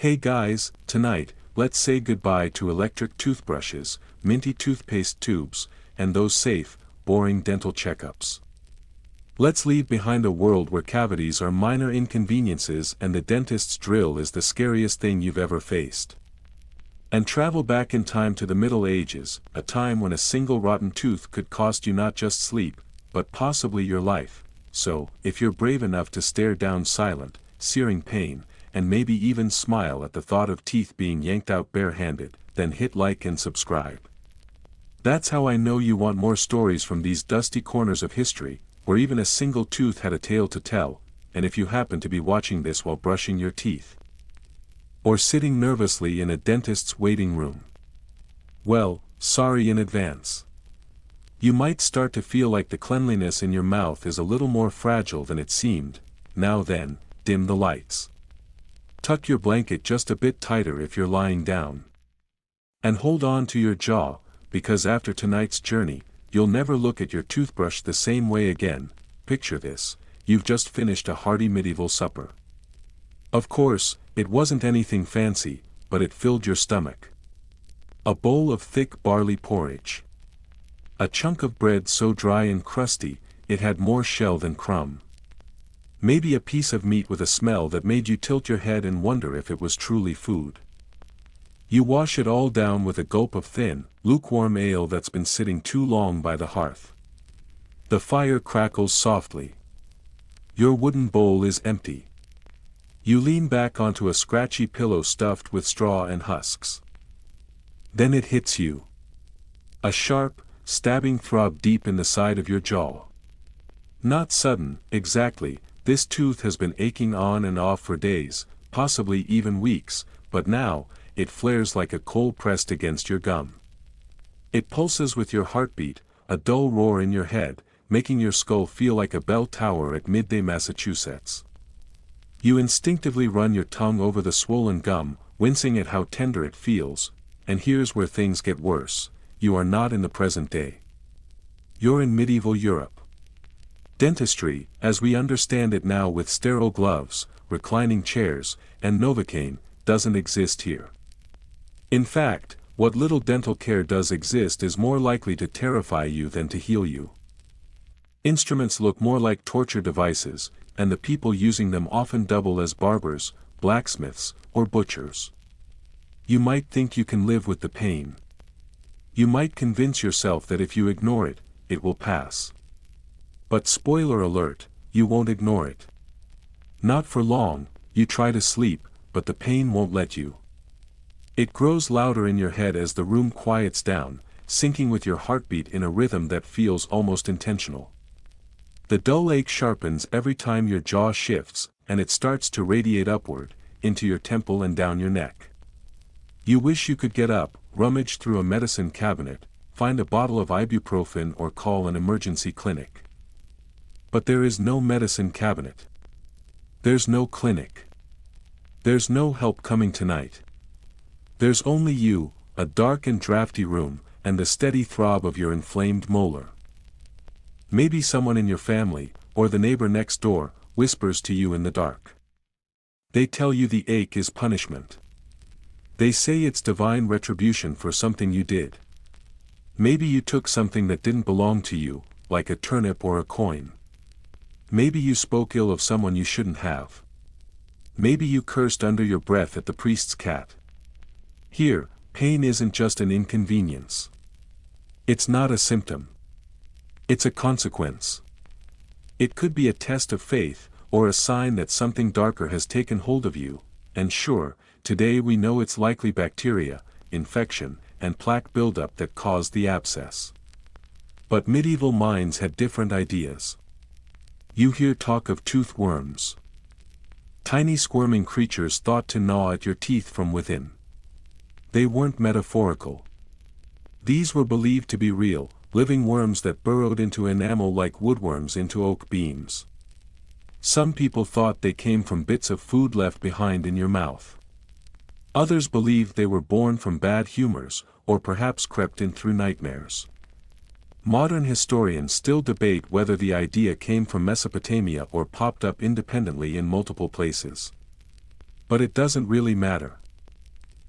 Hey guys, tonight, let's say goodbye to electric toothbrushes, minty toothpaste tubes, and those safe, boring dental checkups. Let's leave behind a world where cavities are minor inconveniences and the dentist's drill is the scariest thing you've ever faced. And travel back in time to the Middle Ages, a time when a single rotten tooth could cost you not just sleep, but possibly your life. So, if you're brave enough to stare down silent, searing pain, and maybe even smile at the thought of teeth being yanked out barehanded, then hit like and subscribe. That's how I know you want more stories from these dusty corners of history, where even a single tooth had a tale to tell, and if you happen to be watching this while brushing your teeth, or sitting nervously in a dentist's waiting room, well, sorry in advance. You might start to feel like the cleanliness in your mouth is a little more fragile than it seemed. Now then, dim the lights. Tuck your blanket just a bit tighter if you're lying down. And hold on to your jaw, because after tonight's journey, you'll never look at your toothbrush the same way again. Picture this, you've just finished a hearty medieval supper. Of course, it wasn't anything fancy, but it filled your stomach. A bowl of thick barley porridge. A chunk of bread so dry and crusty, it had more shell than crumb. Maybe a piece of meat with a smell that made you tilt your head and wonder if it was truly food. You wash it all down with a gulp of thin, lukewarm ale that's been sitting too long by the hearth. The fire crackles softly. Your wooden bowl is empty. You lean back onto a scratchy pillow stuffed with straw and husks. Then it hits you. A sharp, stabbing throb deep in the side of your jaw. Not sudden, exactly. This tooth has been aching on and off for days, possibly even weeks, but now, it flares like a coal pressed against your gum. It pulses with your heartbeat, a dull roar in your head, making your skull feel like a bell tower at midday Massachusetts. You instinctively run your tongue over the swollen gum, wincing at how tender it feels, and here's where things get worse. You are not in the present day. You're in medieval Europe. Dentistry, as we understand it now with sterile gloves, reclining chairs, and Novocaine, doesn't exist here. In fact, what little dental care does exist is more likely to terrify you than to heal you. Instruments look more like torture devices, and the people using them often double as barbers, blacksmiths, or butchers. You might think you can live with the pain. You might convince yourself that if you ignore it, it will pass. But spoiler alert, you won't ignore it. Not for long. You try to sleep, but the pain won't let you. It grows louder in your head as the room quiets down, syncing with your heartbeat in a rhythm that feels almost intentional. The dull ache sharpens every time your jaw shifts, and it starts to radiate upward, into your temple and down your neck. You wish you could get up, rummage through a medicine cabinet, find a bottle of ibuprofen or call an emergency clinic. But there is no medicine cabinet. There's no clinic. There's no help coming tonight. There's only you, a dark and drafty room, and the steady throb of your inflamed molar. Maybe someone in your family, or the neighbor next door, whispers to you in the dark. They tell you the ache is punishment. They say it's divine retribution for something you did. Maybe you took something that didn't belong to you, like a turnip or a coin. Maybe you spoke ill of someone you shouldn't have. Maybe you cursed under your breath at the priest's cat. Here, pain isn't just an inconvenience. It's not a symptom. It's a consequence. It could be a test of faith, or a sign that something darker has taken hold of you, and sure, today we know it's likely bacteria, infection, and plaque buildup that caused the abscess. But medieval minds had different ideas. You hear talk of tooth worms. Tiny squirming creatures thought to gnaw at your teeth from within. They weren't metaphorical. These were believed to be real, living worms that burrowed into enamel like woodworms into oak beams. Some people thought they came from bits of food left behind in your mouth. Others believed they were born from bad humors, or perhaps crept in through nightmares. Modern historians still debate whether the idea came from Mesopotamia or popped up independently in multiple places. But it doesn't really matter.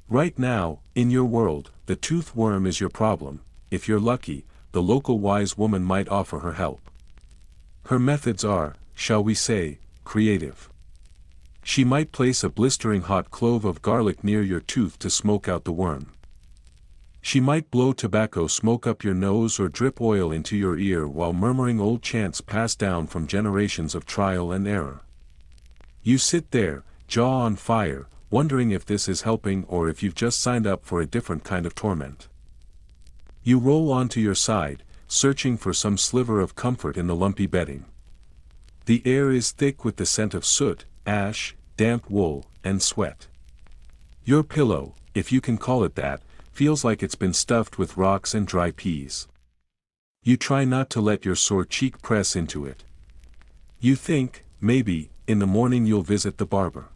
Right now, in your world, the tooth worm is your problem. If you're lucky, the local wise woman might offer her help. Her methods are, shall we say, creative. She might place a blistering hot clove of garlic near your tooth to smoke out the worm. She might blow tobacco smoke up your nose or drip oil into your ear while murmuring old chants passed down from generations of trial and error. You sit there, jaw on fire, wondering if this is helping or if you've just signed up for a different kind of torment. You roll onto your side, searching for some sliver of comfort in the lumpy bedding. The air is thick with the scent of soot, ash, damp wool, and sweat. Your pillow, if you can call it that, feels like it's been stuffed with rocks and dry peas. You try not to let your sore cheek press into it. You think, maybe, in the morning you'll visit the barber.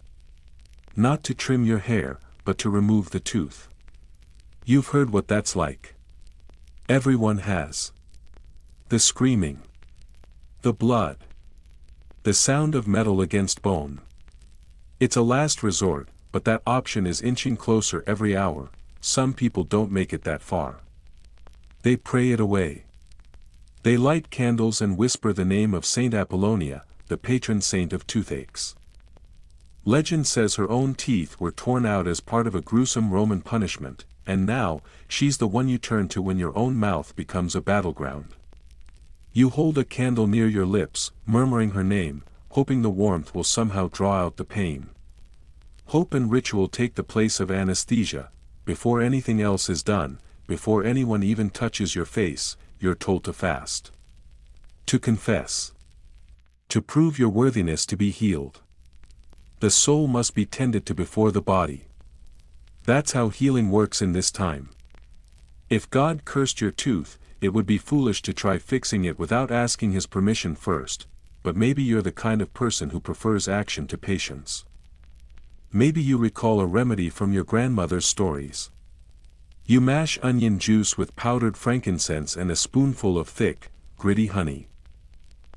Not to trim your hair, but to remove the tooth. You've heard what that's like. Everyone has. The screaming. The blood. The sound of metal against bone. It's a last resort, but that option is inching closer every hour. Some people don't make it that far. They pray it away. They light candles and whisper the name of Saint Apollonia, the patron saint of toothaches. Legend says her own teeth were torn out as part of a gruesome Roman punishment, and now, she's the one you turn to when your own mouth becomes a battleground. You hold a candle near your lips, murmuring her name, hoping the warmth will somehow draw out the pain. Hope and ritual take the place of anesthesia. Before anything else is done, before anyone even touches your face, you're told to fast. To confess. To prove your worthiness to be healed. The soul must be tended to before the body. That's how healing works in this time. If God cursed your tooth, it would be foolish to try fixing it without asking His permission first, but maybe you're the kind of person who prefers action to patience. Maybe you recall a remedy from your grandmother's stories. You mash onion juice with powdered frankincense and a spoonful of thick, gritty honey.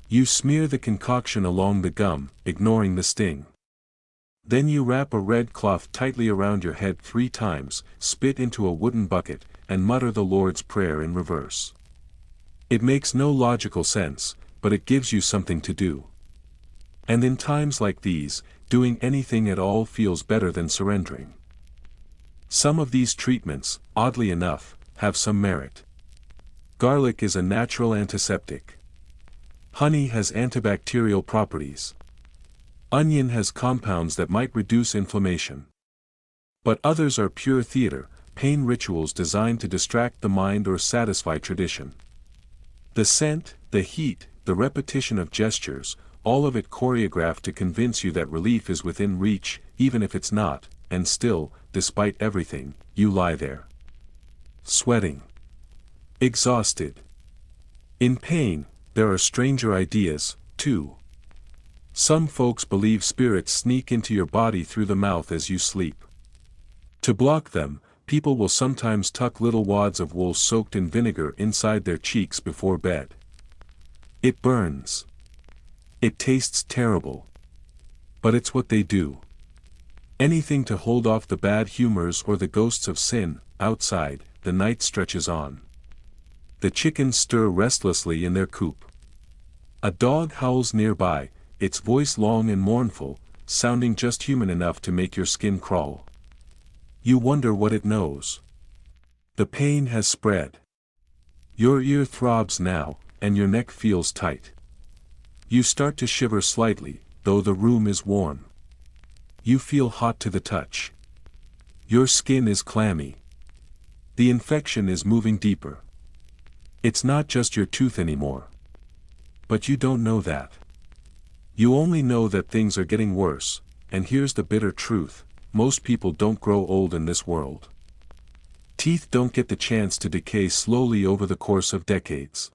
You smear the concoction along the gum, ignoring the sting. Then you wrap a red cloth tightly around your head 3 times, spit into a wooden bucket, and mutter the Lord's Prayer in reverse. It makes no logical sense, but it gives you something to do. And in times like these, doing anything at all feels better than surrendering. Some of these treatments, oddly enough, have some merit. Garlic is a natural antiseptic. Honey has antibacterial properties. Onion has compounds that might reduce inflammation. But others are pure theater, pain rituals designed to distract the mind or satisfy tradition. The scent, the heat, the repetition of gestures, all of it choreographed to convince you that relief is within reach, even if it's not, and still, despite everything, you lie there. Sweating. Exhausted. In pain, there are stranger ideas, too. Some folks believe spirits sneak into your body through the mouth as you sleep. To block them, people will sometimes tuck little wads of wool soaked in vinegar inside their cheeks before bed. It burns. It tastes terrible. But it's what they do. Anything to hold off the bad humors or the ghosts of sin. Outside, the night stretches on. The chickens stir restlessly in their coop. A dog howls nearby, its voice long and mournful, sounding just human enough to make your skin crawl. You wonder what it knows. The pain has spread. Your ear throbs now, and your neck feels tight. You start to shiver slightly, though the room is warm. You feel hot to the touch. Your skin is clammy. The infection is moving deeper. It's not just your tooth anymore. But you don't know that. You only know that things are getting worse, and here's the bitter truth, most people don't grow old in this world. Teeth don't get the chance to decay slowly over the course of decades.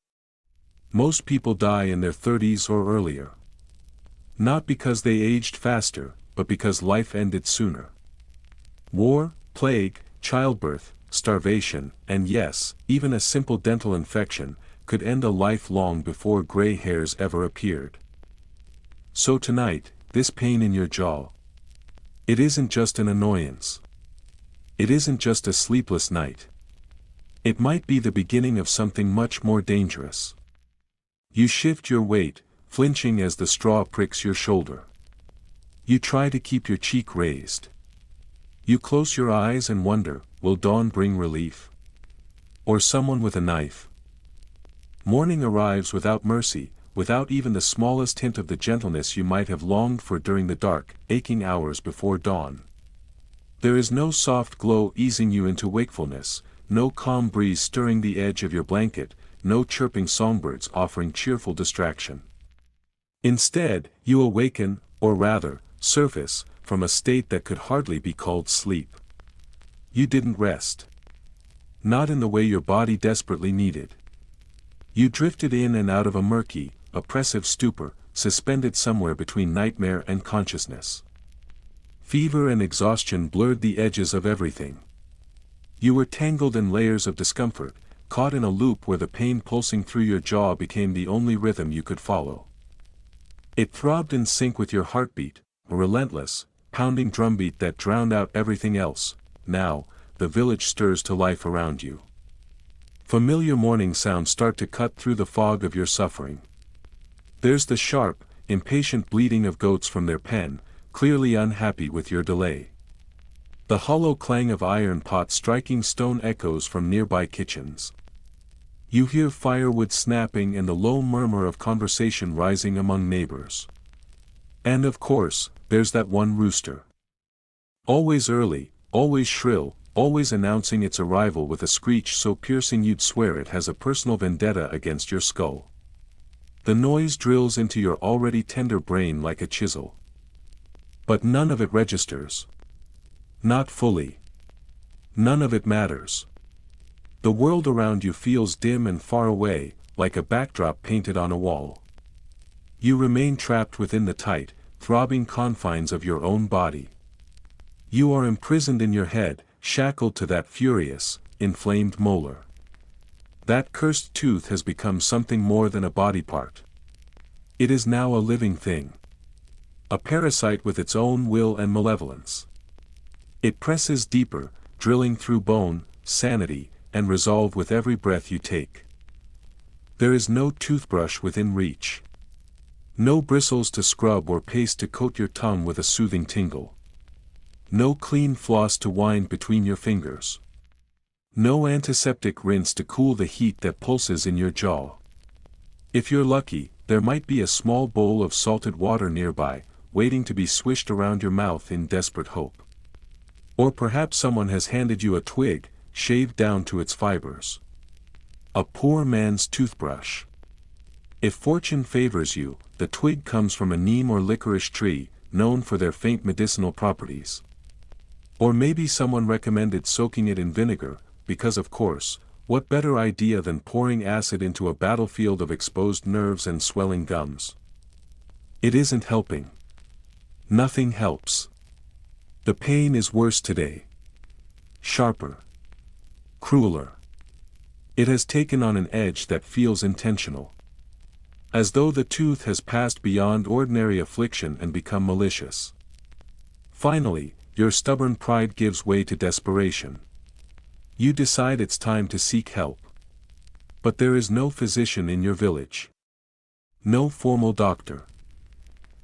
Most people die in their 30s or earlier. Not because they aged faster, but because life ended sooner. War, plague, childbirth, starvation, and yes, even a simple dental infection, could end a life long before gray hairs ever appeared. So tonight, this pain in your jaw. It isn't just an annoyance. It isn't just a sleepless night. It might be the beginning of something much more dangerous. You shift your weight, flinching as the straw pricks your shoulder. You try to keep your cheek raised. You close your eyes and wonder, will dawn bring relief? Or someone with a knife? Morning arrives without mercy, without even the smallest hint of the gentleness you might have longed for during the dark, aching hours before dawn. There is no soft glow easing you into wakefulness, no calm breeze stirring the edge of your blanket, no chirping songbirds offering cheerful distraction. Instead, you awaken, or rather, surface, from a state that could hardly be called sleep. You didn't rest. Not in the way your body desperately needed. You drifted in and out of a murky, oppressive stupor, suspended somewhere between nightmare and consciousness. Fever and exhaustion blurred the edges of everything. You were tangled in layers of discomfort, caught in a loop where the pain pulsing through your jaw became the only rhythm you could follow. It throbbed in sync with your heartbeat, a relentless, pounding drumbeat that drowned out everything else. Now, the village stirs to life around you. Familiar morning sounds start to cut through the fog of your suffering. There's the sharp, impatient bleating of goats from their pen, clearly unhappy with your delay. The hollow clang of iron pots striking stone echoes from nearby kitchens. You hear firewood snapping and the low murmur of conversation rising among neighbors. And of course, there's that one rooster. Always early, always shrill, always announcing its arrival with a screech so piercing you'd swear it has a personal vendetta against your skull. The noise drills into your already tender brain like a chisel. But none of it registers. Not fully. None of it matters. The world around you feels dim and far away, like a backdrop painted on a wall. You remain trapped within the tight, throbbing confines of your own body. You are imprisoned in your head, shackled to that furious, inflamed molar. That cursed tooth has become something more than a body part. It is now a living thing. A parasite with its own will and malevolence. It presses deeper, drilling through bone, sanity, and resolve with every breath you take. There is no toothbrush within reach. No bristles to scrub or paste to coat your tongue with a soothing tingle. No clean floss to wind between your fingers. No antiseptic rinse to cool the heat that pulses in your jaw. If you're lucky, there might be a small bowl of salted water nearby, waiting to be swished around your mouth in desperate hope. Or perhaps someone has handed you a twig, shaved down to its fibers. A poor man's toothbrush. If fortune favors you, the twig comes from a neem or licorice tree, known for their faint medicinal properties. Or maybe someone recommended soaking it in vinegar, because of course, what better idea than pouring acid into a battlefield of exposed nerves and swelling gums? It isn't helping. Nothing helps. The pain is worse today. Sharper. Crueler. It has taken on an edge that feels intentional. As though the tooth has passed beyond ordinary affliction and become malicious. Finally, your stubborn pride gives way to desperation. You decide it's time to seek help. But there is no physician in your village. No formal doctor.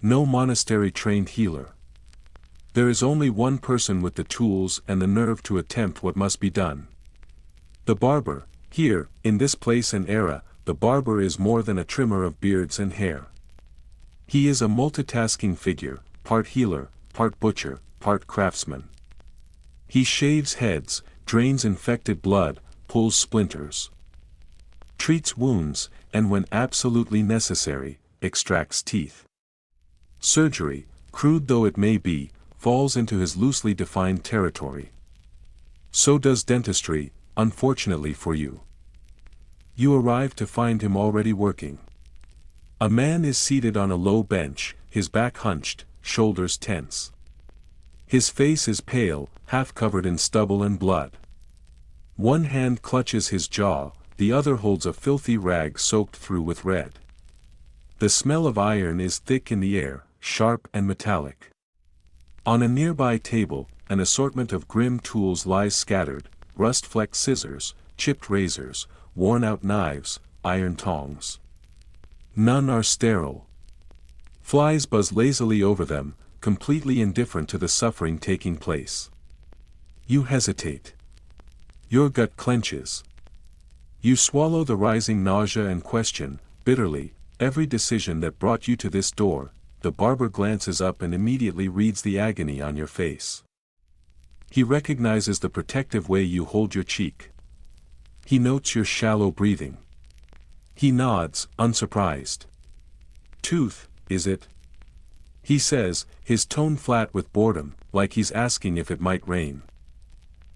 No monastery-trained healer. There is only one person with the tools and the nerve to attempt what must be done. The barber. Here, in this place and era, the barber is more than a trimmer of beards and hair. He is a multitasking figure, part healer, part butcher, part craftsman. He shaves heads, drains infected blood, pulls splinters. Treats wounds, and when absolutely necessary, extracts teeth. Surgery, crude though it may be, falls into his loosely defined territory. So does dentistry, unfortunately for you. You arrive to find him already working. A man is seated on a low bench, his back hunched, shoulders tense. His face is pale, half covered in stubble and blood. One hand clutches his jaw, the other holds a filthy rag soaked through with red. The smell of iron is thick in the air, sharp and metallic. On a nearby table, an assortment of grim tools lies scattered: rust-flecked scissors, chipped razors, worn-out knives, iron tongs. None are sterile. Flies buzz lazily over them, completely indifferent to the suffering taking place. You hesitate. Your gut clenches. You swallow the rising nausea and question, bitterly, every decision that brought you to this door. The barber glances up and immediately reads the agony on your face. He recognizes the protective way you hold your cheek. He notes your shallow breathing. He nods, unsurprised. Tooth, is it? He says, his tone flat with boredom, like he's asking if it might rain.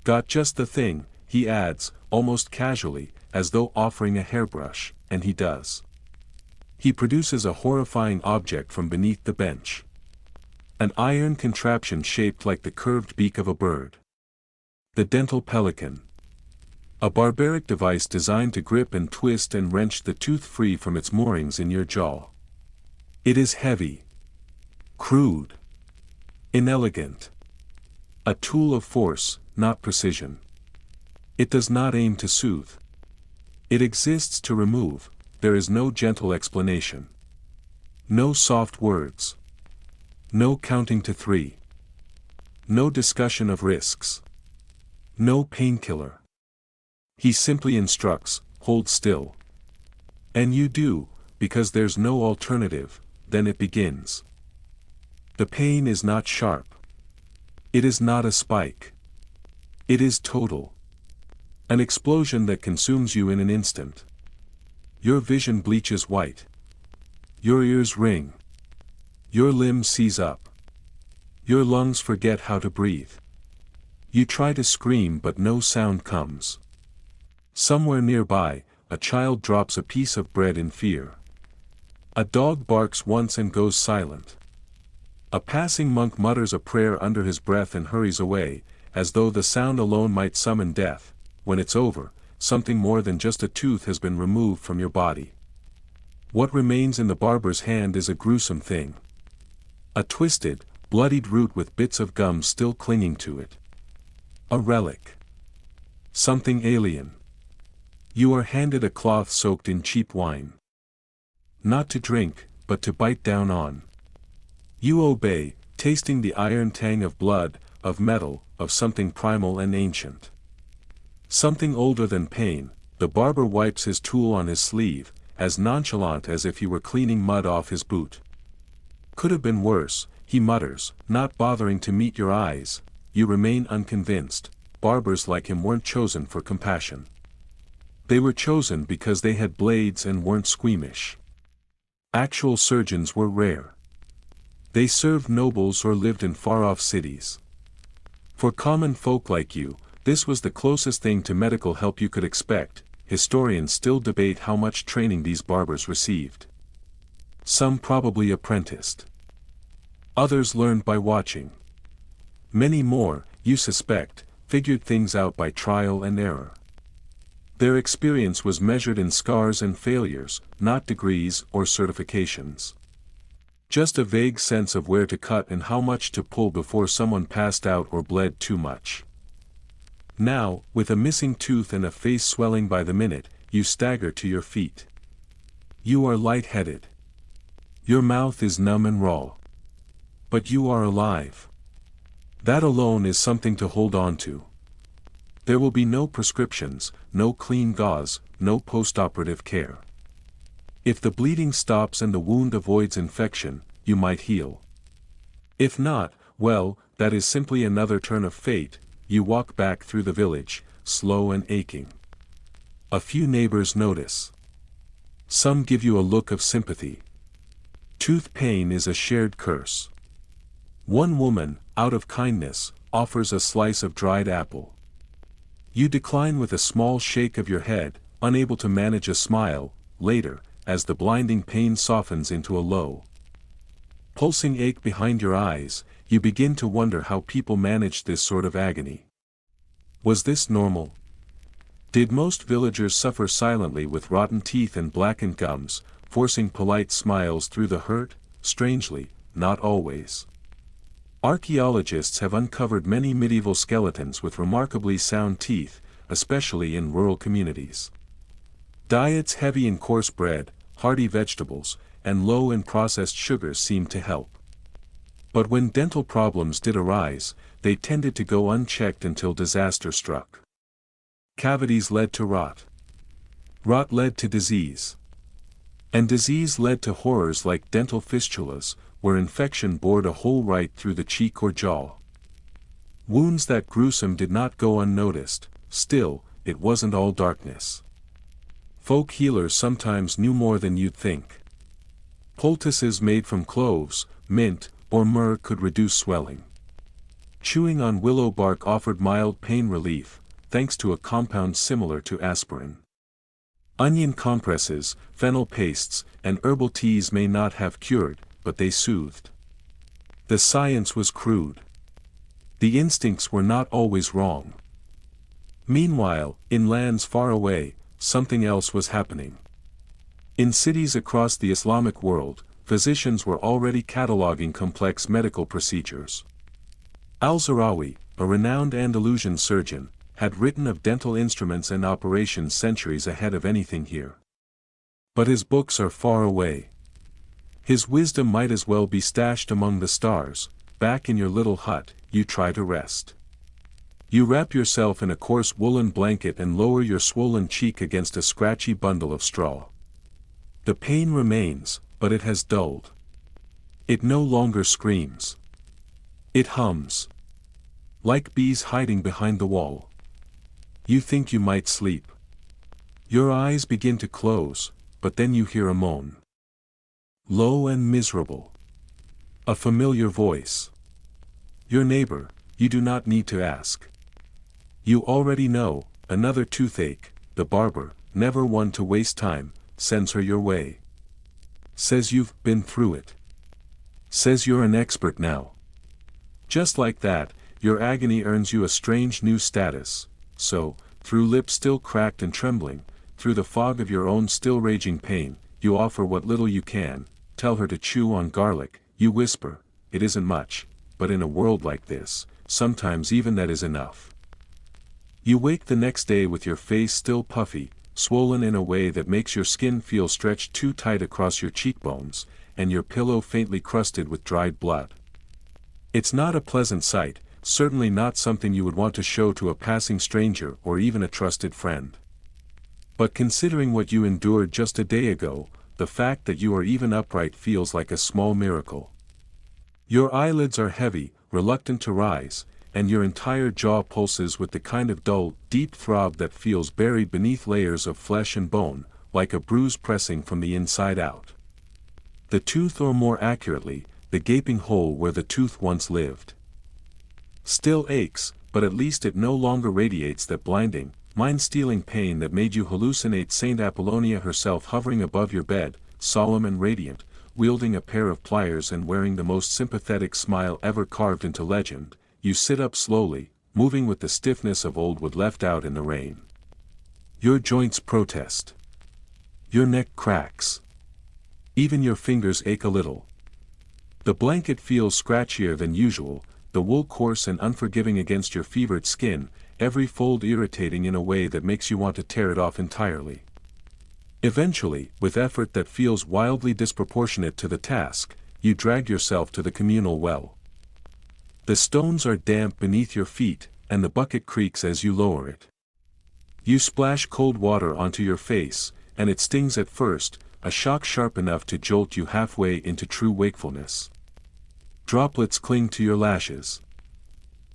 Got just the thing, he adds, almost casually, as though offering a hairbrush, and he does. He produces a horrifying object from beneath the bench. An iron contraption shaped like the curved beak of a bird. The dental pelican. A barbaric device designed to grip and twist and wrench the tooth free from its moorings in your jaw. It is heavy. Crude. Inelegant. A tool of force, not precision. It does not aim to soothe. It exists to remove. There is no gentle explanation. No soft words. No counting to 3. No discussion of risks. No painkiller. He simply instructs, hold still. And you do, because there's no alternative. Then it begins. The pain is not sharp. It is not a spike. It is total. An explosion that consumes you in an instant. Your vision bleaches white. Your ears ring. Your limbs seize up. Your lungs forget how to breathe. You try to scream but no sound comes. Somewhere nearby, a child drops a piece of bread in fear. A dog barks once and goes silent. A passing monk mutters a prayer under his breath and hurries away, as though the sound alone might summon death. When it's over, something more than just a tooth has been removed from your body. What remains in the barber's hand is a gruesome thing. A twisted, bloodied root with bits of gum still clinging to it. A relic. Something alien. You are handed a cloth soaked in cheap wine. Not to drink, but to bite down on. You obey, tasting the iron tang of blood, of metal, of something primal and ancient. Something older than pain. The barber wipes his tool on his sleeve, as nonchalant as if he were cleaning mud off his boot. Could have been worse, he mutters, not bothering to meet your eyes. You remain unconvinced. Barbers like him weren't chosen for compassion. They were chosen because they had blades and weren't squeamish. Actual surgeons were rare. They served nobles or lived in far-off cities. For common folk like you, this was the closest thing to medical help you could expect. Historians still debate how much training these barbers received. Some probably apprenticed. Others learned by watching. Many more, you suspect, figured things out by trial and error. Their experience was measured in scars and failures, not degrees or certifications. Just a vague sense of where to cut and how much to pull before someone passed out or bled too much. Now, with a missing tooth and a face swelling by the minute, you stagger to your feet. You are lightheaded. Your mouth is numb and raw. But you are alive. That alone is something to hold on to. There will be no prescriptions, no clean gauze, no post-operative care. If the bleeding stops and the wound avoids infection, you might heal. If not, well, that is simply another turn of fate. You walk back through the village, slow and aching. A few neighbors notice. Some give you a look of sympathy. Tooth pain is a shared curse. One woman, out of kindness, offers a slice of dried apple. You decline with a small shake of your head, unable to manage a smile. Later, as the blinding pain softens into a low, pulsing ache behind your eyes, you begin to wonder how people managed this sort of agony. Was this normal? Did most villagers suffer silently with rotten teeth and blackened gums, forcing polite smiles through the hurt? Strangely, not always. Archaeologists have uncovered many medieval skeletons with remarkably sound teeth, especially in rural communities. Diets heavy in coarse bread, hearty vegetables, and low in processed sugars seemed to help. But when dental problems did arise, they tended to go unchecked until disaster struck. Cavities led to rot. Rot led to disease. And disease led to horrors like dental fistulas, where infection bored a hole right through the cheek or jaw. Wounds that gruesome did not go unnoticed. Still, it wasn't all darkness. Folk healers sometimes knew more than you'd think. Poultices made from cloves, mint, or myrrh could reduce swelling. Chewing on willow bark offered mild pain relief, thanks to a compound similar to aspirin. Onion compresses, fennel pastes, and herbal teas may not have cured, but they soothed. The science was crude. The instincts were not always wrong. Meanwhile, in lands far away, something else was happening. In cities across the Islamic world, physicians were already cataloging complex medical procedures. Al-Zarawi, a renowned Andalusian surgeon, had written of dental instruments and operations centuries ahead of anything here. But his books are far away. His wisdom might as well be stashed among the stars. Back in your little hut, you try to rest. You wrap yourself in a coarse woolen blanket and lower your swollen cheek against a scratchy bundle of straw. The pain remains, but it has dulled. It no longer screams. It hums. Like bees hiding behind the wall. You think you might sleep. Your eyes begin to close, but then you hear a moan. Low and miserable. A familiar voice. Your neighbor, you do not need to ask. You already know, another toothache. The barber, never one to waste time, sends her your way. Says you've been through it. Says you're an expert now. Just like that, your agony earns you a strange new status. So, through lips still cracked and trembling, through the fog of your own still raging pain, you offer what little you can. Tell her to chew on garlic. You whisper, it isn't much, but in a world like this, sometimes even that is enough. You wake the next day with your face still puffy, swollen in a way that makes your skin feel stretched too tight across your cheekbones, and your pillow faintly crusted with dried blood. It's not a pleasant sight, certainly not something you would want to show to a passing stranger or even a trusted friend. But considering what you endured just a day ago, the fact that you are even upright feels like a small miracle. Your eyelids are heavy, reluctant to rise, and your entire jaw pulses with the kind of dull, deep throb that feels buried beneath layers of flesh and bone, like a bruise pressing from the inside out. The tooth, or more accurately, the gaping hole where the tooth once lived, still aches, but at least it no longer radiates that blinding, mind-stealing pain that made you hallucinate Saint Apollonia herself hovering above your bed, solemn and radiant, wielding a pair of pliers and wearing the most sympathetic smile ever carved into legend. You sit up slowly, moving with the stiffness of old wood left out in the rain. Your joints protest. Your neck cracks. Even your fingers ache a little. The blanket feels scratchier than usual, the wool coarse and unforgiving against your fevered skin, every fold irritating in a way that makes you want to tear it off entirely. Eventually, with effort that feels wildly disproportionate to the task, you drag yourself to the communal well. The stones are damp beneath your feet, and the bucket creaks as you lower it. You splash cold water onto your face, and it stings at first, a shock sharp enough to jolt you halfway into true wakefulness. Droplets cling to your lashes.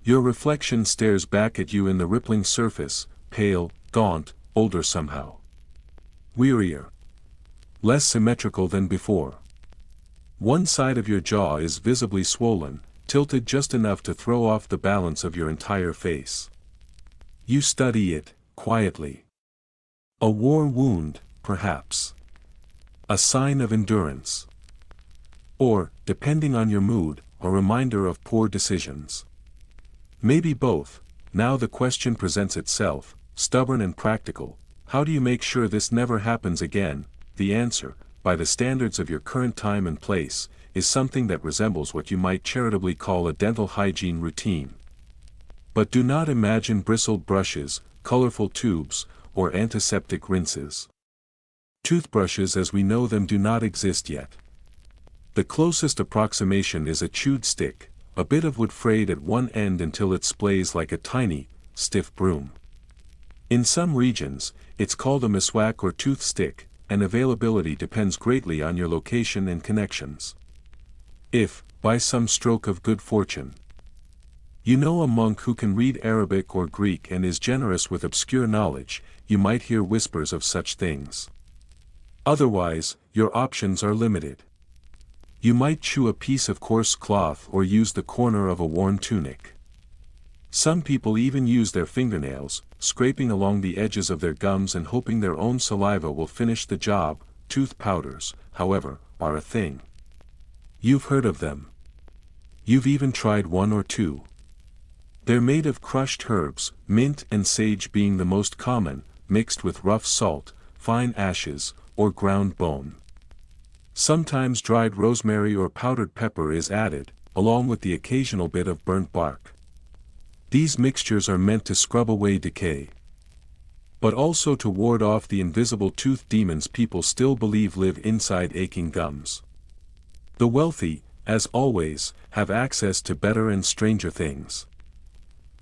Your reflection stares back at you in the rippling surface, pale, gaunt, older somehow. Wearier. Less symmetrical than before. One side of your jaw is visibly swollen, tilted just enough to throw off the balance of your entire face. You study it, quietly. A war wound, perhaps. A sign of endurance. Or, depending on your mood, a reminder of poor decisions. Maybe both. Now the question presents itself, stubborn and practical. How do you make sure this never happens again? The answer, by the standards of your current time and place, is something that resembles what you might charitably call a dental hygiene routine. But do not imagine bristled brushes, colorful tubes, or antiseptic rinses. Toothbrushes as we know them do not exist yet. The closest approximation is a chewed stick, a bit of wood frayed at one end until it splays like a tiny, stiff broom. In some regions, it's called a miswak or tooth stick, and availability depends greatly on your location and connections. If, by some stroke of good fortune, you know a monk who can read Arabic or Greek and is generous with obscure knowledge, you might hear whispers of such things. Otherwise, your options are limited. You might chew a piece of coarse cloth or use the corner of a worn tunic. Some people even use their fingernails, scraping along the edges of their gums and hoping their own saliva will finish the job. Tooth powders, however, are a thing. You've heard of them. You've even tried one or two. They're made of crushed herbs, mint and sage being the most common, mixed with rough salt, fine ashes, or ground bone. Sometimes dried rosemary or powdered pepper is added, along with the occasional bit of burnt bark. These mixtures are meant to scrub away decay, but also to ward off the invisible tooth demons people still believe live inside aching gums. The wealthy, as always, have access to better and stranger things.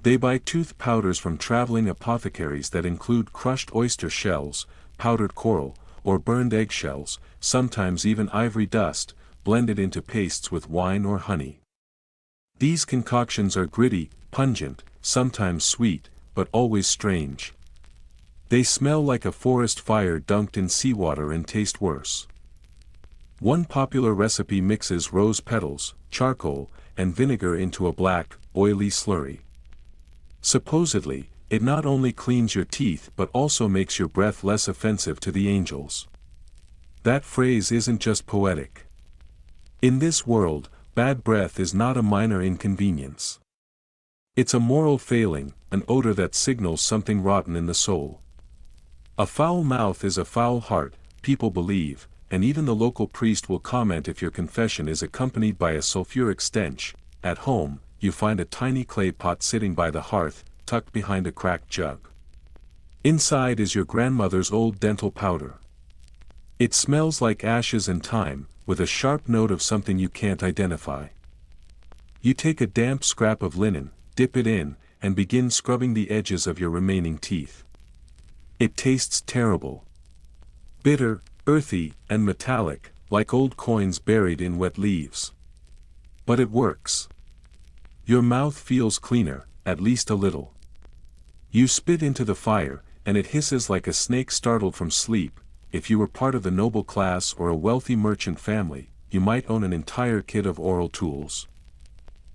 They buy tooth powders from traveling apothecaries that include crushed oyster shells, powdered coral, or burned eggshells, sometimes even ivory dust, blended into pastes with wine or honey. These concoctions are gritty, pungent, sometimes sweet, but always strange. They smell like a forest fire dunked in seawater and taste worse. One popular recipe mixes rose petals, charcoal, and vinegar into a black, oily slurry. Supposedly, it not only cleans your teeth but also makes your breath less offensive to the angels. That phrase isn't just poetic. In this world, bad breath is not a minor inconvenience. It's a moral failing, an odor that signals something rotten in the soul. A foul mouth is a foul heart, people believe, and even the local priest will comment if your confession is accompanied by a sulfuric stench. At home, you find a tiny clay pot sitting by the hearth, tucked behind a cracked jug. Inside is your grandmother's old dental powder. It smells like ashes and thyme, with a sharp note of something you can't identify. You take a damp scrap of linen, dip it in, and begin scrubbing the edges of your remaining teeth. It tastes terrible. Bitter, earthy, and metallic, like old coins buried in wet leaves. But it works. Your mouth feels cleaner, at least a little. You spit into the fire, and it hisses like a snake startled from sleep. If you were part of the noble class or a wealthy merchant family, you might own an entire kit of oral tools.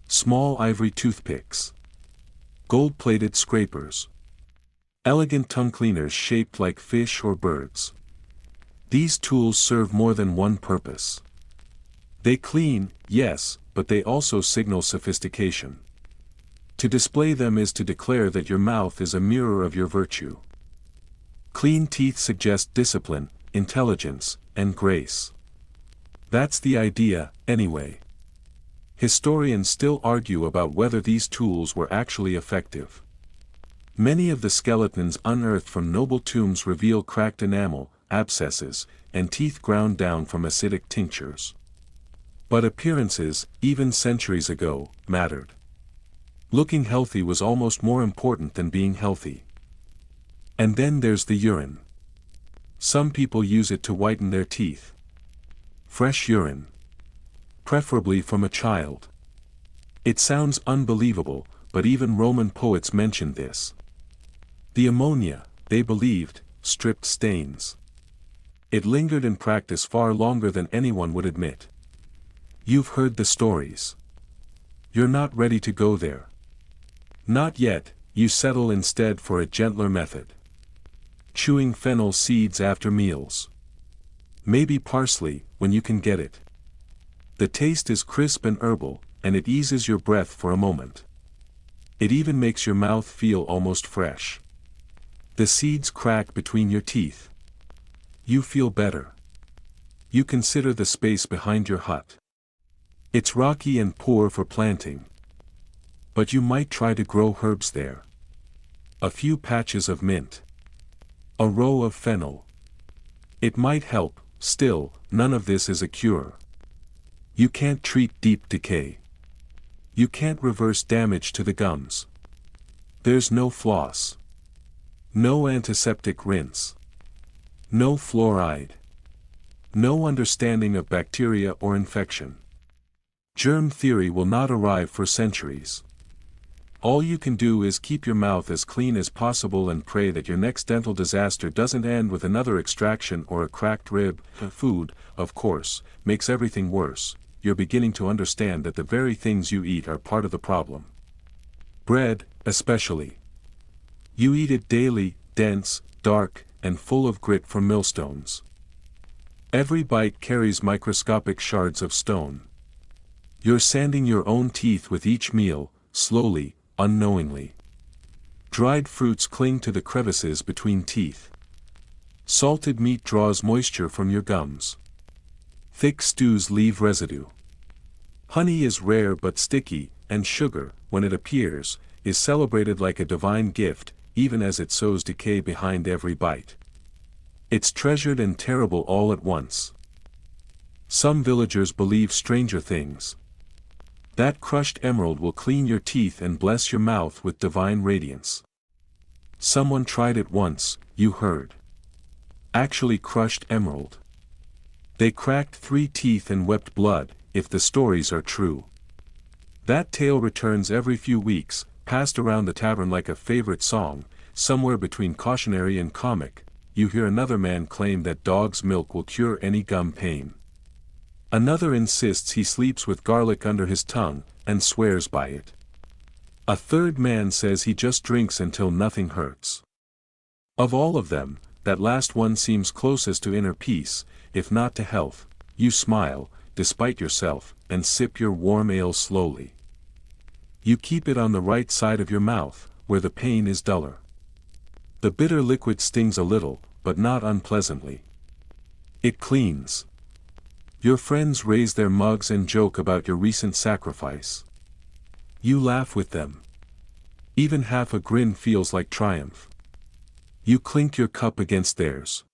Small ivory toothpicks. Gold-plated scrapers. Elegant tongue cleaners shaped like fish or birds. These tools serve more than one purpose. They clean, yes, but they also signal sophistication. To display them is to declare that your mouth is a mirror of your virtue. Clean teeth suggest discipline, intelligence, and grace. That's the idea, anyway. Historians still argue about whether these tools were actually effective. Many of the skeletons unearthed from noble tombs reveal cracked enamel, abscesses, and teeth ground down from acidic tinctures. But appearances, even centuries ago, mattered. Looking healthy was almost more important than being healthy. And then there's the urine. Some people use it to whiten their teeth. Fresh urine. Preferably from a child. It sounds unbelievable, but even Roman poets mentioned this. The ammonia, they believed, stripped stains. It lingered in practice far longer than anyone would admit. You've heard the stories. You're not ready to go there. Not yet, you settle instead for a gentler method. Chewing fennel seeds after meals. Maybe parsley, when you can get it. The taste is crisp and herbal, and it eases your breath for a moment. It even makes your mouth feel almost fresh. The seeds crack between your teeth. You feel better. You consider the space behind your hut. It's rocky and poor for planting. But you might try to grow herbs there. A few patches of mint. A row of fennel. It might help. Still, none of this is a cure. You can't treat deep decay. You can't reverse damage to the gums. There's no floss. No antiseptic rinse. No fluoride. No understanding of bacteria or infection. Germ theory will not arrive for centuries. All you can do is keep your mouth as clean as possible and pray that your next dental disaster doesn't end with another extraction or a cracked rib. Food, of course, makes everything worse. You're beginning to understand that the very things you eat are part of the problem. Bread, especially. You eat it daily, dense, dark, and full of grit from millstones. Every bite carries microscopic shards of stone. You're sanding your own teeth with each meal, slowly, unknowingly. Dried fruits cling to the crevices between teeth. Salted meat draws moisture from your gums. Thick stews leave residue. Honey is rare but sticky, and sugar, when it appears, is celebrated like a divine gift, even as it sows decay behind every bite. It's treasured and terrible all at once. Some villagers believe stranger things. That crushed emerald will clean your teeth and bless your mouth with divine radiance. Someone tried it once, you heard. Actually crushed emerald. They cracked 3 teeth and wept blood, if the stories are true. That tale returns every few weeks, passed around the tavern like a favorite song. Somewhere between cautionary and comic, you hear another man claim that dog's milk will cure any gum pain. Another insists he sleeps with garlic under his tongue, and swears by it. A third man says he just drinks until nothing hurts. Of all of them, that last one seems closest to inner peace, if not to health. You smile, despite yourself, and sip your warm ale slowly. You keep it on the right side of your mouth, where the pain is duller. The bitter liquid stings a little, but not unpleasantly. It cleans. Your friends raise their mugs and joke about your recent sacrifice. You laugh with them. Even half a grin feels like triumph. You clink your cup against theirs.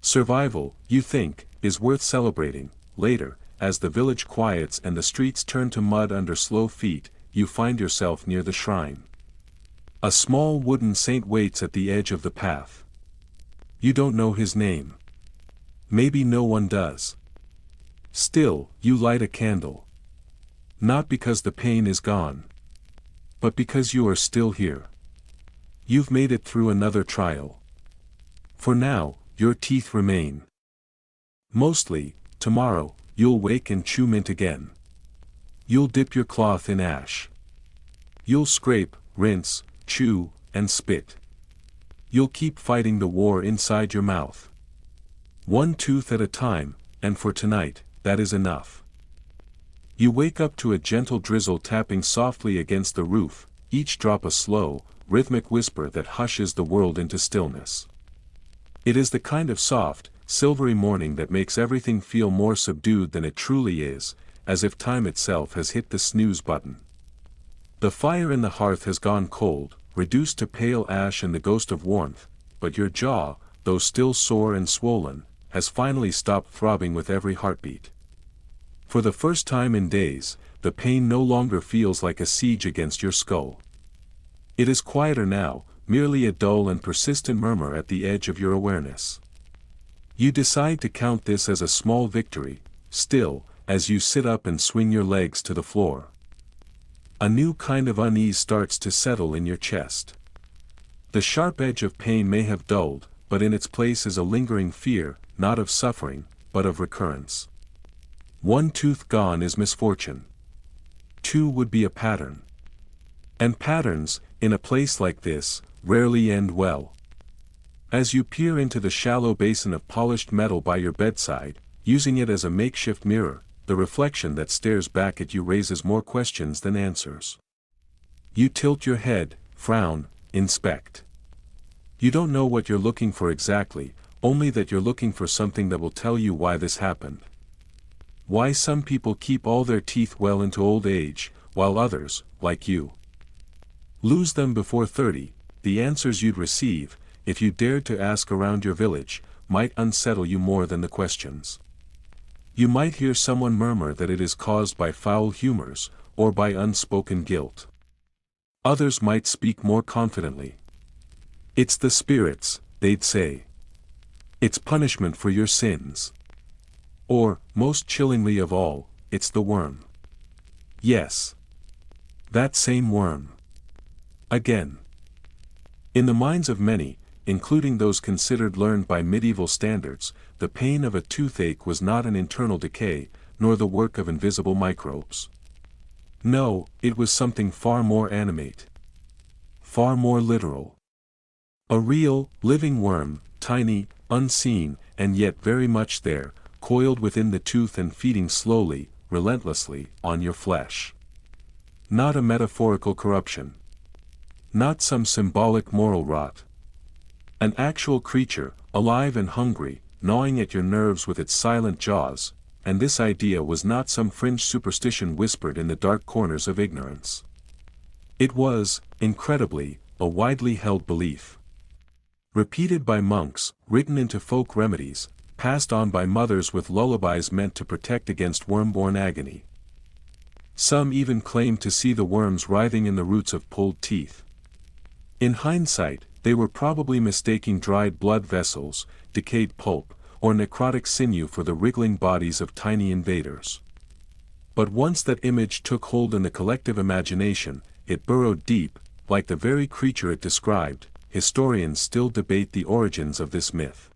Survival, you think, is worth celebrating. Later, as the village quiets and the streets turn to mud under slow feet, you find yourself near the shrine. A small wooden saint waits at the edge of the path. You don't know his name. Maybe no one does. Still, you light a candle. Not because the pain is gone. But because you are still here. You've made it through another trial. For now, your teeth remain. Mostly, tomorrow, you'll wake and chew mint again. You'll dip your cloth in ash. You'll scrape, rinse, chew, and spit. You'll keep fighting the war inside your mouth. One tooth at a time, and for tonight, that is enough. You wake up to a gentle drizzle tapping softly against the roof, each drop a slow, rhythmic whisper that hushes the world into stillness. It is the kind of soft, silvery morning that makes everything feel more subdued than it truly is, as if time itself has hit the snooze button. The fire in the hearth has gone cold, reduced to pale ash and the ghost of warmth, but your jaw, though still sore and swollen, has finally stopped throbbing with every heartbeat. For the first time in days, the pain no longer feels like a siege against your skull. It is quieter now, merely a dull and persistent murmur at the edge of your awareness. You decide to count this as a small victory, still, as you sit up and swing your legs to the floor. A new kind of unease starts to settle in your chest. The sharp edge of pain may have dulled, but in its place is a lingering fear, not of suffering, but of recurrence. One tooth gone is misfortune. 2 would be a pattern. And patterns, in a place like this, rarely end well. As you peer into the shallow basin of polished metal by your bedside, using it as a makeshift mirror, the reflection that stares back at you raises more questions than answers. You tilt your head, frown, inspect. You don't know what you're looking for exactly, only that you're looking for something that will tell you why this happened. Why some people keep all their teeth well into old age, while others, like you, lose them before 30, the answers you'd receive, if you dared to ask around your village, might unsettle you more than the questions. You might hear someone murmur that it is caused by foul humors, or by unspoken guilt. Others might speak more confidently. It's the spirits, they'd say. It's punishment for your sins. Or, most chillingly of all, it's the worm. Yes. That same worm. Again. In the minds of many, including those considered learned by medieval standards, the pain of a toothache was not an internal decay, nor the work of invisible microbes. No, it was something far more animate. Far more literal. A real, living worm, tiny, unseen, and yet very much there, coiled within the tooth and feeding slowly, relentlessly, on your flesh. Not a metaphorical corruption. Not some symbolic moral rot. An actual creature, alive and hungry, gnawing at your nerves with its silent jaws, and this idea was not some fringe superstition whispered in the dark corners of ignorance. It was, incredibly, a widely held belief. Repeated by monks, written into folk remedies, passed on by mothers with lullabies meant to protect against worm-borne agony. Some even claimed to see the worms writhing in the roots of pulled teeth. In hindsight, they were probably mistaking dried blood vessels, decayed pulp, or necrotic sinew for the wriggling bodies of tiny invaders. But once that image took hold in the collective imagination, it burrowed deep, like the very creature it described. Historians still debate the origins of this myth.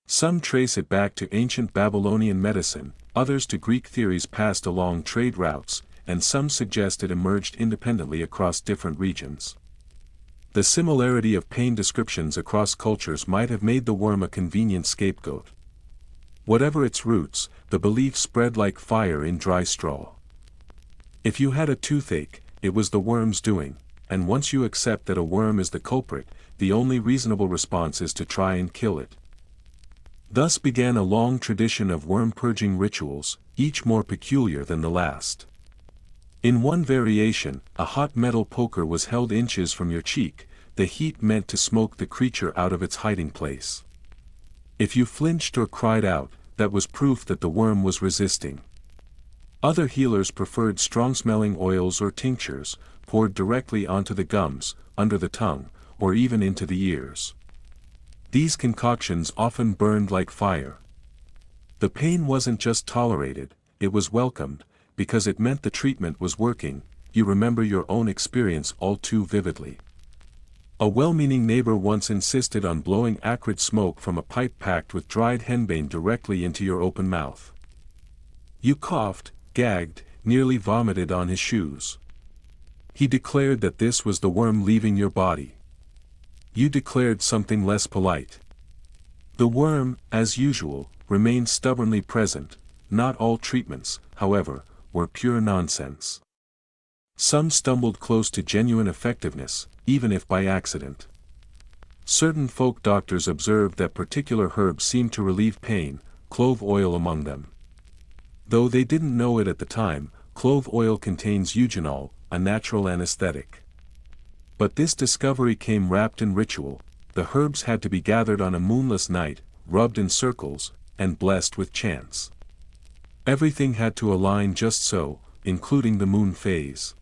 Some trace it back to ancient Babylonian medicine, others to Greek theories passed along trade routes, and some suggest it emerged independently across different regions. The similarity of pain descriptions across cultures might have made the worm a convenient scapegoat. Whatever its roots, the belief spread like fire in dry straw. If you had a toothache, it was the worm's doing, and once you accept that a worm is the culprit, the only reasonable response is to try and kill it. Thus began a long tradition of worm-purging rituals, each more peculiar than the last. In one variation, a hot metal poker was held inches from your cheek, the heat meant to smoke the creature out of its hiding place. If you flinched or cried out, that was proof that the worm was resisting. Other healers preferred strong-smelling oils or tinctures, poured directly onto the gums, under the tongue, or even into the ears. These concoctions often burned like fire. The pain wasn't just tolerated, it was welcomed, because it meant the treatment was working. You remember your own experience all too vividly. A well-meaning neighbor once insisted on blowing acrid smoke from a pipe packed with dried henbane directly into your open mouth. You coughed, gagged, nearly vomited on his shoes. He declared that this was the worm leaving your body. You declared something less polite. The worm, as usual, remained stubbornly present. Not all treatments, however, were pure nonsense. Some stumbled close to genuine effectiveness, even if by accident. Certain folk doctors observed that particular herbs seemed to relieve pain, clove oil among them. Though they didn't know it at the time, clove oil contains eugenol, a natural anesthetic. But this discovery came wrapped in ritual. The herbs had to be gathered on a moonless night, rubbed in circles, and blessed with chants. Everything had to align just so, including the moon phase,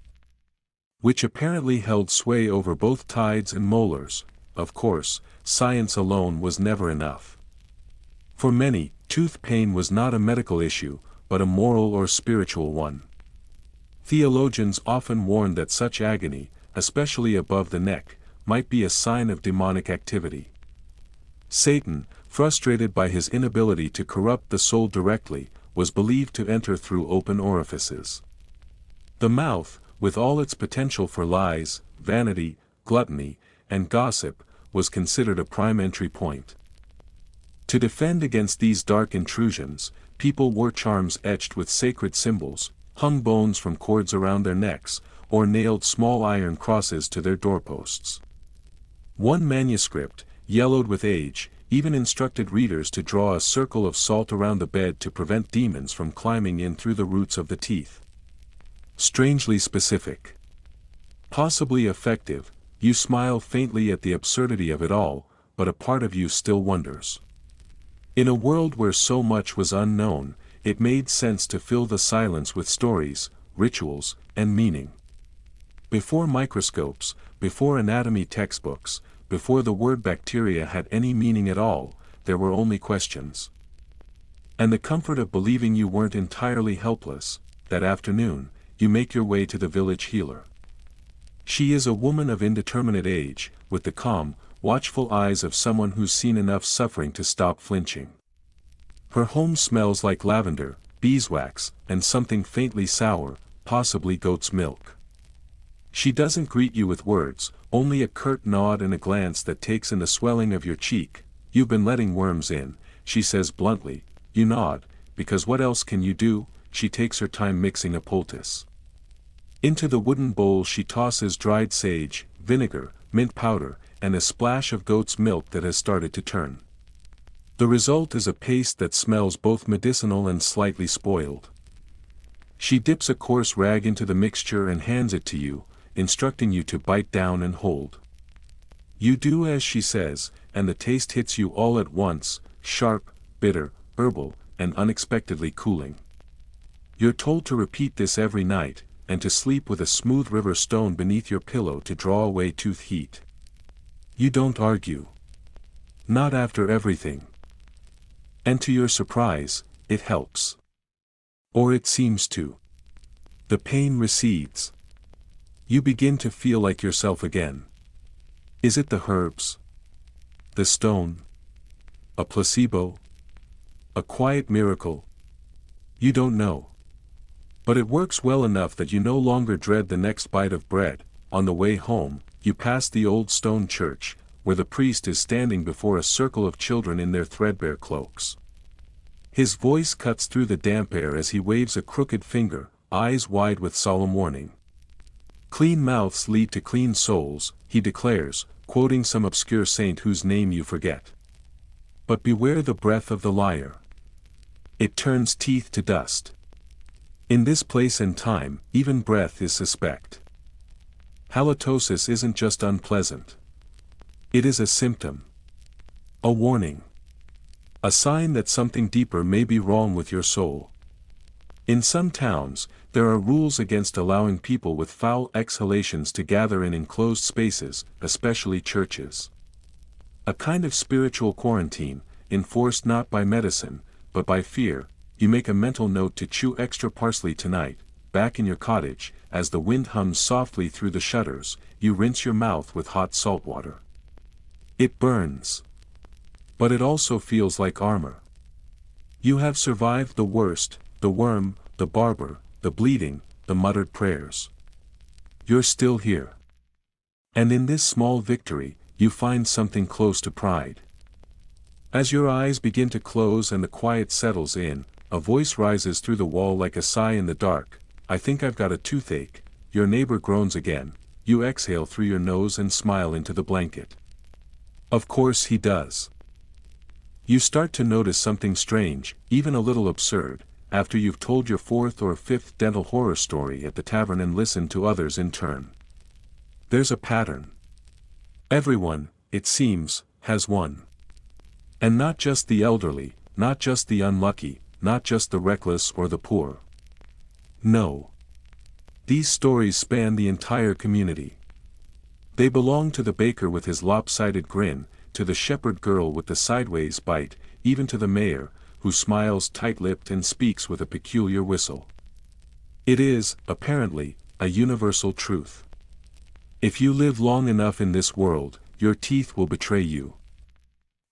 which apparently held sway over both tides and molars. Of course, science alone was never enough. For many, tooth pain was not a medical issue, but a moral or spiritual one. Theologians often warned that such agony, especially above the neck, might be a sign of demonic activity. Satan, frustrated by his inability to corrupt the soul directly, was believed to enter through open orifices. The mouth, with all its potential for lies, vanity, gluttony, and gossip, was considered a prime entry point. To defend against these dark intrusions, people wore charms etched with sacred symbols, hung bones from cords around their necks, or nailed small iron crosses to their doorposts. One manuscript, yellowed with age, even instructed readers to draw a circle of salt around the bed to prevent demons from climbing in through the roots of the teeth. Strangely specific. Possibly effective. You smile faintly at the absurdity of it all, but a part of you still wonders. In a world where so much was unknown, it made sense to fill the silence with stories, rituals, and meaning. Before microscopes, before anatomy textbooks, before the word bacteria had any meaning at all, there were only questions. And the comfort of believing you weren't entirely helpless. That afternoon, you make your way to the village healer. She is a woman of indeterminate age, with the calm, watchful eyes of someone who's seen enough suffering to stop flinching. Her home smells like lavender, beeswax, and something faintly sour, possibly goat's milk. She doesn't greet you with words, only a curt nod and a glance that takes in the swelling of your cheek. You've been letting worms in, she says bluntly. You nod, because what else can you do? She takes her time mixing a poultice. Into the wooden bowl she tosses dried sage, vinegar, mint powder, and a splash of goat's milk that has started to turn. The result is a paste that smells both medicinal and slightly spoiled. She dips a coarse rag into the mixture and hands it to you, instructing you to bite down and hold. You do as she says, and the taste hits you all at once, sharp, bitter, herbal, and unexpectedly cooling. You're told to repeat this every night, and to sleep with a smooth river stone beneath your pillow to draw away tooth heat. You don't argue. Not after everything. And to your surprise, it helps. Or it seems to. The pain recedes. You begin to feel like yourself again. Is it the herbs? The stone? A placebo? A quiet miracle? You don't know. But it works well enough that you no longer dread the next bite of bread. On the way home, you pass the old stone church, where the priest is standing before a circle of children in their threadbare cloaks. His voice cuts through the damp air as he waves a crooked finger, eyes wide with solemn warning. Clean mouths lead to clean souls, he declares, quoting some obscure saint whose name you forget. But beware the breath of the liar. It turns teeth to dust. In this place and time, even breath is suspect. Halitosis isn't just unpleasant. It is a symptom. A warning. A sign that something deeper may be wrong with your soul. In some towns, there are rules against allowing people with foul exhalations to gather in enclosed spaces, especially churches. A kind of spiritual quarantine, enforced not by medicine, but by fear. You make a mental note to chew extra parsley tonight. Back in your cottage, as the wind hums softly through the shutters, you rinse your mouth with hot salt water. It burns. But it also feels like armor. You have survived the worst, the worm, the barber, the bleeding, the muttered prayers. You're still here. And in this small victory, you find something close to pride. As your eyes begin to close and the quiet settles in, a voice rises through the wall like a sigh in the dark. I think I've got a toothache. Your neighbor groans again. You exhale through your nose and smile into the blanket. Of course he does. You start to notice something strange, even a little absurd, after you've told your fourth or fifth dental horror story at the tavern and listened to others in turn. There's a pattern. Everyone, it seems, has one. And not just the elderly, not just the unlucky, not just the reckless or the poor. No. These stories span the entire community. They belong to the baker with his lopsided grin, to the shepherd girl with the sideways bite, even to the mayor, who smiles tight-lipped and speaks with a peculiar whistle. It is, apparently, a universal truth. If you live long enough in this world, your teeth will betray you.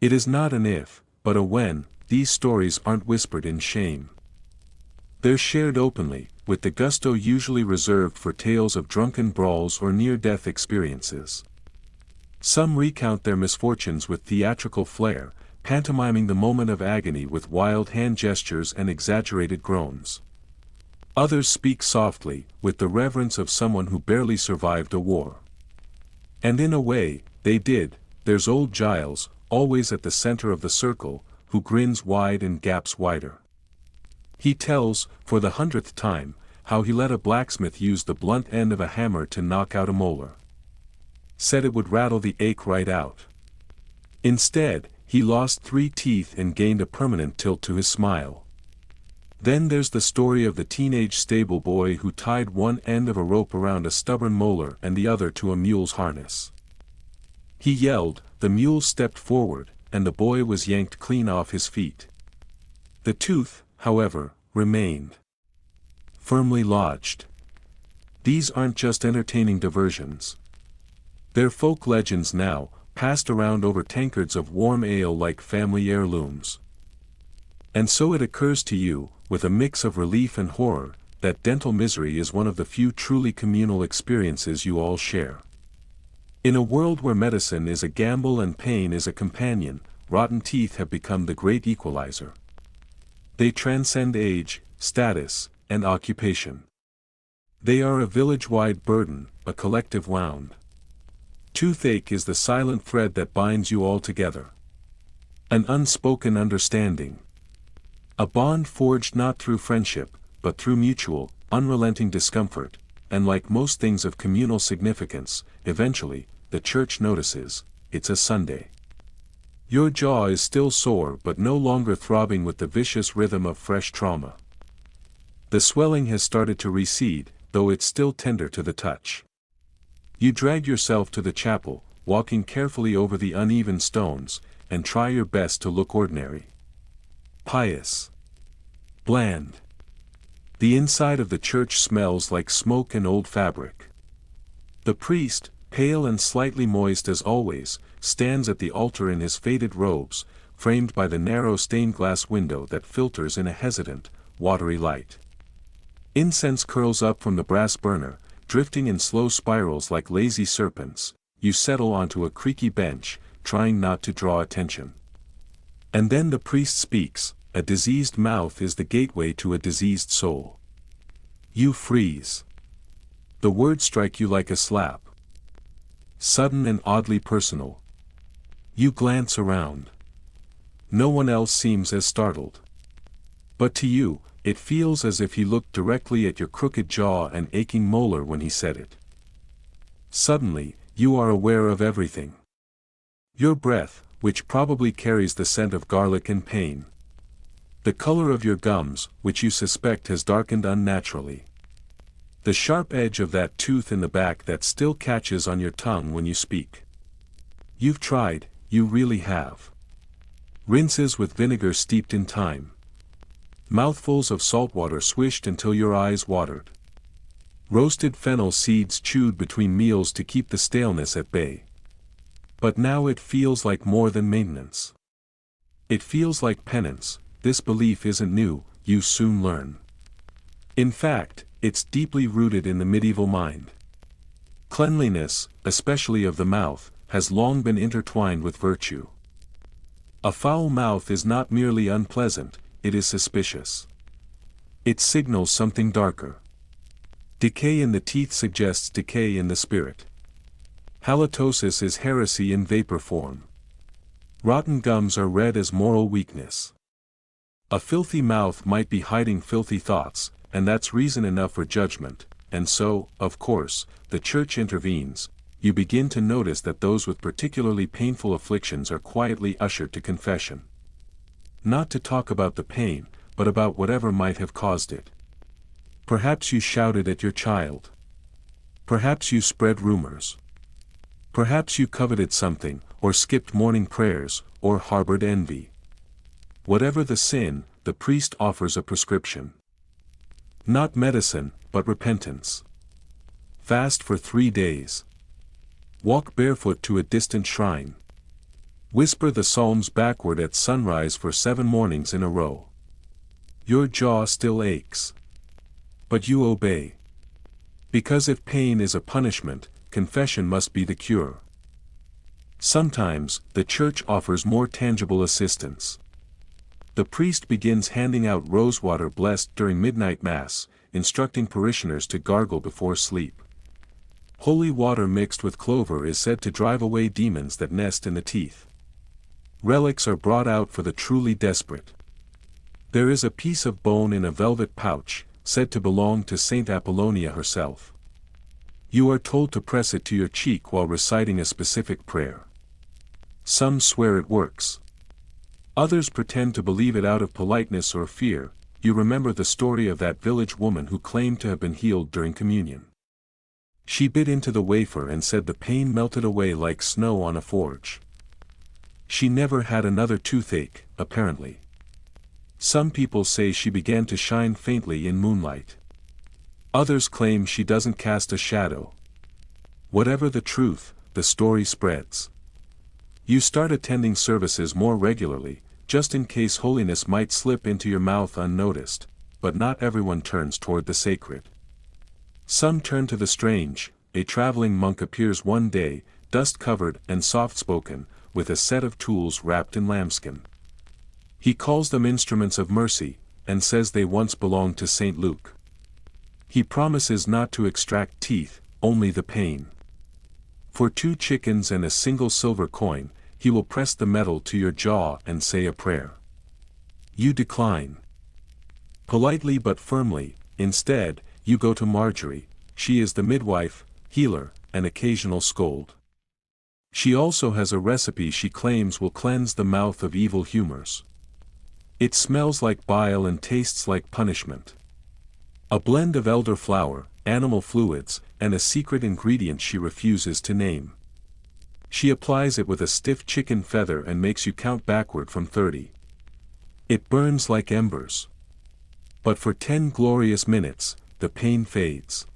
It is not an if, but a when. These stories aren't whispered in shame. They're shared openly, with the gusto usually reserved for tales of drunken brawls or near-death experiences. Some recount their misfortunes with theatrical flair, pantomiming the moment of agony with wild hand gestures and exaggerated groans. Others speak softly, with the reverence of someone who barely survived a war. And in a way, they did. There's old Giles, always at the center of the circle, who grins wide and gaps wider. He tells, for the 100th time, how he let a blacksmith use the blunt end of a hammer to knock out a molar. Said it would rattle the ache right out. Instead, he lost 3 teeth and gained a permanent tilt to his smile. Then there's the story of the teenage stable boy who tied one end of a rope around a stubborn molar and the other to a mule's harness. He yelled, the mule stepped forward, and the boy was yanked clean off his feet. The tooth, however, remained firmly lodged. These aren't just entertaining diversions. They're folk legends now, passed around over tankards of warm ale like family heirlooms. And so it occurs to you, with a mix of relief and horror, that dental misery is one of the few truly communal experiences you all share. In a world where medicine is a gamble and pain is a companion, rotten teeth have become the great equalizer. They transcend age, status, and occupation. They are a village-wide burden, a collective wound. Toothache is the silent thread that binds you all together. An unspoken understanding. A bond forged not through friendship, but through mutual, unrelenting discomfort, and like most things of communal significance, eventually, the church notices, it's a Sunday. Your jaw is still sore but no longer throbbing with the vicious rhythm of fresh trauma. The swelling has started to recede, though it's still tender to the touch. You drag yourself to the chapel, walking carefully over the uneven stones, and try your best to look ordinary. Pious. Bland. The inside of the church smells like smoke and old fabric. The priest, pale and slightly moist as always, stands at the altar in his faded robes, framed by the narrow stained-glass window that filters in a hesitant, watery light. Incense curls up from the brass burner, drifting in slow spirals like lazy serpents. You settle onto a creaky bench, trying not to draw attention. And then the priest speaks. A diseased mouth is the gateway to a diseased soul. You freeze. The words strike you like a slap. Sudden and oddly personal. You glance around. No one else seems as startled. But to you, it feels as if he looked directly at your crooked jaw and aching molar when he said it. Suddenly, you are aware of everything. Your breath, which probably carries the scent of garlic and pain. The color of your gums, which you suspect has darkened unnaturally. The sharp edge of that tooth in the back that still catches on your tongue when you speak. You've tried, you really have. Rinses with vinegar steeped in thyme. Mouthfuls of salt water swished until your eyes watered. Roasted fennel seeds chewed between meals to keep the staleness at bay. But now it feels like more than maintenance. It feels like penance. This belief isn't new, you soon learn. In fact, it's deeply rooted in the medieval mind. Cleanliness, especially of the mouth, has long been intertwined with virtue. A foul mouth is not merely unpleasant, it is suspicious. It signals something darker. Decay in the teeth suggests decay in the spirit. Halitosis is heresy in vapor form. Rotten gums are read as moral weakness. A filthy mouth might be hiding filthy thoughts, and that's reason enough for judgment, and so, of course, the church intervenes. You begin to notice that those with particularly painful afflictions are quietly ushered to confession. Not to talk about the pain, but about whatever might have caused it. Perhaps you shouted at your child. Perhaps you spread rumors. Perhaps you coveted something, or skipped morning prayers, or harbored envy. Whatever the sin, the priest offers a prescription. Not medicine, but repentance. Fast for 3 days. Walk barefoot to a distant shrine. Whisper the psalms backward at sunrise for 7 mornings in a row. Your jaw still aches. But you obey. Because if pain is a punishment, confession must be the cure. Sometimes, the church offers more tangible assistance. The priest begins handing out rosewater blessed during midnight mass, instructing parishioners to gargle before sleep. Holy water mixed with clover is said to drive away demons that nest in the teeth. Relics are brought out for the truly desperate. There is a piece of bone in a velvet pouch, said to belong to Saint Apollonia herself. You are told to press it to your cheek while reciting a specific prayer. Some swear it works. Others pretend to believe it out of politeness or fear. You remember the story of that village woman who claimed to have been healed during communion. She bit into the wafer and said the pain melted away like snow on a forge. She never had another toothache, apparently. Some people say she began to shine faintly in moonlight. Others claim she doesn't cast a shadow. Whatever the truth, the story spreads. You start attending services more regularly, just in case holiness might slip into your mouth unnoticed, but not everyone turns toward the sacred. Some turn to the strange. A traveling monk appears one day, dust-covered and soft-spoken, with a set of tools wrapped in lambskin. He calls them instruments of mercy, and says they once belonged to St. Luke. He promises not to extract teeth, only the pain. For 2 chickens and a single silver coin, he will press the metal to your jaw and say a prayer. You decline. Politely but firmly. Instead, you go to Marjorie. She is the midwife, healer, and occasional scold. She also has a recipe she claims will cleanse the mouth of evil humors. It smells like bile and tastes like punishment. A blend of elderflower, animal fluids, and a secret ingredient she refuses to name. She applies it with a stiff chicken feather and makes you count backward from 30. It burns like embers. But for 10 glorious minutes, the pain fades.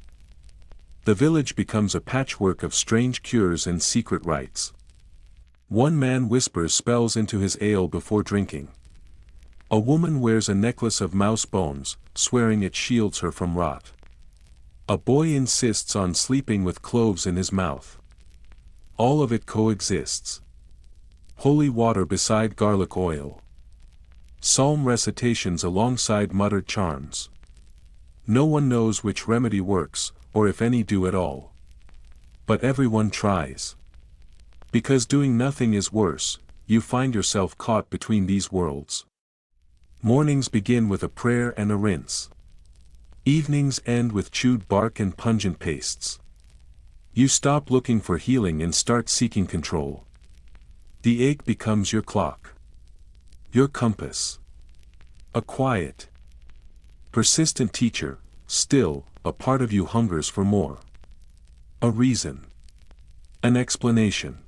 The village becomes a patchwork of strange cures and secret rites. One man whispers spells into his ale before drinking. A woman wears a necklace of mouse bones, swearing it shields her from rot. A boy insists on sleeping with cloves in his mouth. All of it coexists. Holy water beside garlic oil. Psalm recitations alongside muttered charms. No one knows which remedy works, or if any do at all. But everyone tries. Because doing nothing is worse, you find yourself caught between these worlds. Mornings begin with a prayer and a rinse. Evenings end with chewed bark and pungent pastes. You stop looking for healing and start seeking control. The ache becomes your clock. Your compass. A quiet, persistent teacher. Still, a part of you hungers for more. A reason. An explanation.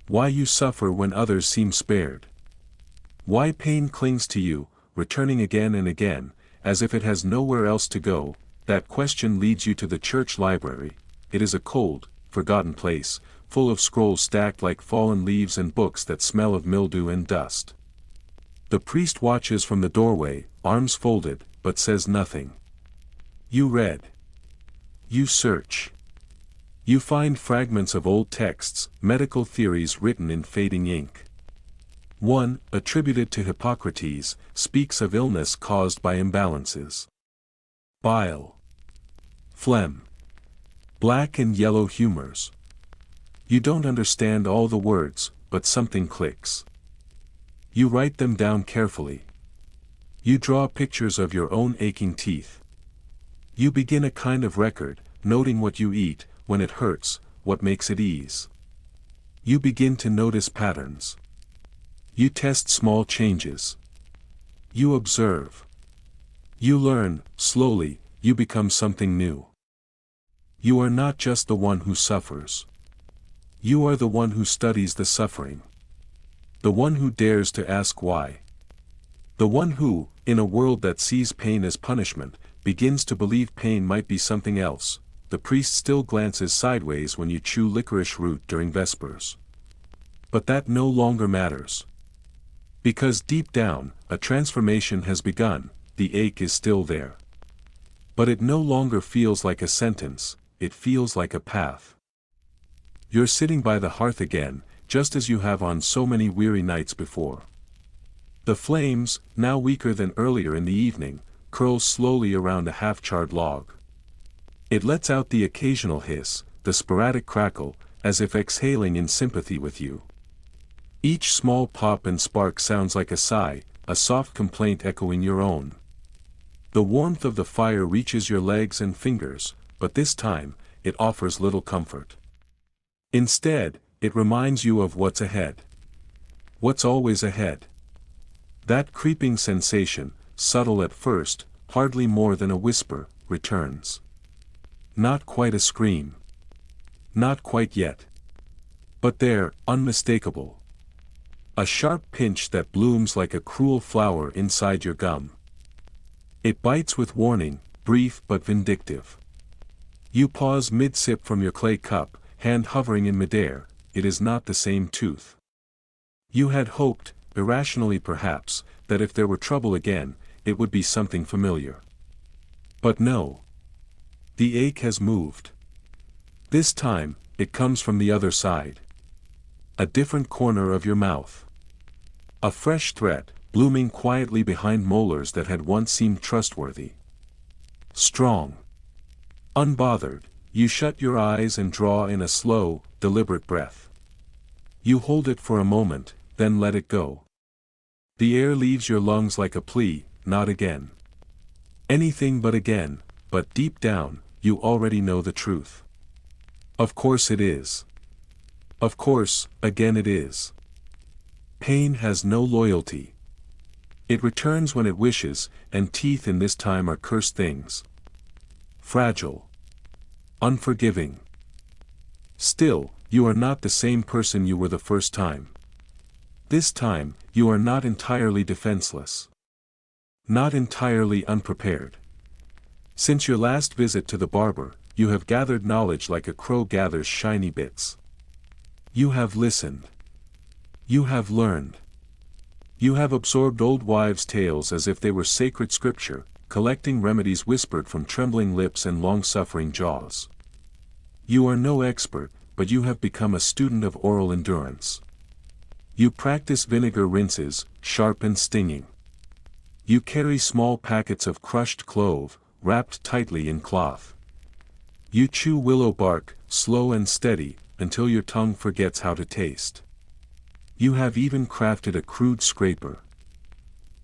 Why you suffer when others seem spared. Why pain clings to you, returning again and again, as if it has nowhere else to go. That question leads you to the church library. It is a cold, forgotten place, full of scrolls stacked like fallen leaves and books that smell of mildew and dust. The priest watches from the doorway, arms folded, but says nothing. You read. You search. You find fragments of old texts, medical theories written in fading ink. One, attributed to Hippocrates, speaks of illness caused by imbalances. Bile. Phlegm. Black and yellow humors. You don't understand all the words, but something clicks. You write them down carefully. You draw pictures of your own aching teeth. You begin a kind of record, noting what you eat, when it hurts, what makes it ease. You begin to notice patterns. You test small changes. You observe. You learn. Slowly, you become something new. You are not just the one who suffers. You are the one who studies the suffering. The one who dares to ask why. The one who, in a world that sees pain as punishment, begins to believe pain might be something else. The priest still glances sideways when you chew licorice root during Vespers. But that no longer matters. Because deep down, a transformation has begun. The ache is still there. But it no longer feels like a sentence, it feels like a path. You're sitting by the hearth again, just as you have on so many weary nights before. The flames, now weaker than earlier in the evening, curl slowly around a half-charred log. It lets out the occasional hiss, the sporadic crackle, as if exhaling in sympathy with you. Each small pop and spark sounds like a sigh, a soft complaint echoing your own. The warmth of the fire reaches your legs and fingers, but this time, it offers little comfort. Instead, it reminds you of what's ahead. What's always ahead? That creeping sensation, subtle at first, hardly more than a whisper, returns. Not quite a scream. Not quite yet. But there, unmistakable. A sharp pinch that blooms like a cruel flower inside your gum. It bites with warning, brief but vindictive. You pause mid-sip from your clay cup, hand hovering in midair. It is not the same tooth. You had hoped, irrationally perhaps, that if there were trouble again, it would be something familiar. But no. The ache has moved. This time, it comes from the other side. A different corner of your mouth. A fresh threat, blooming quietly behind molars that had once seemed trustworthy. Strong. Unbothered, you shut your eyes and draw in a slow, deliberate breath. You hold it for a moment, then let it go. The air leaves your lungs like a plea, not again. Anything but again, but deep down, you already know the truth. Of course it is. Of course, again it is. Pain has no loyalty. It returns when it wishes, and teeth in this time are cursed things. Fragile. Unforgiving. Still, you are not the same person you were the first time. This time, you are not entirely defenseless. Not entirely unprepared. Since your last visit to the barber, you have gathered knowledge like a crow gathers shiny bits. You have listened. You have learned. You have absorbed old wives' tales as if they were sacred scripture, collecting remedies whispered from trembling lips and long-suffering jaws. You are no expert, but you have become a student of oral endurance. You practice vinegar rinses, sharp and stinging. You carry small packets of crushed clove, wrapped tightly in cloth. You chew willow bark, slow and steady, until your tongue forgets how to taste. You have even crafted a crude scraper.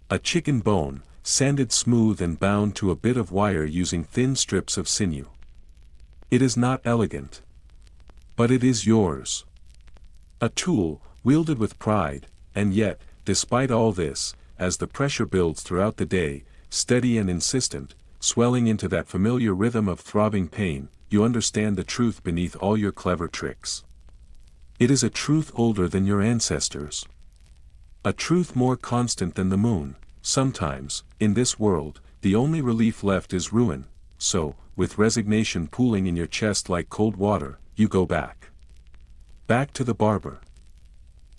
A chicken bone, sanded smooth and bound to a bit of wire using thin strips of sinew. It is not elegant. But it is yours. A tool, wielded with pride, and yet, despite all this, as the pressure builds throughout the day, steady and insistent, swelling into that familiar rhythm of throbbing pain, you understand the truth beneath all your clever tricks. It is a truth older than your ancestors. A truth more constant than the moon. Sometimes, in this world, the only relief left is ruin, so, with resignation pooling in your chest like cold water, you go back. Back to the barber.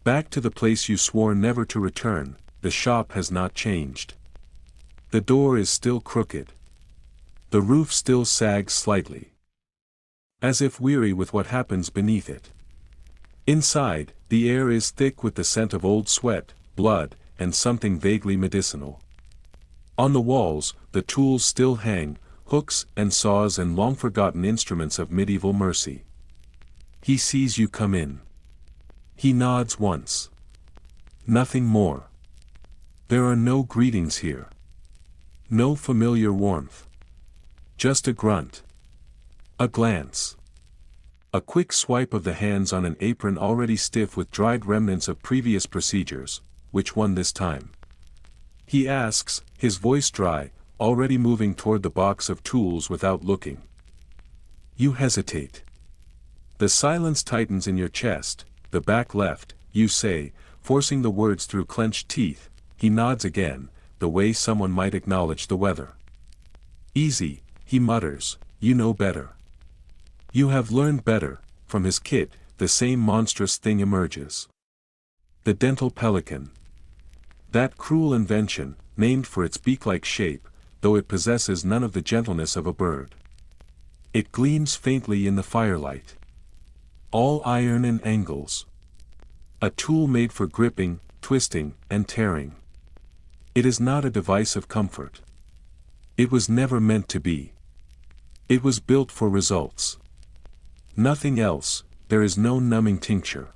Back to the place you swore never to return. The shop has not changed. The door is still crooked. The roof still sags slightly. As if weary with what happens beneath it. Inside, the air is thick with the scent of old sweat, blood, and something vaguely medicinal. On the walls, the tools still hang, hooks and saws and long-forgotten instruments of medieval mercy. He sees you come in. He nods once. Nothing more. There are no greetings here. No familiar warmth. Just a grunt. A glance. A quick swipe of the hands on an apron already stiff with dried remnants of previous procedures. Which one this time? He asks, his voice dry, already moving toward the box of tools without looking. You hesitate. The silence tightens in your chest. The back left, you say, forcing the words through clenched teeth. He nods again, the way someone might acknowledge the weather. Easy, he mutters, you know better. You have learned better. From his kit, the same monstrous thing emerges. The dental pelican. That cruel invention, named for its beak-like shape, though it possesses none of the gentleness of a bird. It gleams faintly in the firelight. All iron and angles. A tool made for gripping, twisting, and tearing. It is not a device of comfort. It was never meant to be. It was built for results. Nothing else. There is no numbing tincture.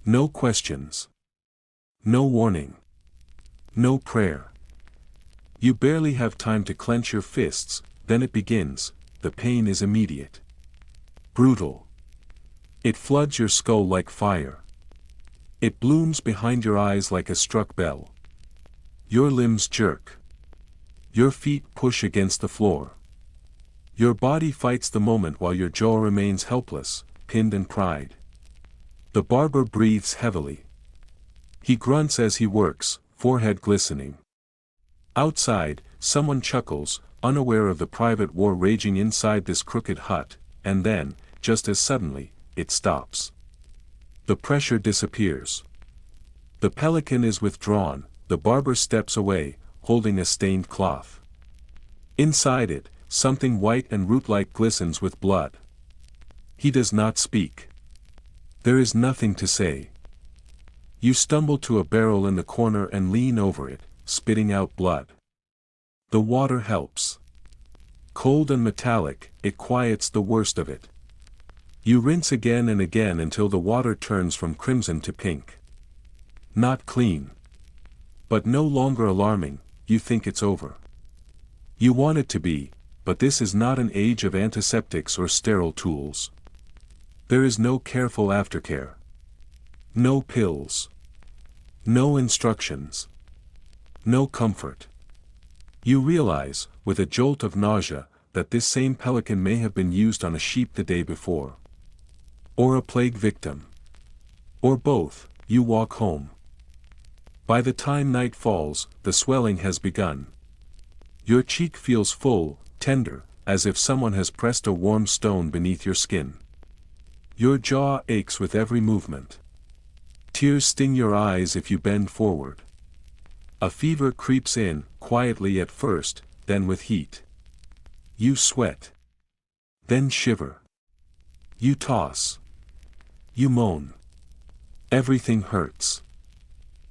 No questions. No warning. No prayer. You barely have time to clench your fists, then it begins. The pain is immediate. Brutal. It floods your skull like fire. It blooms behind your eyes like a struck bell. Your limbs jerk. Your feet push against the floor. Your body fights the moment while your jaw remains helpless, pinned and pried. The barber breathes heavily. He grunts as he works, forehead glistening. Outside, someone chuckles, unaware of the private war raging inside this crooked hut, and then, just as suddenly, it stops. The pressure disappears. The pelican is withdrawn, the barber steps away, holding a stained cloth. Inside it, something white and root-like glistens with blood. He does not speak. There is nothing to say. You stumble to a barrel in the corner and lean over it, spitting out blood. The water helps. Cold and metallic, it quiets the worst of it. You rinse again and again until the water turns from crimson to pink. Not clean. But no longer alarming, you think it's over. You want it to be, but this is not an age of antiseptics or sterile tools. There is no careful aftercare. No pills. No instructions. No comfort. You realize, with a jolt of nausea, that this same pelican may have been used on a sheep the day before. Or a plague victim. Or both. You walk home. By the time night falls, the swelling has begun. Your cheek feels full, tender, as if someone has pressed a warm stone beneath your skin. Your jaw aches with every movement. Tears sting your eyes if you bend forward. A fever creeps in, quietly at first, then with heat. You sweat. Then shiver. You toss. You moan. Everything hurts.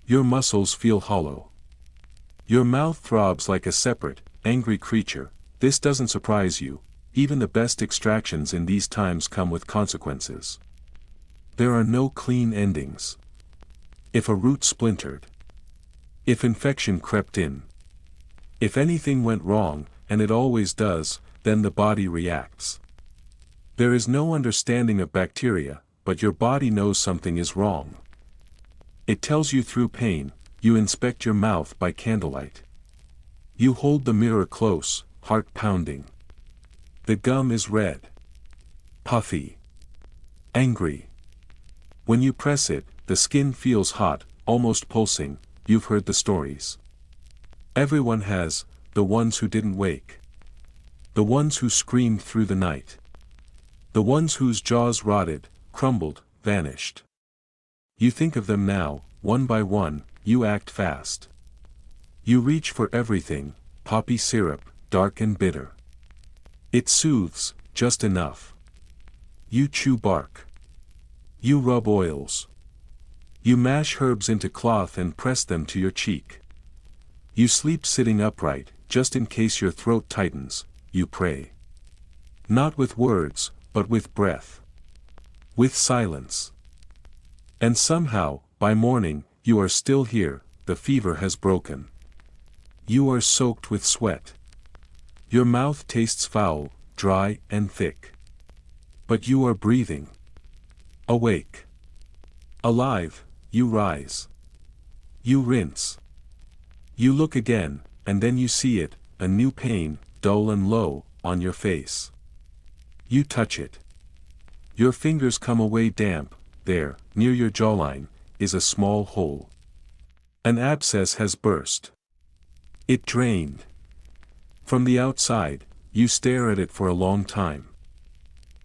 Your muscles feel hollow. Your mouth throbs like a separate, angry creature. This doesn't surprise you. Even the best extractions in these times come with consequences. There are no clean endings. If a root splintered. If infection crept in. If anything went wrong, and it always does, then the body reacts. There is no understanding of bacteria, but your body knows something is wrong. It tells you through pain. You inspect your mouth by candlelight. You hold the mirror close, heart pounding. The gum is red. Puffy. Angry. When you press it, the skin feels hot, almost pulsing. You've heard the stories. Everyone has, the ones who didn't wake. The ones who screamed through the night. The ones whose jaws rotted, crumbled, vanished. You think of them now, one by one. You act fast. You reach for everything, poppy syrup, dark and bitter. It soothes, just enough. You chew bark. You rub oils. You mash herbs into cloth and press them to your cheek. You sleep sitting upright, just in case your throat tightens. You pray. Not with words, but with breath. With silence. And somehow, by morning, you are still here. The fever has broken. You are soaked with sweat. Your mouth tastes foul, dry and thick. But you are breathing. Awake. Alive. You rise. You rinse. You look again, and then you see it, a new pain, dull and low, on your face. You touch it. Your fingers come away damp. There, near your jawline, is a small hole. An abscess has burst. It drained. From the outside, you stare at it for a long time.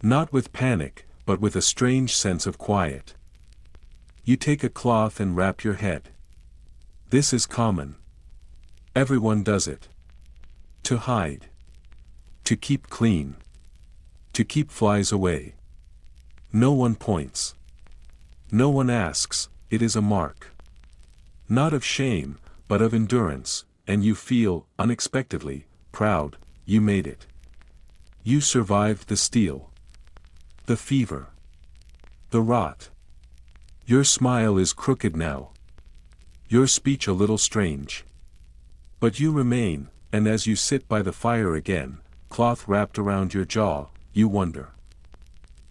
Not with panic, but with a strange sense of quiet. You take a cloth and wrap your head. This is common. Everyone does it. To hide. To keep clean. To keep flies away. No one points. No one asks. It is a mark. Not of shame, but of endurance, and you feel, unexpectedly, proud. You made it. You survived the steel. The fever. The rot. Your smile is crooked now. Your speech a little strange. But you remain, and as you sit by the fire again, cloth wrapped around your jaw, you wonder.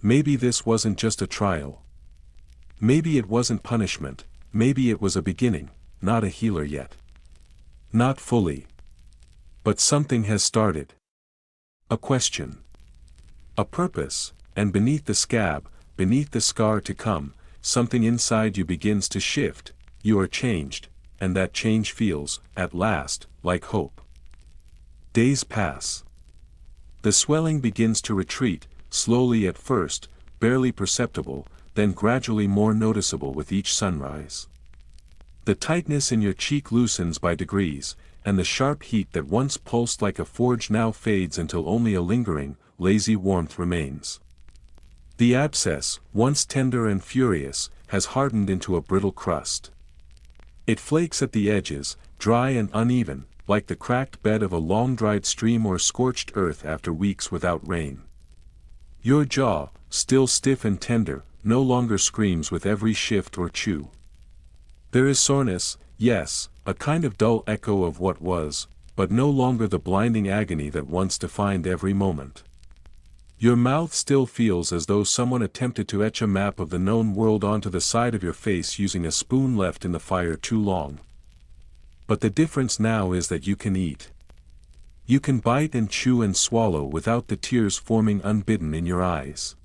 Maybe this wasn't just a trial. Maybe it wasn't punishment, maybe it was a beginning, not a healer yet. Not fully. But something has started. A question. A purpose, and beneath the scab, beneath the scar to come, something inside you begins to shift, you are changed, and that change feels, at last, like hope. Days pass. The swelling begins to retreat, slowly at first, barely perceptible, then gradually more noticeable with each sunrise. The tightness in your cheek loosens by degrees, and the sharp heat that once pulsed like a forge now fades until only a lingering, lazy warmth remains. The abscess, once tender and furious, has hardened into a brittle crust. It flakes at the edges, dry and uneven, like the cracked bed of a long-dried stream or scorched earth after weeks without rain. Your jaw, still stiff and tender, no longer screams with every shift or chew. There is soreness, yes, a kind of dull echo of what was, but no longer the blinding agony that once defined every moment. Your mouth still feels as though someone attempted to etch a map of the known world onto the side of your face using a spoon left in the fire too long. But the difference now is that you can eat. You can bite and chew and swallow without the tears forming unbidden in your eyes.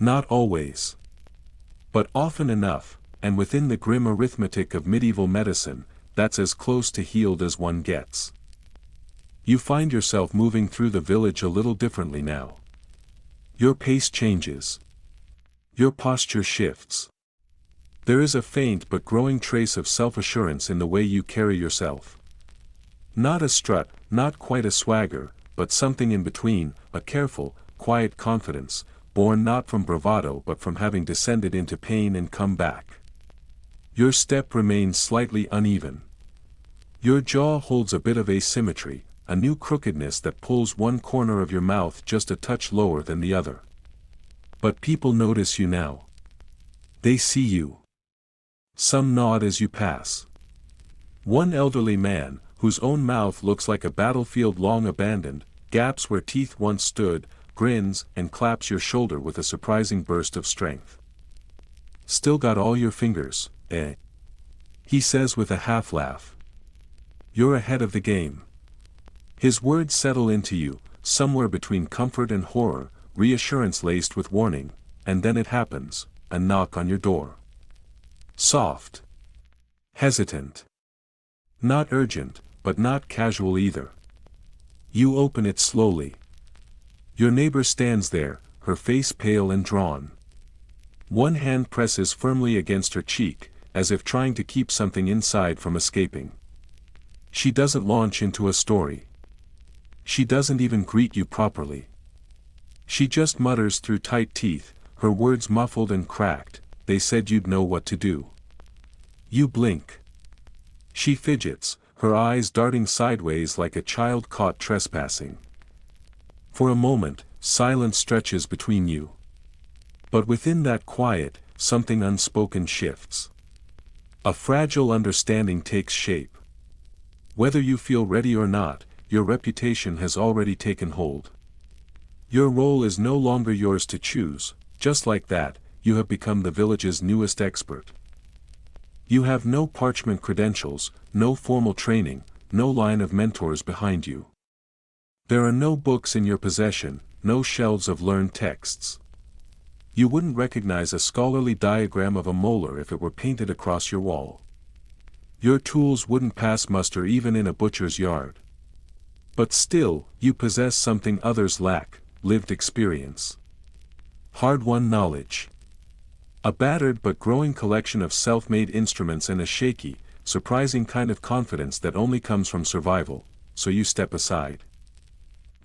Not always. But often enough, and within the grim arithmetic of medieval medicine, that's as close to healed as one gets. You find yourself moving through the village a little differently now. Your pace changes. Your posture shifts. There is a faint but growing trace of self-assurance in the way you carry yourself. Not a strut, not quite a swagger, but something in between, a careful, quiet confidence, born not from bravado but from having descended into pain and come back. Your step remains slightly uneven. Your jaw holds a bit of asymmetry, a new crookedness that pulls one corner of your mouth just a touch lower than the other. But people notice you now. They see you. Some nod as you pass. One elderly man, whose own mouth looks like a battlefield long abandoned, gaps where teeth once stood, grins and claps your shoulder with a surprising burst of strength. Still got all your fingers, eh? He says with a half-laugh. You're ahead of the game. His words settle into you, somewhere between comfort and horror, reassurance laced with warning, and then it happens, a knock on your door. Soft. Hesitant. Not urgent, but not casual either. You open it slowly. Your neighbor stands there, her face pale and drawn. One hand presses firmly against her cheek, as if trying to keep something inside from escaping. She doesn't launch into a story. She doesn't even greet you properly. She just mutters through tight teeth, her words muffled and cracked, "They said you'd know what to do." You blink. She fidgets, her eyes darting sideways like a child caught trespassing. For a moment, silence stretches between you. But within that quiet, something unspoken shifts. A fragile understanding takes shape. Whether you feel ready or not, your reputation has already taken hold. Your role is no longer yours to choose, just like that, you have become the village's newest expert. You have no parchment credentials, no formal training, no line of mentors behind you. There are no books in your possession, no shelves of learned texts. You wouldn't recognize a scholarly diagram of a molar if it were painted across your wall. Your tools wouldn't pass muster even in a butcher's yard. But still, you possess something others lack, lived experience. Hard-won knowledge. A battered but growing collection of self-made instruments and a shaky, surprising kind of confidence that only comes from survival, so you step aside.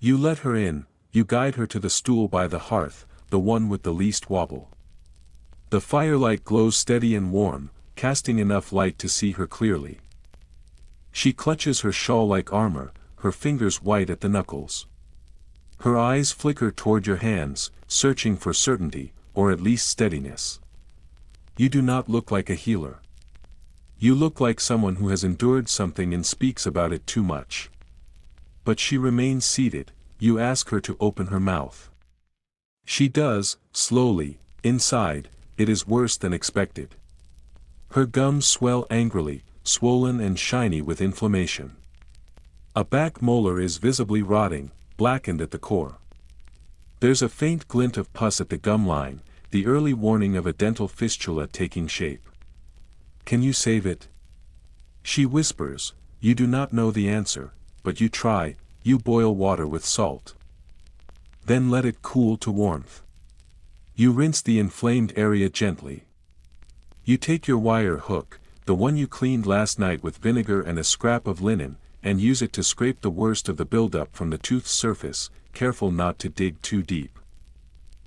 You let her in, you guide her to the stool by the hearth, the one with the least wobble. The firelight glows steady and warm, casting enough light to see her clearly. She clutches her shawl like armor, her fingers white at the knuckles. Her eyes flicker toward your hands, searching for certainty, or at least steadiness. You do not look like a healer. You look like someone who has endured something and speaks about it too much. But she remains seated. You ask her to open her mouth. She does, slowly. Inside, it is worse than expected. Her gums swell angrily, swollen and shiny with inflammation. A back molar is visibly rotting, blackened at the core. There's a faint glint of pus at the gum line, the early warning of a dental fistula taking shape. Can you save it? She whispers. You do not know the answer, but you try. You boil water with salt. Then let it cool to warmth. You rinse the inflamed area gently. You take your wire hook, the one you cleaned last night with vinegar and a scrap of linen, and use it to scrape the worst of the buildup from the tooth's surface, careful not to dig too deep.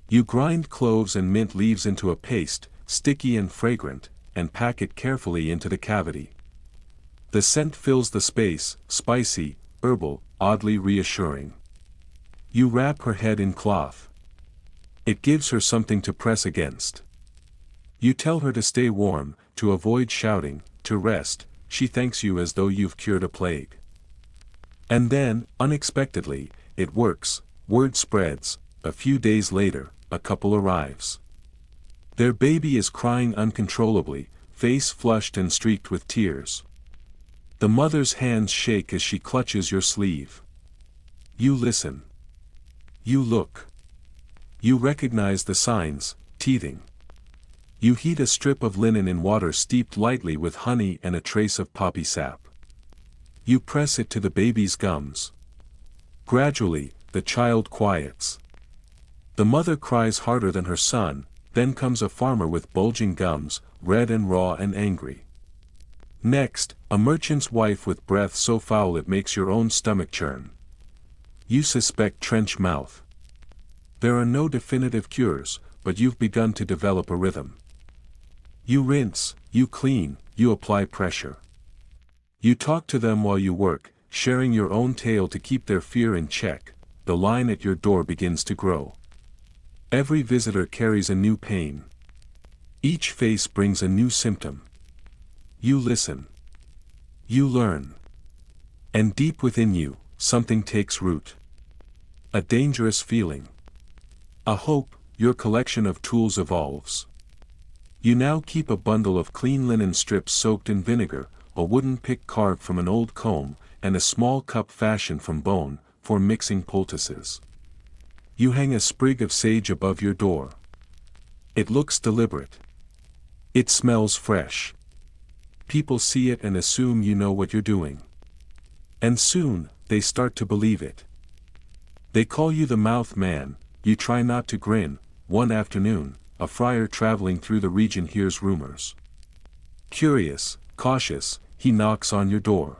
You grind cloves and mint leaves into a paste, sticky and fragrant, and pack it carefully into the cavity. The scent fills the space, spicy, herbal, oddly reassuring. You wrap her head in cloth. It gives her something to press against. You tell her to stay warm, to avoid shouting, to rest. She thanks you as though you've cured a plague. And then, unexpectedly, it works. Word spreads. A few days later, a couple arrives. Their baby is crying uncontrollably, face flushed and streaked with tears. The mother's hands shake as she clutches your sleeve. You listen. You look. You recognize the signs: teething. You heat a strip of linen in water steeped lightly with honey and a trace of poppy sap. You press it to the baby's gums. Gradually, the child quiets. The mother cries harder than her son. Then comes a farmer with bulging gums, red and raw and angry. Next, a merchant's wife with breath so foul it makes your own stomach churn. You suspect trench mouth. There are no definitive cures, but you've begun to develop a rhythm. You rinse, you clean, you apply pressure. You talk to them while you work, sharing your own tale to keep their fear in check. The line at your door begins to grow. Every visitor carries a new pain. Each face brings a new symptom. You listen. You learn. And deep within you, something takes root. A dangerous feeling. A hope. Your collection of tools evolves. You now keep a bundle of clean linen strips soaked in vinegar, a wooden pick carved from an old comb, and a small cup fashioned from bone, for mixing poultices. You hang a sprig of sage above your door. It looks deliberate. It smells fresh. People see it and assume you know what you're doing. And soon, they start to believe it. They call you the mouth man. You try not to grin. One afternoon, a friar traveling through the region hears rumors. Curious, cautious, he knocks on your door.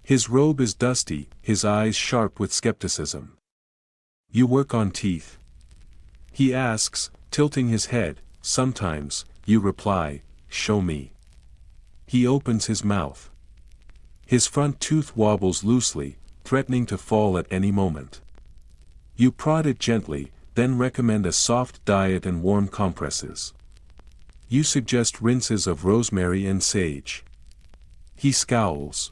His robe is dusty, his eyes sharp with skepticism. You work on teeth? He asks, tilting his head. Sometimes. You reply, show me. He opens his mouth. His front tooth wobbles loosely, threatening to fall at any moment. You prod it gently, then recommend a soft diet and warm compresses. You suggest rinses of rosemary and sage. He scowls.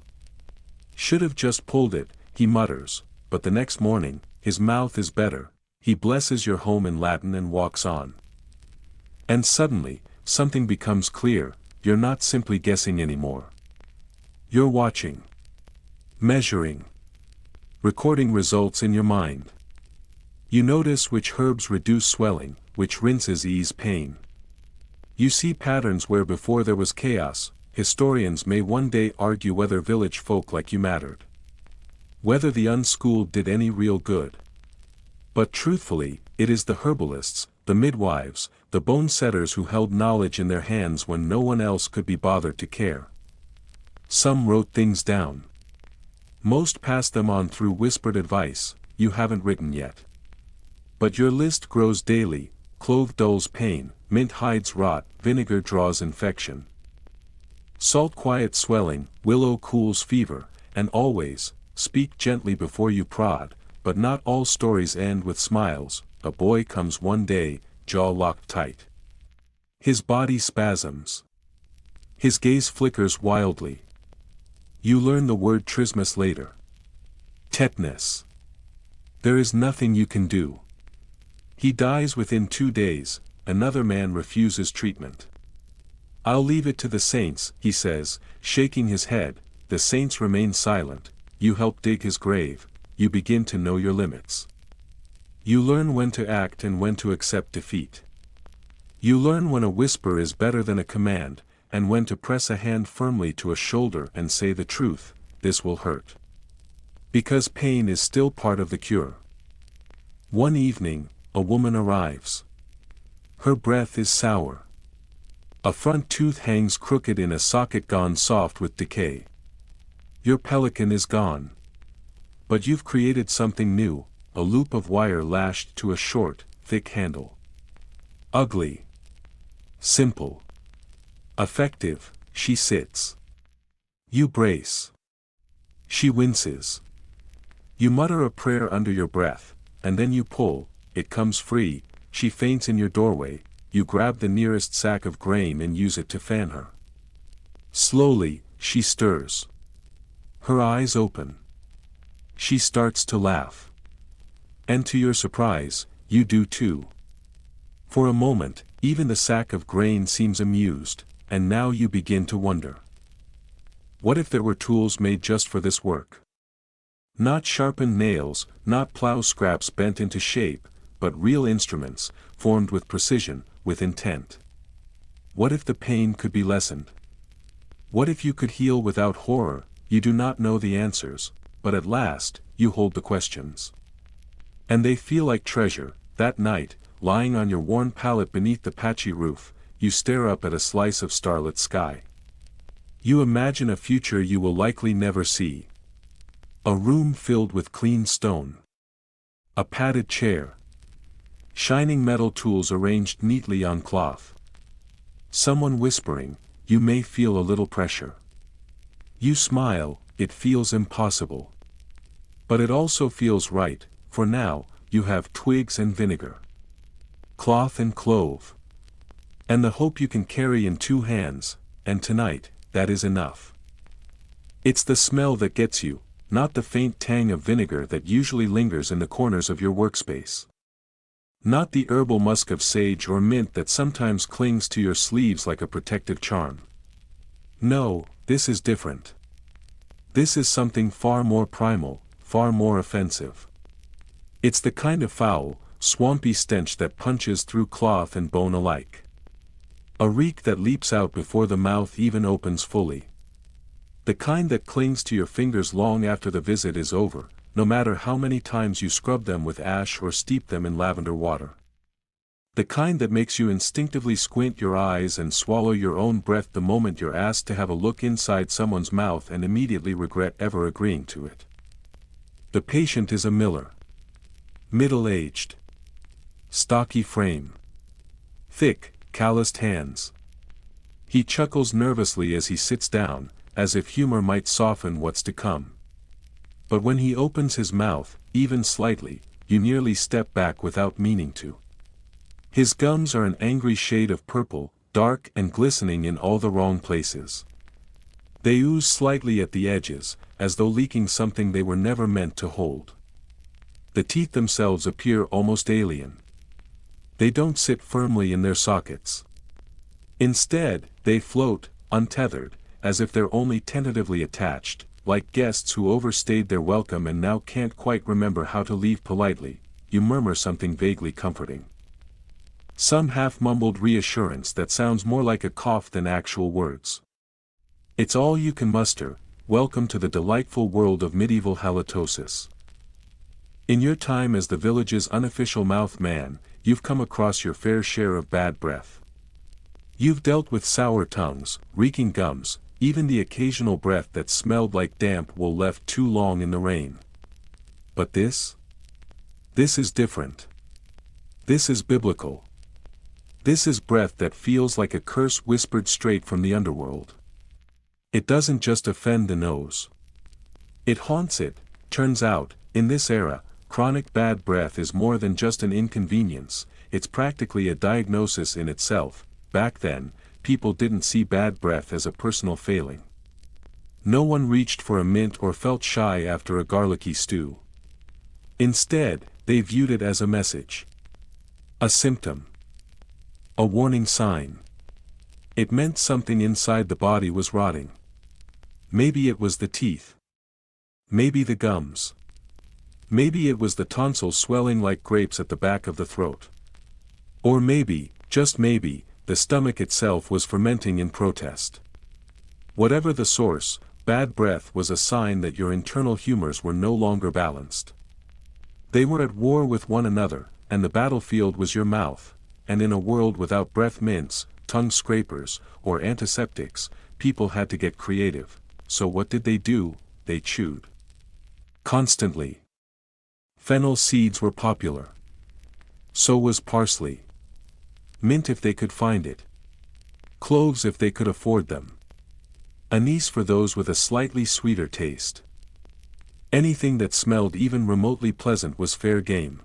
Should have just pulled it, he mutters, but the next morning, his mouth is better. He blesses your home in Latin and walks on. And suddenly, something becomes clear. You're not simply guessing anymore. You're watching. Measuring. Recording results in your mind. You notice which herbs reduce swelling, which rinses ease pain. You see patterns where before there was chaos. Historians may one day argue whether village folk like you mattered. Whether the unschooled did any real good. But truthfully, it is the herbalists, the midwives, the bone setters who held knowledge in their hands when no one else could be bothered to care. Some wrote things down. Most passed them on through whispered advice. You haven't written yet. But your list grows daily. Clove dulls pain, mint hides rot, vinegar draws infection. Salt quiets swelling, willow cools fever, and always, speak gently before you prod. But not all stories end with smiles. A boy comes one day, jaw locked tight. His body spasms. His gaze flickers wildly. You learn the word trismus later. Tetanus. There is nothing you can do. He dies within 2 days, another man refuses treatment. I'll leave it to the saints, he says, shaking his head. The saints remain silent. You help dig his grave, you begin to know your limits. You learn when to act and when to accept defeat. You learn when a whisper is better than a command, and when to press a hand firmly to a shoulder and say the truth, this will hurt. Because pain is still part of the cure. One evening, a woman arrives. Her breath is sour. A front tooth hangs crooked in a socket gone soft with decay. Your pelican is gone. But you've created something new, a loop of wire lashed to a short, thick handle. Ugly. Simple. Effective, she sits. You brace. She winces. You mutter a prayer under your breath, and then you pull, it comes free, she faints in your doorway, you grab the nearest sack of grain and use it to fan her. Slowly, she stirs. Her eyes open. She starts to laugh. And to your surprise, you do too. For a moment, even the sack of grain seems amused, and now you begin to wonder. What if there were tools made just for this work? Not sharpened nails, not plow scraps bent into shape, but real instruments, formed with precision, with intent. What if the pain could be lessened? What if you could heal without horror? You do not know the answers, but at last, you hold the questions. And they feel like treasure. That night, lying on your worn pallet beneath the patchy roof, you stare up at a slice of starlit sky. You imagine a future you will likely never see. A room filled with clean stone. A padded chair. Shining metal tools arranged neatly on cloth. Someone whispering, you may feel a little pressure. You smile, it feels impossible. But it also feels right, for now, you have twigs and vinegar. Cloth and clove. And the hope you can carry in 2 hands, and tonight, that is enough. It's the smell that gets you, not the faint tang of vinegar that usually lingers in the corners of your workspace. Not the herbal musk of sage or mint that sometimes clings to your sleeves like a protective charm. No, this is different. This is something far more primal, far more offensive. It's the kind of foul, swampy stench that punches through cloth and bone alike. A reek that leaps out before the mouth even opens fully. The kind that clings to your fingers long after the visit is over, no matter how many times you scrub them with ash or steep them in lavender water. The kind that makes you instinctively squint your eyes and swallow your own breath the moment you're asked to have a look inside someone's mouth and immediately regret ever agreeing to it. The patient is a miller. Middle-aged. Stocky frame. Thick, calloused hands. He chuckles nervously as he sits down, as if humor might soften what's to come. But when he opens his mouth, even slightly, you nearly step back without meaning to. His gums are an angry shade of purple, dark and glistening in all the wrong places. They ooze slightly at the edges, as though leaking something they were never meant to hold. The teeth themselves appear almost alien. They don't sit firmly in their sockets. Instead, they float, untethered, as if they're only tentatively attached, like guests who overstayed their welcome and now can't quite remember how to leave politely. You murmur something vaguely comforting. Some half-mumbled reassurance that sounds more like a cough than actual words. It's all you can muster. Welcome to the delightful world of medieval halitosis. In your time as the village's unofficial mouth man, you've come across your fair share of bad breath. You've dealt with sour tongues, reeking gums, even the occasional breath that smelled like damp wool left too long in the rain. But this? This is different. This is biblical. This is breath that feels like a curse whispered straight from the underworld. It doesn't just offend the nose. It haunts it. Turns out, in this era, chronic bad breath is more than just an inconvenience, it's practically a diagnosis in itself. back then, people didn't see bad breath as a personal failing. No one reached for a mint or felt shy after a garlicky stew. Instead, they viewed it as a message. A symptom. A warning sign. It meant something inside the body was rotting. Maybe it was the teeth. Maybe the gums. Maybe it was the tonsils swelling like grapes at the back of the throat. Or maybe, just maybe, the stomach itself was fermenting in protest. Whatever the source, bad breath was a sign that your internal humors were no longer balanced. They were at war with one another, and the battlefield was your mouth, and in a world without breath mints, tongue scrapers, or antiseptics, people had to get creative. So what did they do? They chewed. Constantly. Fennel seeds were popular. So was parsley. Mint if they could find it. Cloves if they could afford them. Anise for those with a slightly sweeter taste. Anything that smelled even remotely pleasant was fair game.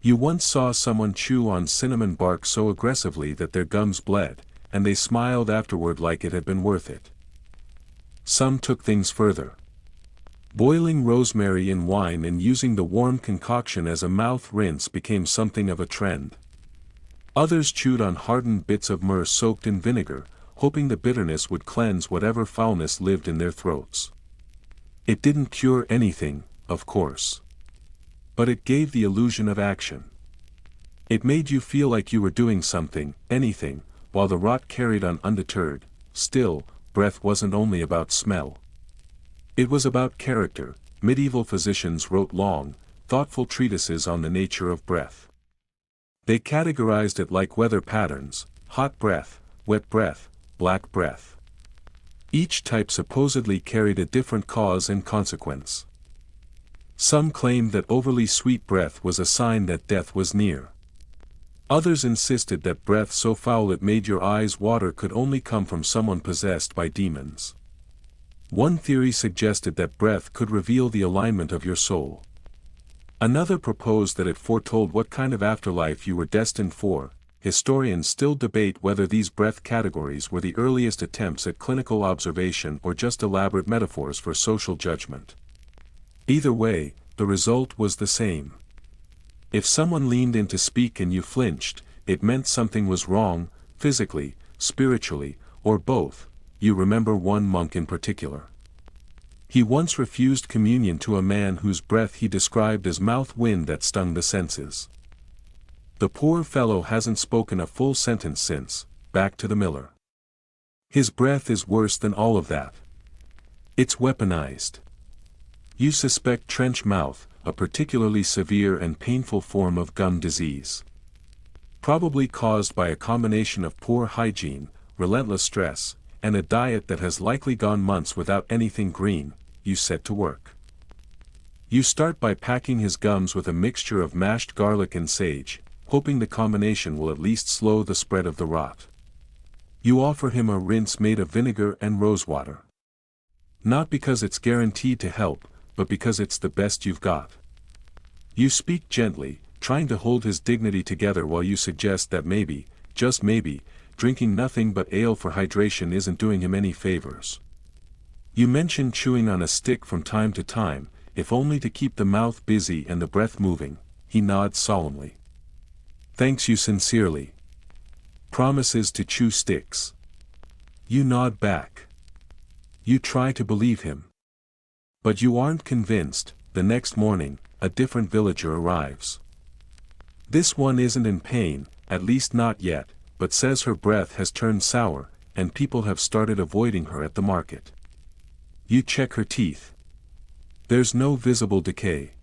You once saw someone chew on cinnamon bark so aggressively that their gums bled, and they smiled afterward like it had been worth it. Some took things further. Boiling rosemary in wine and using the warm concoction as a mouth rinse became something of a trend. Others chewed on hardened bits of myrrh soaked in vinegar, hoping the bitterness would cleanse whatever foulness lived in their throats. It didn't cure anything, of course. But it gave the illusion of action. It made you feel like you were doing something, anything, while the rot carried on undeterred. Still, breath wasn't only about smell. It was about character. Medieval physicians wrote long, thoughtful treatises on the nature of breath. They categorized it like weather patterns: hot breath, wet breath, black breath. Each type supposedly carried a different cause and consequence. Some claimed that overly sweet breath was a sign that death was near. Others insisted that breath so foul it made your eyes water could only come from someone possessed by demons. One theory suggested that breath could reveal the alignment of your soul. Another proposed that it foretold what kind of afterlife you were destined for. Historians still debate whether these breath categories were the earliest attempts at clinical observation or just elaborate metaphors for social judgment. Either way, the result was the same. If someone leaned in to speak and you flinched, it meant something was wrong, physically, spiritually, or both. You remember one monk in particular. He once refused communion to a man whose breath he described as mouth wind that stung the senses. The poor fellow hasn't spoken a full sentence since. Back to the miller. His breath is worse than all of that. It's weaponized. You suspect trench mouth, a particularly severe and painful form of gum disease. Probably caused by a combination of poor hygiene, relentless stress, and a diet that has likely gone months without anything green. You set to work. You start by packing his gums with a mixture of mashed garlic and sage, hoping the combination will at least slow the spread of the rot. You offer him a rinse made of vinegar and rosewater. Not because it's guaranteed to help, but because it's the best you've got. You speak gently, trying to hold his dignity together while you suggest that maybe, just maybe, drinking nothing but ale for hydration isn't doing him any favors. You mention chewing on a stick from time to time, if only to keep the mouth busy and the breath moving. He nods solemnly. Thanks you sincerely. Promises to chew sticks. You nod back. You try to believe him. But you aren't convinced. The next morning, a different villager arrives. This one isn't in pain, at least not yet, but says her breath has turned sour, and people have started avoiding her at the market. You check her teeth. There's no visible decay.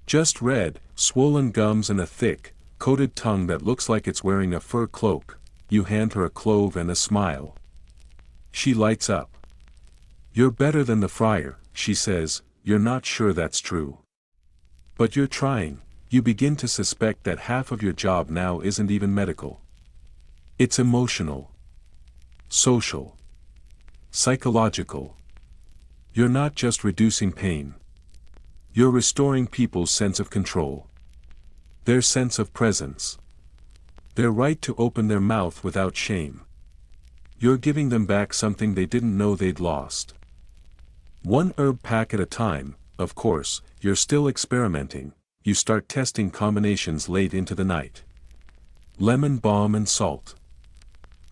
Just red, swollen gums and a thick, coated tongue that looks like it's wearing a fur cloak. You hand her a clove and a smile. She lights up. You're better than the friar, she says. You're not sure that's true. But you're trying. You begin to suspect that half of your job now isn't even medical. It's emotional. Social. Psychological. You're not just reducing pain. You're restoring people's sense of control. Their sense of presence. Their right to open their mouth without shame. You're giving them back something they didn't know they'd lost. One herb pack at a time, of course, you're still experimenting, you start testing combinations late into the night. Lemon balm and salt.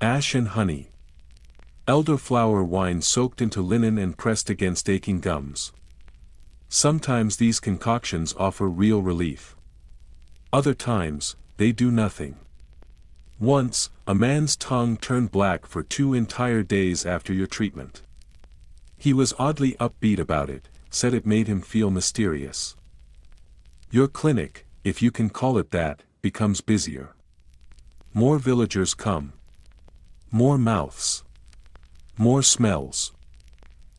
Ash and honey. Elderflower wine soaked into linen and pressed against aching gums. Sometimes these concoctions offer real relief. Other times, they do nothing. Once, a man's tongue turned black for 2 entire days after your treatment. He was oddly upbeat about it, said it made him feel mysterious. Your clinic, if you can call it that, becomes busier. More villagers come. More mouths. More smells.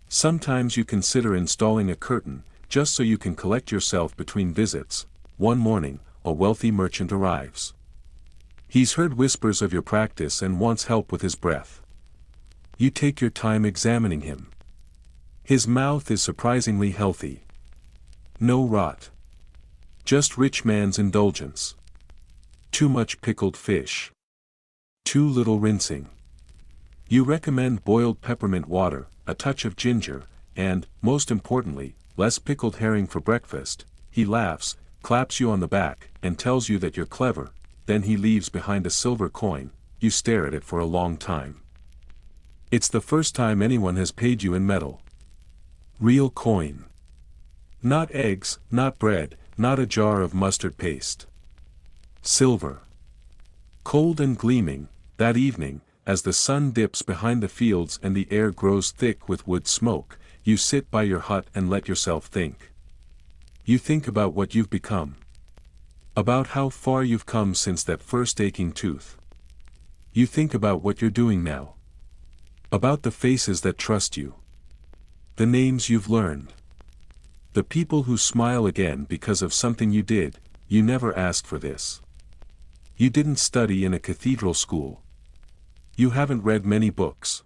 Sometimes you consider installing a curtain, just so you can collect yourself between visits. One morning, a wealthy merchant arrives. He's heard whispers of your practice and wants help with his breath. You take your time examining him. His mouth is surprisingly healthy. No rot. Just rich man's indulgence. Too much pickled fish. Too little rinsing. You recommend boiled peppermint water, a touch of ginger, and, most importantly, less pickled herring for breakfast. He laughs, claps you on the back, and tells you that you're clever. Then he leaves behind a silver coin. You stare at it for a long time. It's the first time anyone has paid you in metal. Real coin. Not eggs, not bread, not a jar of mustard paste. Silver. Cold and gleaming, that evening, as the sun dips behind the fields and the air grows thick with wood smoke, you sit by your hut and let yourself think. You think about what you've become. About how far you've come since that first aching tooth. You think about what you're doing now. About the faces that trust you. The names you've learned. The people who smile again because of something you did. You never asked for this. You didn't study in a cathedral school. You haven't read many books.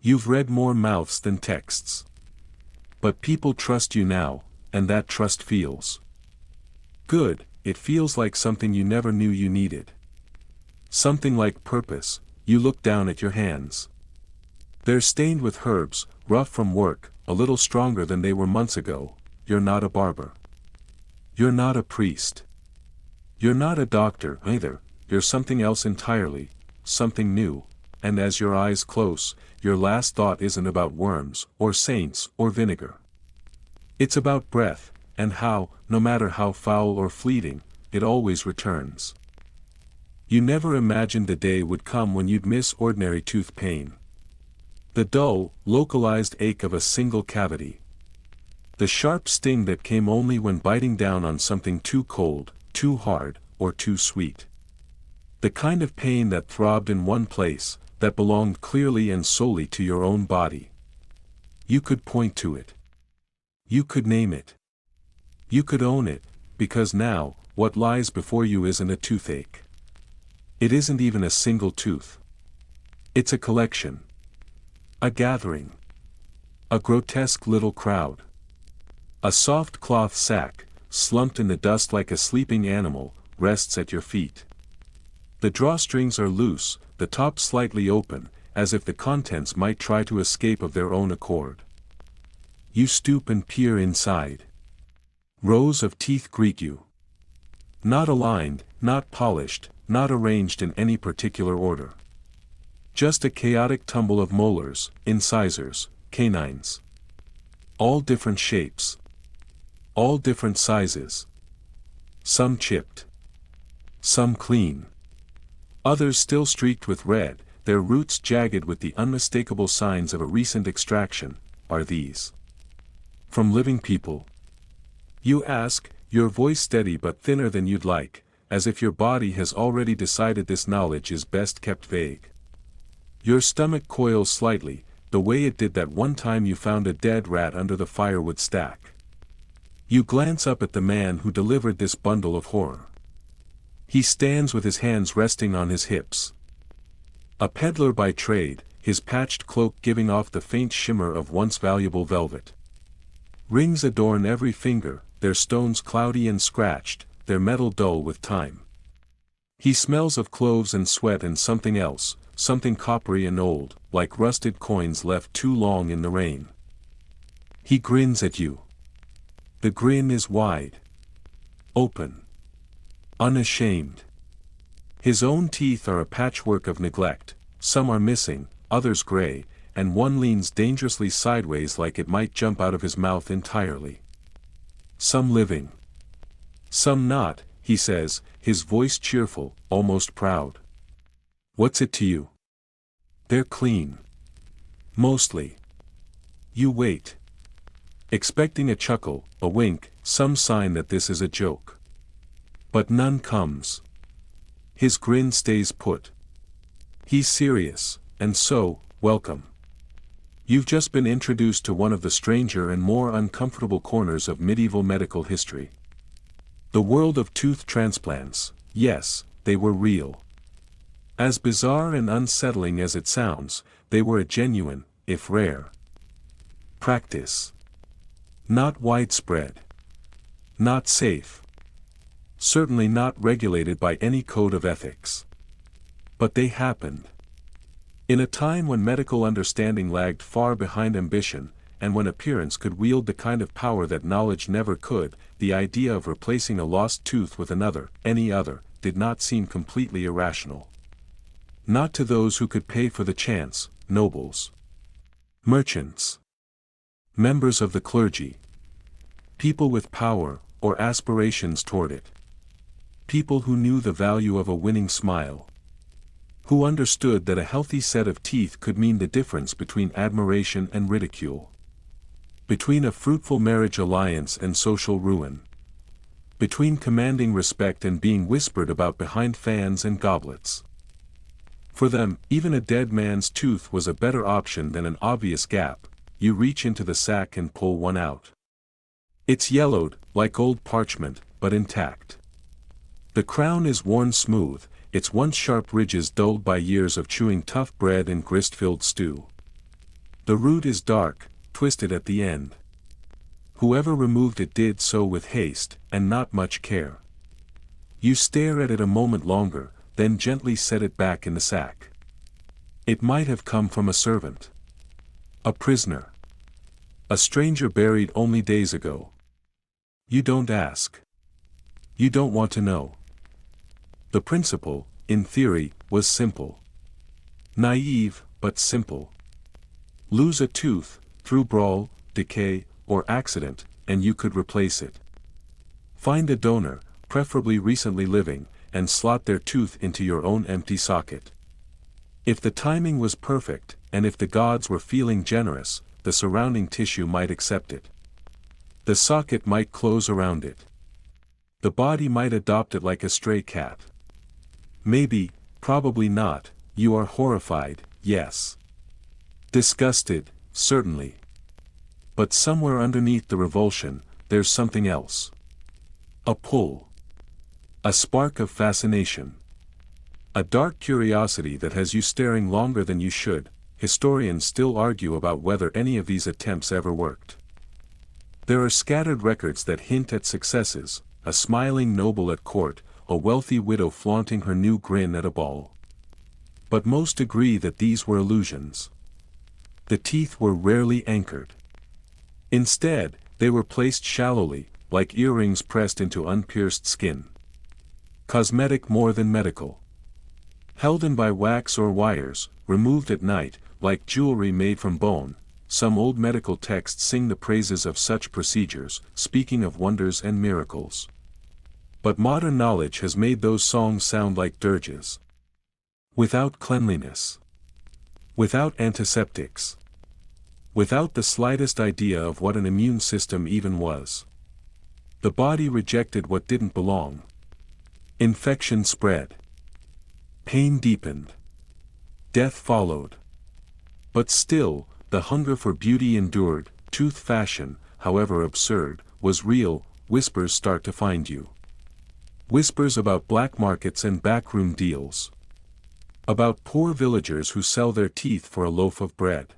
You've read more mouths than texts. But people trust you now, and that trust feels good. It feels like something you never knew you needed. Something like purpose. You look down at your hands. They're stained with herbs, rough from work, a little stronger than they were months ago. You're not a barber. You're not a priest. You're not a doctor either. You're something else entirely, something new, and as your eyes close, your last thought isn't about worms, or saints, or vinegar. It's about breath, and how, no matter how foul or fleeting, it always returns. You never imagined the day would come when you'd miss ordinary tooth pain. The dull, localized ache of a single cavity. The sharp sting that came only when biting down on something too cold, too hard, or too sweet. The kind of pain that throbbed in one place, that belonged clearly and solely to your own body. You could point to it. You could name it. You could own it, because now, what lies before you isn't a toothache. It isn't even a single tooth. It's a collection. A gathering. A grotesque little crowd. A soft cloth sack, slumped in the dust like a sleeping animal, rests at your feet. The drawstrings are loose, the top slightly open, as if the contents might try to escape of their own accord. You stoop and peer inside. Rows of teeth greet you. Not aligned, not polished, not arranged in any particular order. Just a chaotic tumble of molars, incisors, canines. All different shapes. All different sizes. Some chipped. Some clean. Others still streaked with red, their roots jagged with the unmistakable signs of a recent extraction. Are these from living people? You ask, your voice steady but thinner than you'd like, as if your body has already decided this knowledge is best kept vague. Your stomach coils slightly, the way it did that one time you found a dead rat under the firewood stack. You glance up at the man who delivered this bundle of horror. He stands with his hands resting on his hips. A peddler by trade, his patched cloak giving off the faint shimmer of once valuable velvet. Rings adorn every finger, their stones cloudy and scratched, their metal dull with time. He smells of cloves and sweat and something else, something coppery and old, like rusted coins left too long in the rain. He grins at you. The grin is wide. Open. Unashamed. His own teeth are a patchwork of neglect, some are missing, others gray, and one leans dangerously sideways like it might jump out of his mouth entirely. Some living. Some not, he says, his voice cheerful, almost proud. What's it to you? They're clean. Mostly. You wait. Expecting a chuckle, a wink, some sign that this is a joke. But none comes. His grin stays put. He's serious, and so, welcome. You've just been introduced to one of the stranger and more uncomfortable corners of medieval medical history. The world of tooth transplants. Yes, they were real. As bizarre and unsettling as it sounds, they were a genuine, if rare, practice. Not widespread. Not safe. Certainly not regulated by any code of ethics. But they happened. In a time when medical understanding lagged far behind ambition, and when appearance could wield the kind of power that knowledge never could, the idea of replacing a lost tooth with another, any other, did not seem completely irrational. Not to those who could pay for the chance, nobles, merchants, members of the clergy, people with power, or aspirations toward it. People who knew the value of a winning smile. Who understood that a healthy set of teeth could mean the difference between admiration and ridicule. Between a fruitful marriage alliance and social ruin. Between commanding respect and being whispered about behind fans and goblets. For them, even a dead man's tooth was a better option than an obvious gap. You reach into the sack and pull one out. It's yellowed, like old parchment, but intact. The crown is worn smooth, its once sharp ridges dulled by years of chewing tough bread and grist-filled stew. The root is dark, twisted at the end. Whoever removed it did so with haste, and not much care. You stare at it a moment longer, then gently set it back in the sack. It might have come from a servant. A prisoner. A stranger buried only days ago. You don't ask. You don't want to know. The principle, in theory, was simple. Naive, but simple. Lose a tooth, through brawl, decay, or accident, and you could replace it. Find a donor, preferably recently living, and slot their tooth into your own empty socket. If the timing was perfect, and if the gods were feeling generous, the surrounding tissue might accept it. The socket might close around it. The body might adopt it like a stray cat. Maybe, probably not, you are horrified, yes. Disgusted, certainly. But somewhere underneath the revulsion, there's something else. A pull. A spark of fascination. A dark curiosity that has you staring longer than you should. Historians still argue about whether any of these attempts ever worked. There are scattered records that hint at successes, a smiling noble at court, a wealthy widow flaunting her new grin at a ball. But most agree that these were illusions. The teeth were rarely anchored. Instead, they were placed shallowly, like earrings pressed into unpierced skin. Cosmetic more than medical. Held in by wax or wires, removed at night, like jewelry made from bone. Some old medical texts sing the praises of such procedures, speaking of wonders and miracles. But modern knowledge has made those songs sound like dirges. Without cleanliness. Without antiseptics. Without the slightest idea of what an immune system even was. The body rejected what didn't belong. Infection spread. Pain deepened. Death followed. But still, the hunger for beauty endured. Tooth fashion, however absurd, was real. Whispers start to find you. Whispers about black markets and backroom deals. About poor villagers who sell their teeth for a loaf of bread.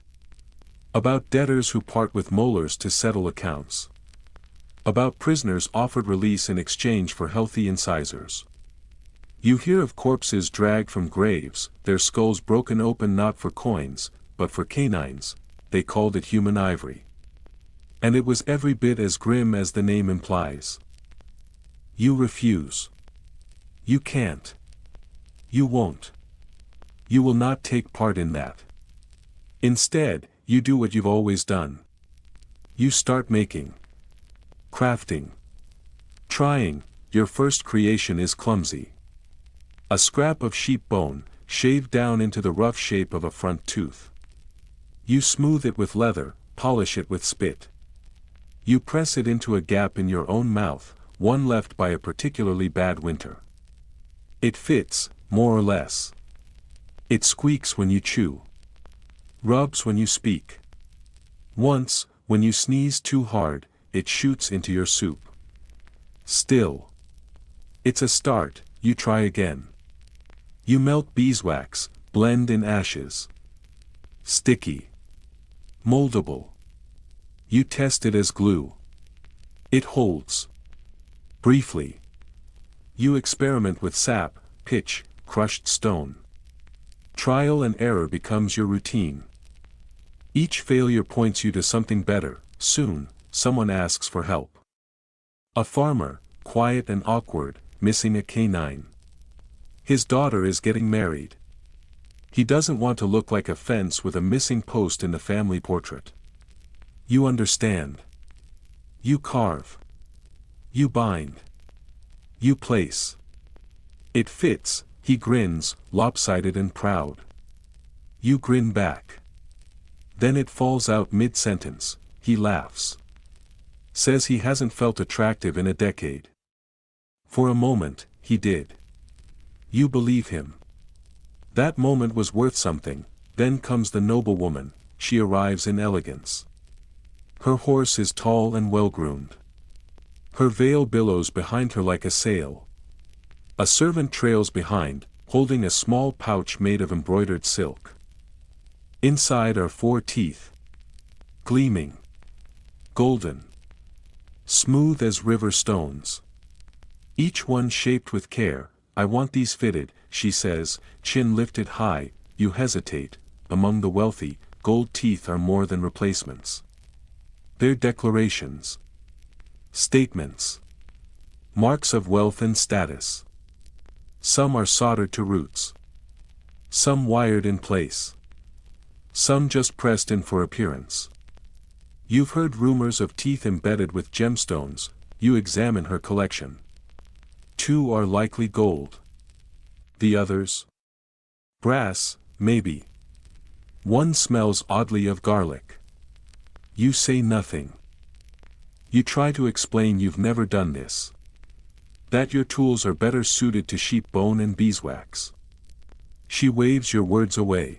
About debtors who part with molars to settle accounts. About prisoners offered release in exchange for healthy incisors. You hear of corpses dragged from graves, their skulls broken open not for coins, but for canines. They called it human ivory. And it was every bit as grim as the name implies. You refuse. You can't. You won't. You will not take part in that. Instead, you do what you've always done. You start making. Crafting. Trying. Your first creation is clumsy. A scrap of sheep bone, shaved down into the rough shape of a front tooth. You smooth it with leather, polish it with spit. You press it into a gap in your own mouth, one left by a particularly bad winter. It fits, more or less. It squeaks when you chew. Rubs when you speak. Once, when you sneeze too hard, it shoots into your soup. Still. It's a start, you try again. You melt beeswax, blend in ashes. Sticky. Moldable. You test it as glue. It holds. Briefly. You experiment with sap, pitch, crushed stone. Trial and error becomes your routine. Each failure points you to something better. Soon, someone asks for help. A farmer, quiet and awkward, missing a canine. His daughter is getting married. He doesn't want to look like a fence with a missing post in the family portrait. You understand. You carve. You bind. You place. It fits, he grins, lopsided and proud. You grin back. Then it falls out mid-sentence, he laughs. Says he hasn't felt attractive in a decade. For a moment, he did. You believe him. That moment was worth something. Then comes the noblewoman. She arrives in elegance. Her horse is tall and well-groomed. Her veil billows behind her like a sail. A servant trails behind, holding a small pouch made of embroidered silk. Inside are 4 teeth. Gleaming. Golden. Smooth as river stones. Each one shaped with care. I want these fitted, she says, chin lifted high. You hesitate. Among the wealthy, gold teeth are more than replacements. They're declarations. Statements. Marks of wealth and status. Some are soldered to roots. Some wired in place. Some just pressed in for appearance. You've heard rumors of teeth embedded with gemstones. You examine her collection. 2 are likely gold. The others? Brass, maybe. 1 smells oddly of garlic. You say nothing. You try to explain you've never done this. That your tools are better suited to sheep bone and beeswax. She waves your words away.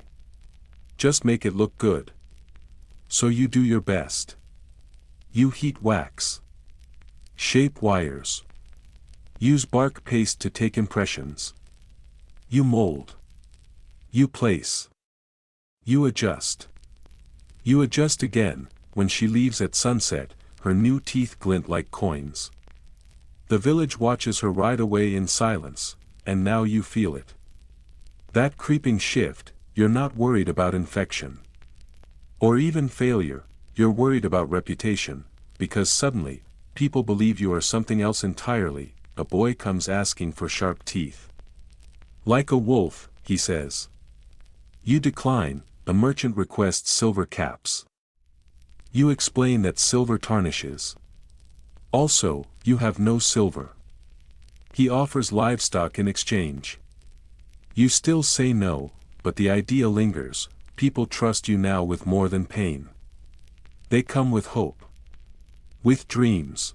Just make it look good. So you do your best. You heat wax. Shape wires. Use bark paste to take impressions. You mold. You place. You adjust. You adjust again. When she leaves at sunset, her new teeth glint like coins. The village watches her ride away in silence, and now you feel it. That creeping shift. You're not worried about infection. Or even failure. You're worried about reputation, because suddenly, people believe you are something else entirely. A boy comes asking for sharp teeth. Like a wolf, he says. You decline. A merchant requests silver caps. You explain that silver tarnishes. Also, you have no silver. He offers livestock in exchange. You still say no, but the idea lingers. People trust you now with more than pain. They come with hope. With dreams.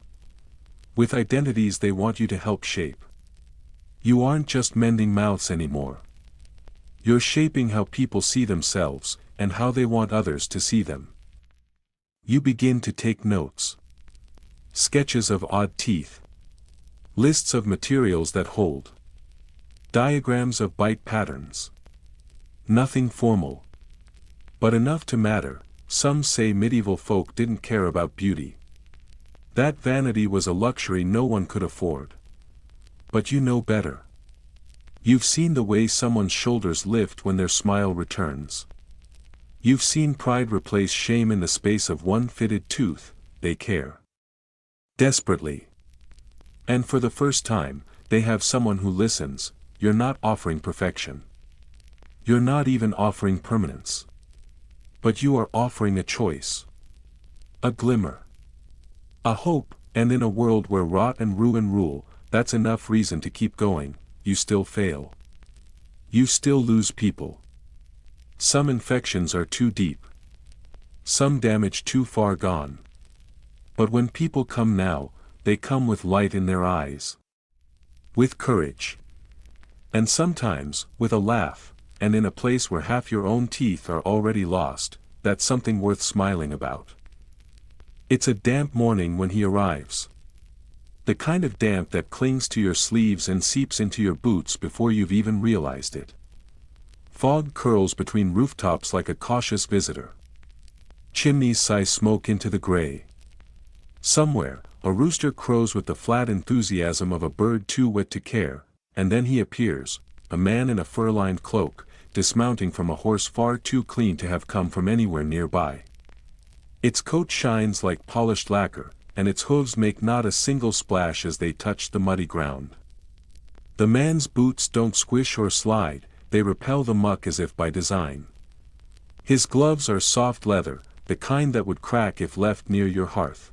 With identities they want you to help shape. You aren't just mending mouths anymore. You're shaping how people see themselves, and how they want others to see them. You begin to take notes. Sketches of odd teeth. Lists of materials that hold. Diagrams of bite patterns. Nothing formal. But enough to matter. Some say medieval folk didn't care about beauty. That vanity was a luxury no one could afford. But you know better. You've seen the way someone's shoulders lift when their smile returns. You've seen pride replace shame in the space of one fitted tooth. They care desperately. And for the first time, they have someone who listens. You're not offering perfection. You're not even offering permanence. But you are offering a choice. A glimmer. A hope, and in a world where rot and ruin rule, that's enough reason to keep going. You still fail. You still lose people. Some infections are too deep. Some damage too far gone. But when people come now, they come with light in their eyes. With courage. And sometimes, with a laugh, and in a place where half your own teeth are already lost, that's something worth smiling about. It's a damp morning when he arrives. The kind of damp that clings to your sleeves and seeps into your boots before you've even realized it. Fog curls between rooftops like a cautious visitor. Chimneys sigh smoke into the gray. Somewhere, a rooster crows with the flat enthusiasm of a bird too wet to care, and then he appears, a man in a fur-lined cloak, dismounting from a horse far too clean to have come from anywhere nearby. Its coat shines like polished lacquer, and its hooves make not a single splash as they touch the muddy ground. The man's boots don't squish or slide, they repel the muck as if by design. His gloves are soft leather, the kind that would crack if left near your hearth.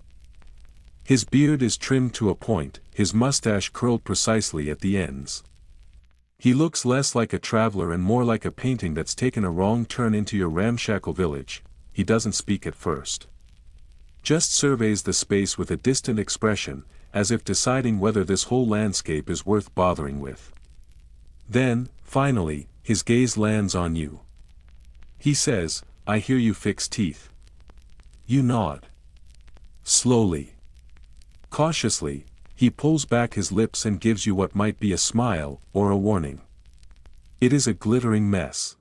His beard is trimmed to a point, his mustache curled precisely at the ends. He looks less like a traveler and more like a painting that's taken a wrong turn into your ramshackle village. He doesn't speak at first. Just surveys the space with a distant expression, as if deciding whether this whole landscape is worth bothering with. Then, finally, his gaze lands on you. He says, "I hear you fix teeth." You nod. Slowly. Cautiously, he pulls back his lips and gives you what might be a smile, or a warning. It is a glittering mess.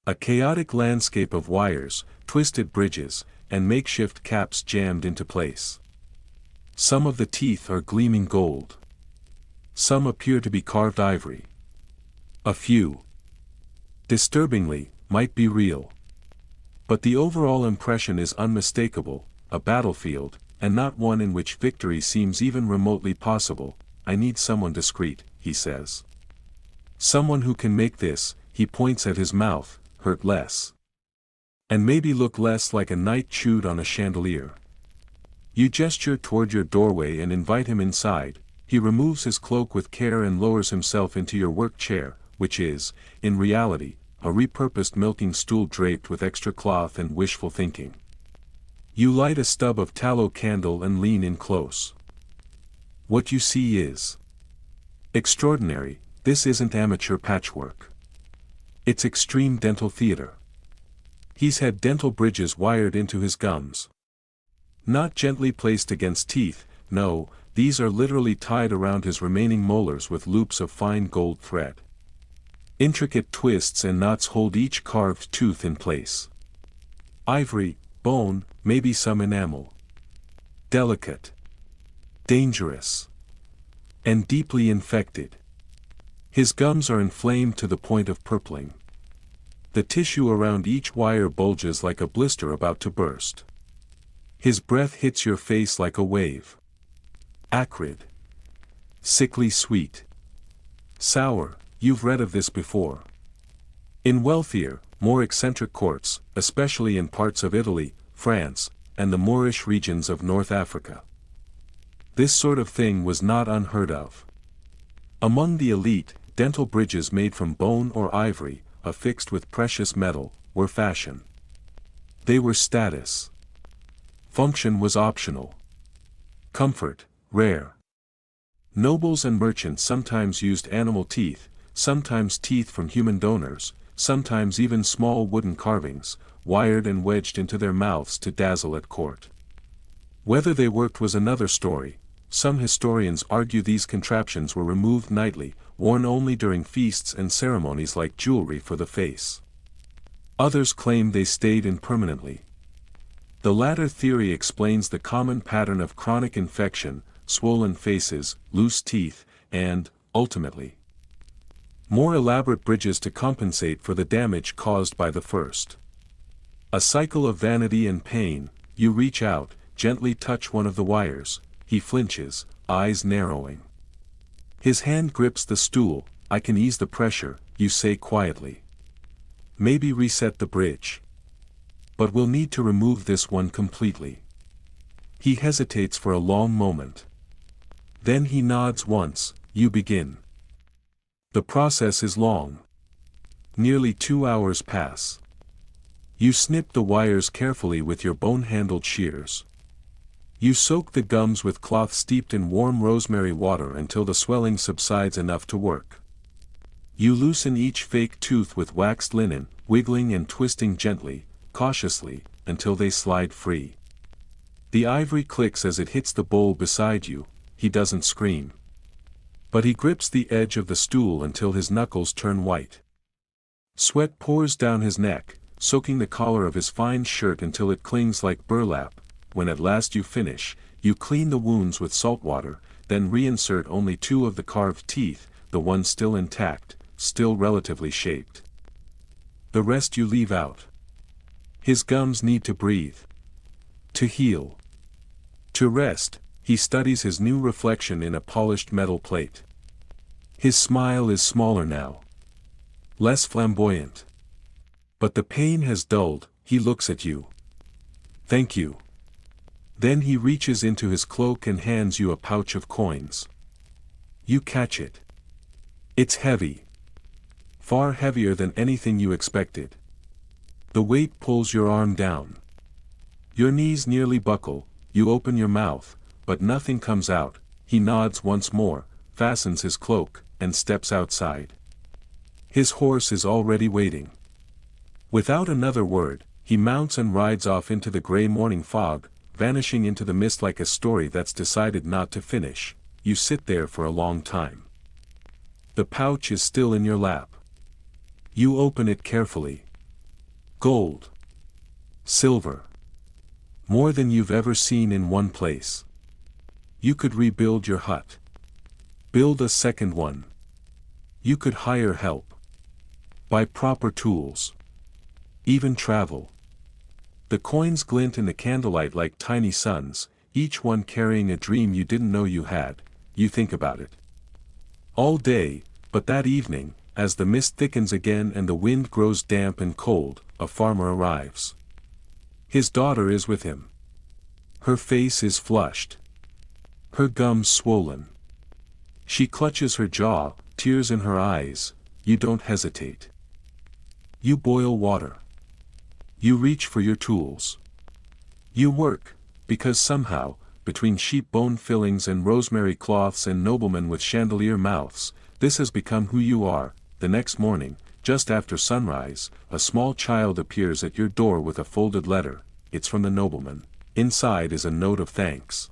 A chaotic landscape of wires, twisted bridges, and makeshift caps jammed into place. Some of the teeth are gleaming gold. Some appear to be carved ivory. A few, disturbingly, might be real. But the overall impression is unmistakable, a battlefield, and not one in which victory seems even remotely possible. "I need someone discreet," he says. "Someone who can make this," he points at his mouth, "hurt less. And maybe look less like a night chewed on a chandelier." You gesture toward your doorway and invite him inside. He removes his cloak with care and lowers himself into your work chair, which is, in reality, a repurposed milking stool draped with extra cloth and wishful thinking. You light a stub of tallow candle and lean in close. What you see is extraordinary. This isn't amateur patchwork. It's extreme dental theater. He's had dental bridges wired into his gums. Not gently placed against teeth, no, these are literally tied around his remaining molars with loops of fine gold thread. Intricate twists and knots hold each carved tooth in place. Ivory, bone, maybe some enamel. Delicate. Dangerous. And deeply infected. His gums are inflamed to the point of purpling. The tissue around each wire bulges like a blister about to burst. His breath hits your face like a wave. Acrid. Sickly sweet. Sour, you've read of this before. In wealthier, more eccentric courts, especially in parts of Italy, France, and the Moorish regions of North Africa. This sort of thing was not unheard of. Among the elite, dental bridges made from bone or ivory, affixed with precious metal, were fashion. They were status. Function was optional. Comfort, rare. Nobles and merchants sometimes used animal teeth, sometimes teeth from human donors, sometimes even small wooden carvings, wired and wedged into their mouths to dazzle at court. Whether they worked was another story. Some historians argue these contraptions were removed nightly, worn only during feasts and ceremonies like jewelry for the face. Others claim they stayed in permanently. The latter theory explains the common pattern of chronic infection, swollen faces, loose teeth, and, ultimately, More elaborate bridges to compensate for the damage caused by the first. A cycle of vanity and pain. You reach out, gently touch one of the wires, he flinches, eyes narrowing. His hand grips the stool. I can ease the pressure, you say quietly. Maybe reset the bridge. But we'll need to remove this one completely. He hesitates for a long moment. Then he nods once. You begin. The process is long. Nearly 2 hours pass. You snip the wires carefully with your bone-handled shears. You soak the gums with cloth steeped in warm rosemary water until the swelling subsides enough to work. You loosen each fake tooth with waxed linen, wiggling and twisting gently, cautiously, until they slide free. The ivory clicks as it hits the bowl beside you. He doesn't scream. But he grips the edge of the stool until his knuckles turn white. Sweat pours down his neck, soaking the collar of his fine shirt until it clings like burlap. When at last you finish, you clean the wounds with salt water, then reinsert only 2 of the carved teeth, the one still intact, still relatively shaped. The rest you leave out. His gums need to breathe. To heal. To rest. He studies his new reflection in a polished metal plate. His smile is smaller now. Less flamboyant. But the pain has dulled. He looks at you. Thank you. Then he reaches into his cloak and hands you a pouch of coins. You catch it. It's heavy. Far heavier than anything you expected. The weight pulls your arm down. Your knees nearly buckle. You open your mouth, but nothing comes out. He nods once more, fastens his cloak, and steps outside. His horse is already waiting. Without another word, he mounts and rides off into the gray morning fog, vanishing into the mist like a story that's decided not to finish. You sit there for a long time. The pouch is still in your lap. You open it carefully. Gold. Silver. More than you've ever seen in one place. You could rebuild your hut. Build a second one. You could hire help. Buy proper tools. Even travel. The coins glint in the candlelight like tiny suns, each one carrying a dream you didn't know you had. You think about it all day, but that evening, as the mist thickens again and the wind grows damp and cold, a farmer arrives. His daughter is with him. Her face is flushed. Her gums swollen. She clutches her jaw, tears in her eyes. You don't hesitate. You boil water. You reach for your tools. You work, because somehow, between sheep bone fillings and rosemary cloths and noblemen with chandelier mouths, this has become who you are. The next morning, just after sunrise, a small child appears at your door with a folded letter. It's from the nobleman. Inside is a note of thanks.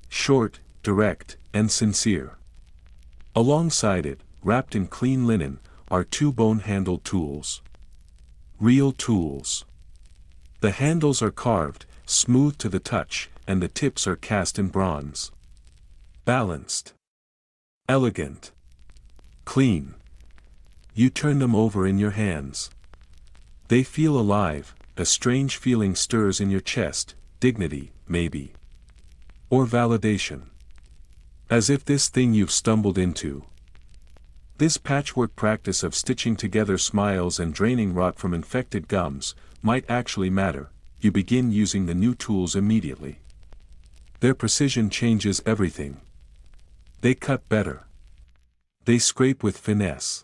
Short, direct, and sincere. Alongside it, wrapped in clean linen, are 2 bone-handled tools. Real tools. The handles are carved, smooth to the touch, and the tips are cast in bronze. Balanced. Elegant. Clean. You turn them over in your hands. They feel alive. A strange feeling stirs in your chest, dignity, maybe. Or validation. As if this thing you've stumbled into, this patchwork practice of stitching together smiles and draining rot from infected gums, might actually matter. You begin using the new tools immediately. Their precision changes everything. They cut better. They scrape with finesse.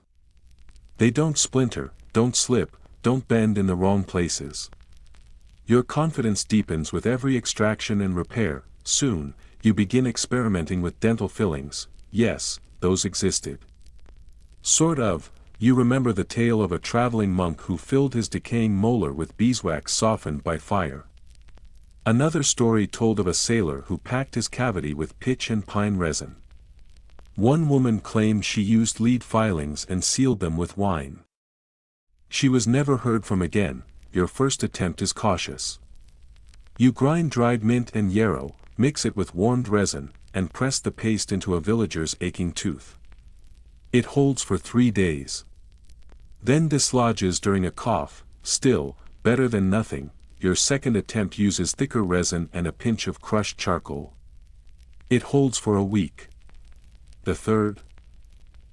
They don't splinter, don't slip, don't bend in the wrong places. Your confidence deepens with every extraction and repair. Soon, you begin experimenting with dental fillings. Yes, those existed. Sort of. You remember the tale of a traveling monk who filled his decaying molar with beeswax softened by fire. Another story told of a sailor who packed his cavity with pitch and pine resin. One woman claimed she used lead filings and sealed them with wine. She was never heard from again. Your first attempt is cautious. You grind dried mint and yarrow, mix it with warmed resin, and press the paste into a villager's aching tooth. It holds for 3 days. Then dislodges during a cough. Still, better than nothing. Your second attempt uses thicker resin and a pinch of crushed charcoal. It holds for a week. The third?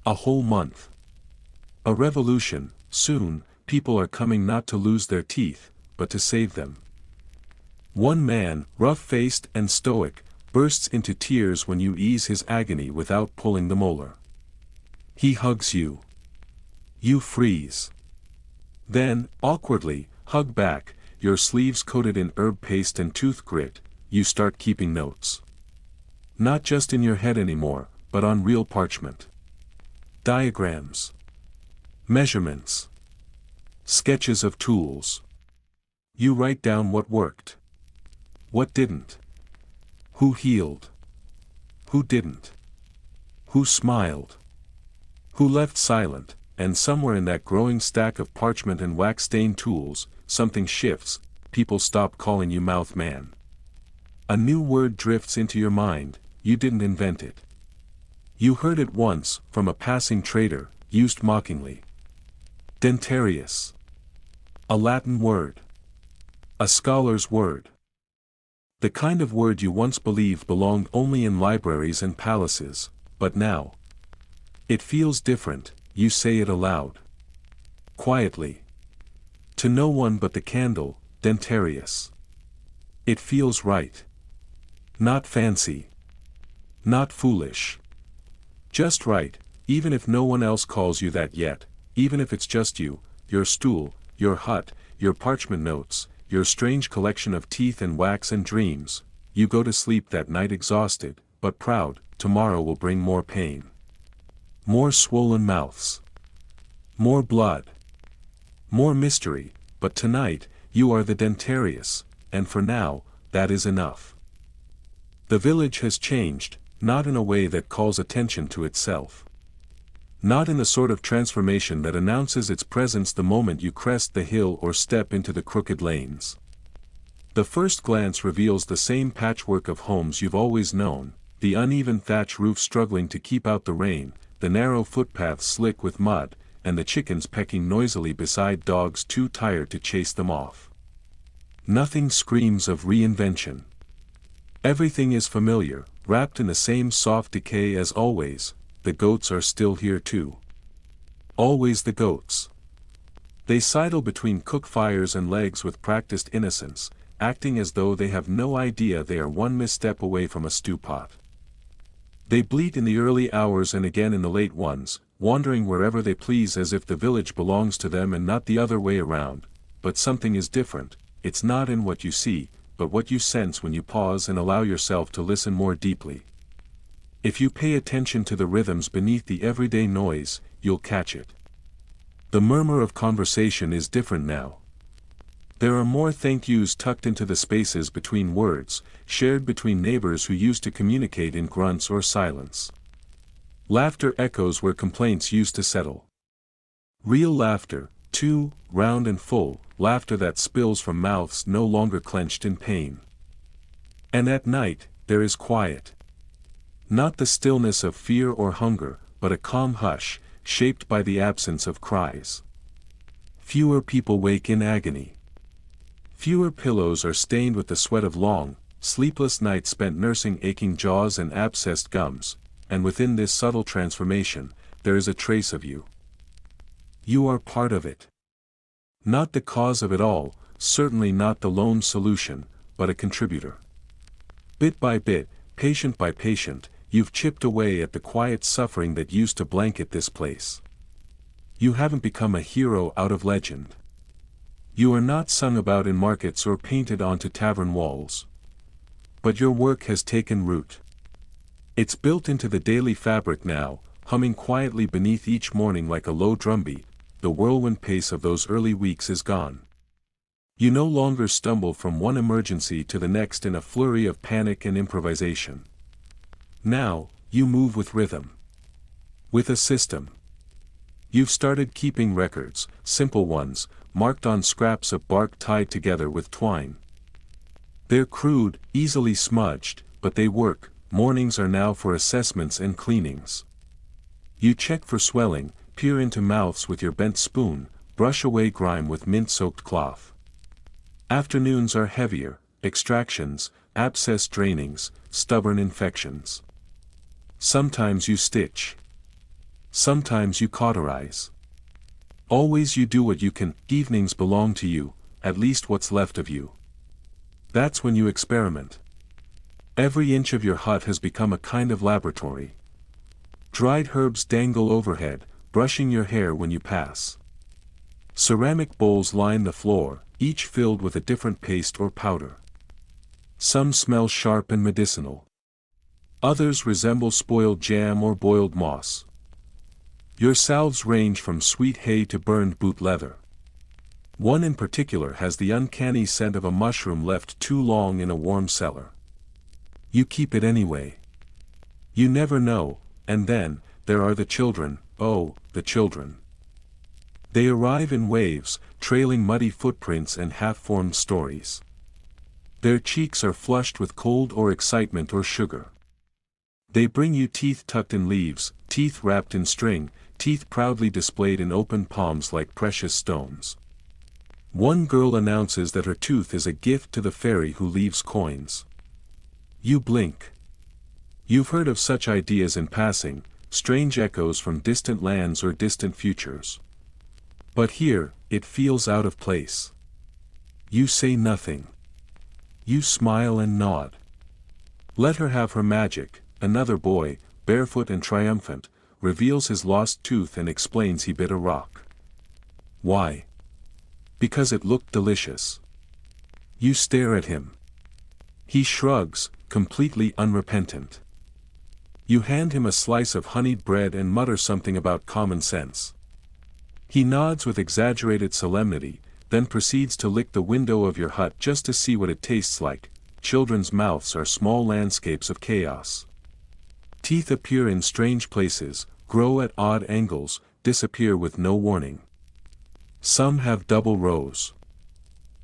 A whole month. A revolution. Soon, people are coming not to lose their teeth, but to save them. One man, rough-faced and stoic, bursts into tears when you ease his agony without pulling the molar. He hugs you. You freeze. Then, awkwardly, hug back, your sleeves coated in herb paste and tooth grit. You start keeping notes. Not just in your head anymore, but on real parchment. Diagrams. Measurements. Sketches of tools. You write down what worked. What didn't. Who healed. Who didn't. Who smiled. Who left silent, and somewhere in that growing stack of parchment and wax-stained tools, something shifts. People stop calling you mouth man. A new word drifts into your mind. You didn't invent it. You heard it once, from a passing trader, used mockingly. Dentarius. A Latin word. A scholar's word. The kind of word you once believed belonged only in libraries and palaces, but now. It feels different. You say it aloud. Quietly. To no one but the candle, Dentarius. It feels right. Not fancy. Not foolish. Just right, even if no one else calls you that yet, even if it's just you, your stool, your hut, your parchment notes, your strange collection of teeth and wax and dreams. You go to sleep that night exhausted, but proud. Tomorrow will bring more pain. More swollen mouths. More blood. More mystery, but tonight, you are the Dentarius, and for now, that is enough. The village has changed, not in a way that calls attention to itself. Not in the sort of transformation that announces its presence the moment you crest the hill or step into the crooked lanes. The first glance reveals the same patchwork of homes you've always known, the uneven thatch roof struggling to keep out the rain, the narrow footpaths slick with mud, and the chickens pecking noisily beside dogs too tired to chase them off. Nothing screams of reinvention. Everything is familiar, wrapped in the same soft decay as always. The goats are still here too. Always the goats. They sidle between cook fires and legs with practiced innocence, acting as though they have no idea they are one misstep away from a stew pot. They bleat in the early hours and again in the late ones, wandering wherever they please as if the village belongs to them and not the other way around. But something is different. It's not in what you see, but what you sense when you pause and allow yourself to listen more deeply. If you pay attention to the rhythms beneath the everyday noise, you'll catch it. The murmur of conversation is different now. There are more thank yous tucked into the spaces between words, shared between neighbors who used to communicate in grunts or silence. Laughter echoes where complaints used to settle. Real laughter, too, round and full, laughter that spills from mouths no longer clenched in pain. And at night, there is quiet. Not the stillness of fear or hunger, but a calm hush, shaped by the absence of cries. Fewer people wake in agony. Fewer pillows are stained with the sweat of long, sleepless nights spent nursing aching jaws and abscessed gums, and within this subtle transformation, there is a trace of you. You are part of it. Not the cause of it all, certainly not the lone solution, but a contributor. Bit by bit, patient by patient, you've chipped away at the quiet suffering that used to blanket this place. You haven't become a hero out of legend. You are not sung about in markets or painted onto tavern walls. But your work has taken root. It's built into the daily fabric now, humming quietly beneath each morning like a low drumbeat. The whirlwind pace of those early weeks is gone. You no longer stumble from one emergency to the next in a flurry of panic and improvisation. Now, you move with rhythm. With a system. You've started keeping records, simple ones, marked on scraps of bark tied together with twine. They're crude, easily smudged, but they work. Mornings are now for assessments and cleanings. You check for swelling, peer into mouths with your bent spoon, brush away grime with mint-soaked cloth. Afternoons are heavier, extractions, abscess drainings, stubborn infections. Sometimes you stitch. Sometimes you cauterize. Always you do what you can. Evenings belong to you, at least what's left of you. That's when you experiment. Every inch of your hut has become a kind of laboratory. Dried herbs dangle overhead, brushing your hair when you pass. Ceramic bowls line the floor, each filled with a different paste or powder. Some smell sharp and medicinal. Others resemble spoiled jam or boiled moss. Your salves range from sweet hay to burned boot leather. One in particular has the uncanny scent of a mushroom left too long in a warm cellar. You keep it anyway. You never know, and then, there are the children, oh, the children. They arrive in waves, trailing muddy footprints and half-formed stories. Their cheeks are flushed with cold or excitement or sugar. They bring you teeth tucked in leaves, teeth wrapped in string, teeth proudly displayed in open palms like precious stones. One girl announces that her tooth is a gift to the fairy who leaves coins. You blink. You've heard of such ideas in passing, strange echoes from distant lands or distant futures. But here, it feels out of place. You say nothing. You smile and nod. Let her have her magic. Another boy, barefoot and triumphant, reveals his lost tooth and explains he bit a rock. Why? Because it looked delicious. You stare at him. He shrugs, completely unrepentant. You hand him a slice of honeyed bread and mutter something about common sense. He nods with exaggerated solemnity, then proceeds to lick the window of your hut just to see what it tastes like. Children's mouths are small landscapes of chaos. Teeth appear in strange places, grow at odd angles, disappear with no warning. Some have double rows.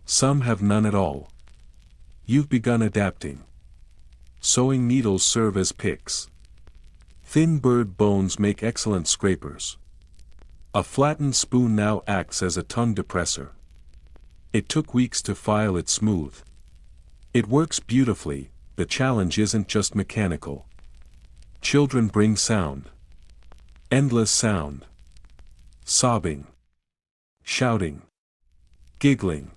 Some have none at all. You've begun adapting. Sewing needles serve as picks. Thin bird bones make excellent scrapers. A flattened spoon now acts as a tongue depressor. It took weeks to file it smooth. It works beautifully. The challenge isn't just mechanical. Children bring sound. Endless sound. Sobbing. Shouting. Giggling.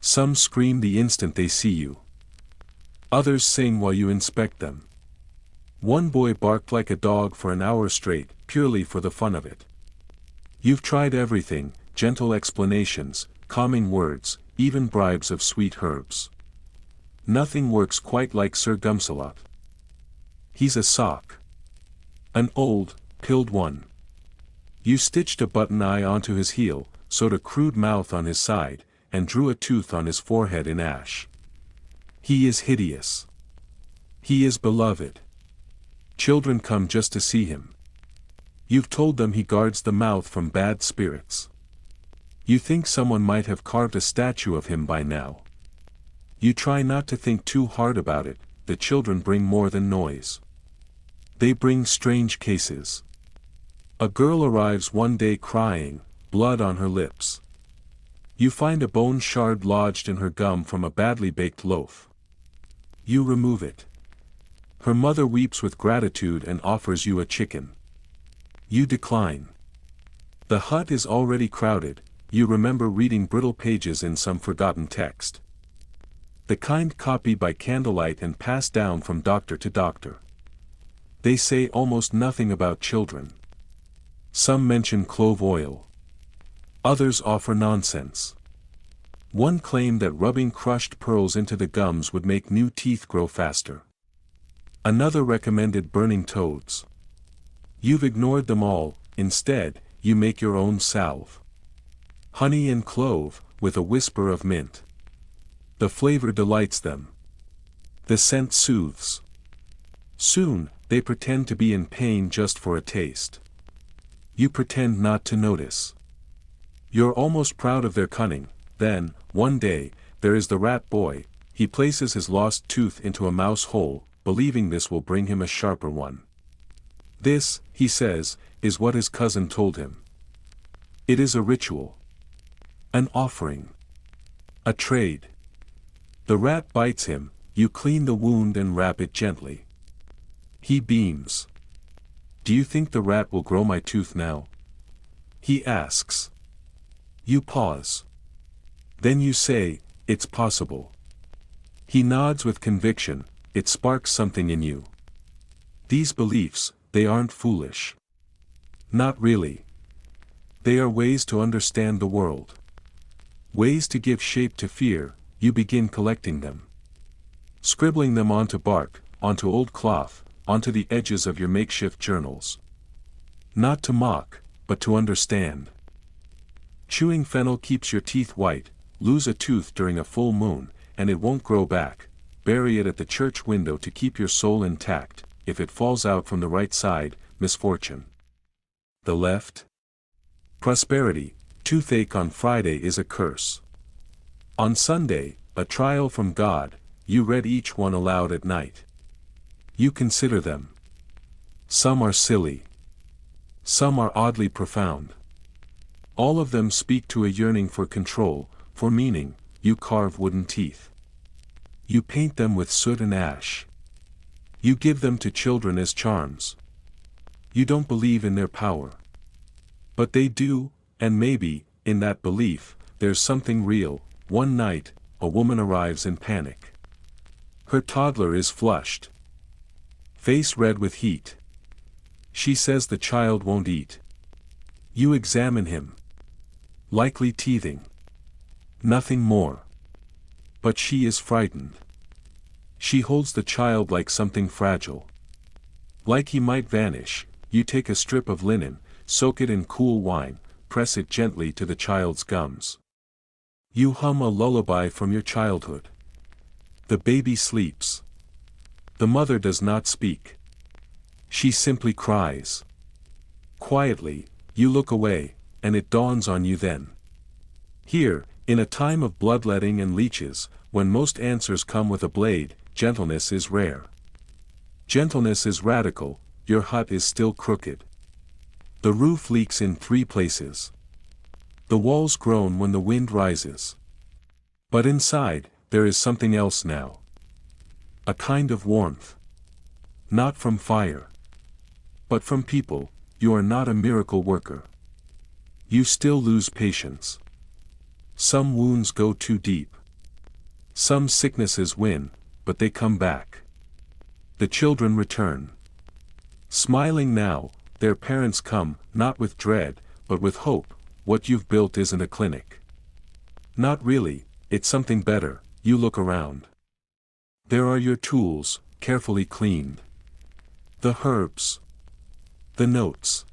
Some scream the instant they see you. Others sing while you inspect them. One boy barked like a dog for an hour straight, purely for the fun of it. You've tried everything, gentle explanations, calming words, even bribes of sweet herbs. Nothing works quite like Sir Gumsalot. He's a sock. An old, pilled one. You stitched a button eye onto his heel, sewed a crude mouth on his side, and drew a tooth on his forehead in ash. He is hideous. He is beloved. Children come just to see him. You've told them he guards the mouth from bad spirits. You think someone might have carved a statue of him by now. You try not to think too hard about it. The children bring more than noise. They bring strange cases. A girl arrives one day crying, blood on her lips. You find a bone shard lodged in her gum from a badly baked loaf. You remove it. Her mother weeps with gratitude and offers you a chicken. You decline. The hut is already crowded. You remember reading brittle pages in some forgotten text. The kind copied by candlelight and passed down from doctor to doctor. They say almost nothing about children. Some mention clove oil. Others offer nonsense. One claimed that rubbing crushed pearls into the gums would make new teeth grow faster. Another recommended burning toads. You've ignored them all. Instead, you make your own salve. Honey and clove, with a whisper of mint. The flavor delights them. The scent soothes. Soon, they pretend to be in pain just for a taste. You pretend not to notice. You're almost proud of their cunning. Then, one day, there is the rat boy. He places his lost tooth into a mouse hole, believing this will bring him a sharper one. This, he says, is what his cousin told him. It is a ritual. An offering. A trade. The rat bites him, you clean the wound and wrap it gently. He beams. Do you think the rat will grow my tooth now? He asks. You pause. Then you say, it's possible. He nods with conviction, it sparks something in you. These beliefs, they aren't foolish. Not really. They are ways to understand the world. Ways to give shape to fear, you begin collecting them. Scribbling them onto bark, onto old cloth, onto the edges of your makeshift journals. Not to mock, but to understand. Chewing fennel keeps your teeth white, lose a tooth during a full moon, and it won't grow back, bury it at the church window to keep your soul intact, if it falls out from the right side, misfortune. The left? Prosperity, toothache on Friday is a curse. On Sunday, a trial from God, you read each one aloud at night. You consider them. Some are silly. Some are oddly profound. All of them speak to a yearning for control, for meaning. You carve wooden teeth. You paint them with soot and ash. You give them to children as charms. You don't believe in their power. But they do, and maybe, in that belief, there's something real. One night, a woman arrives in panic. Her toddler is flushed. Face red with heat. She says the child won't eat. You examine him. Likely teething. Nothing more. But she is frightened. She holds the child like something fragile. Like he might vanish, you take a strip of linen, soak it in cool wine, press it gently to the child's gums. You hum a lullaby from your childhood. The baby sleeps. The mother does not speak. She simply cries. Quietly, you look away, and it dawns on you then. Here, in a time of bloodletting and leeches, when most answers come with a blade, gentleness is rare. Gentleness is radical, your hut is still crooked. The roof leaks in 3 places. The walls groan when the wind rises. But inside, there is something else now. A kind of warmth. Not from fire. But from people. You are not a miracle worker. You still lose patience. Some wounds go too deep. Some sicknesses win, but they come back. The children return. Smiling now, their parents come, not with dread, but with hope. What you've built isn't a clinic. Not really, it's something better. You look around. There are your tools, carefully cleaned. The herbs. The notes.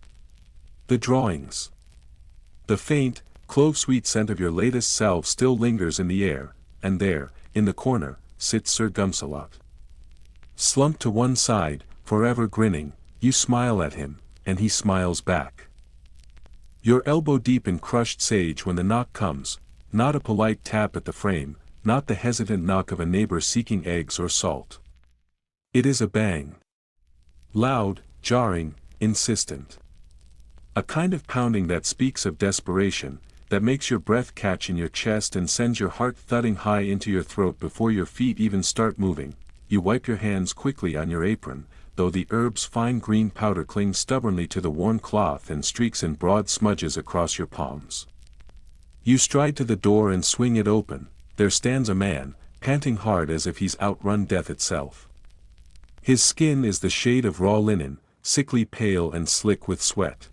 The drawings. The faint, clove-sweet scent of your latest salve still lingers in the air, and there, in the corner, sits Sir Gumpsalot. Slumped to one side, forever grinning, you smile at him, and he smiles back. You're elbow deep in crushed sage when the knock comes, not a polite tap at the frame, not the hesitant knock of a neighbor seeking eggs or salt. It is a bang. Loud, jarring, insistent. A kind of pounding that speaks of desperation, that makes your breath catch in your chest and sends your heart thudding high into your throat before your feet even start moving. You wipe your hands quickly on your apron, though the herb's fine green powder clings stubbornly to the worn cloth and streaks in broad smudges across your palms. You stride to the door and swing it open. There stands a man, panting hard as if he's outrun death itself. His skin is the shade of raw linen, sickly pale and slick with sweat.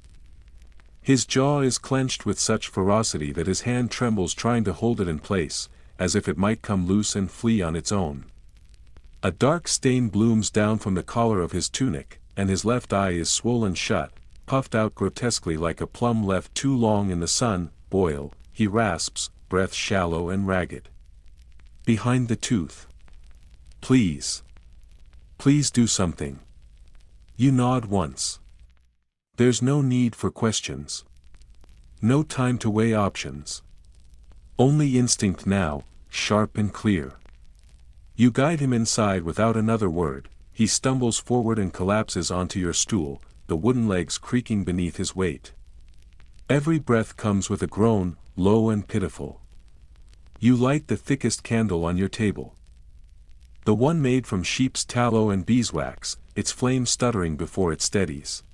His jaw is clenched with such ferocity that his hand trembles trying to hold it in place, as if it might come loose and flee on its own. A dark stain blooms down from the collar of his tunic, and his left eye is swollen shut, puffed out grotesquely like a plum left too long in the sun. Boil, he rasps, breath shallow and ragged. Behind the tooth. Please. Please do something. You nod once. There's no need for questions. No time to weigh options. Only instinct now, sharp and clear. You guide him inside without another word. He stumbles forward and collapses onto your stool, the wooden legs creaking beneath his weight. Every breath comes with a groan, low and pitiful. You light the thickest candle on your table. The one made from sheep's tallow and beeswax, its flame stuttering before it steadies.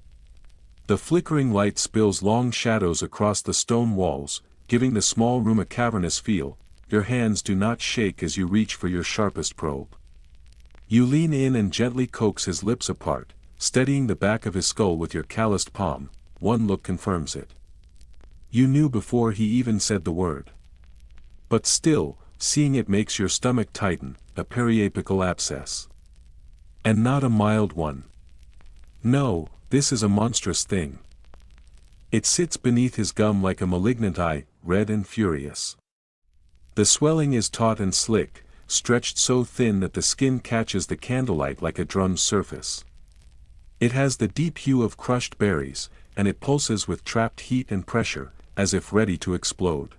The flickering light spills long shadows across the stone walls, giving the small room a cavernous feel. Your hands do not shake as you reach for your sharpest probe. You lean in and gently coax his lips apart, steadying the back of his skull with your calloused palm. One look confirms it. You knew before he even said the word. But still, seeing it makes your stomach tighten, a periapical abscess. And not a mild one. No, this is a monstrous thing. It sits beneath his gum like a malignant eye, red and furious. The swelling is taut and slick, stretched so thin that the skin catches the candlelight like a drum's surface. It has the deep hue of crushed berries, and it pulses with trapped heat and pressure, as if ready to explode.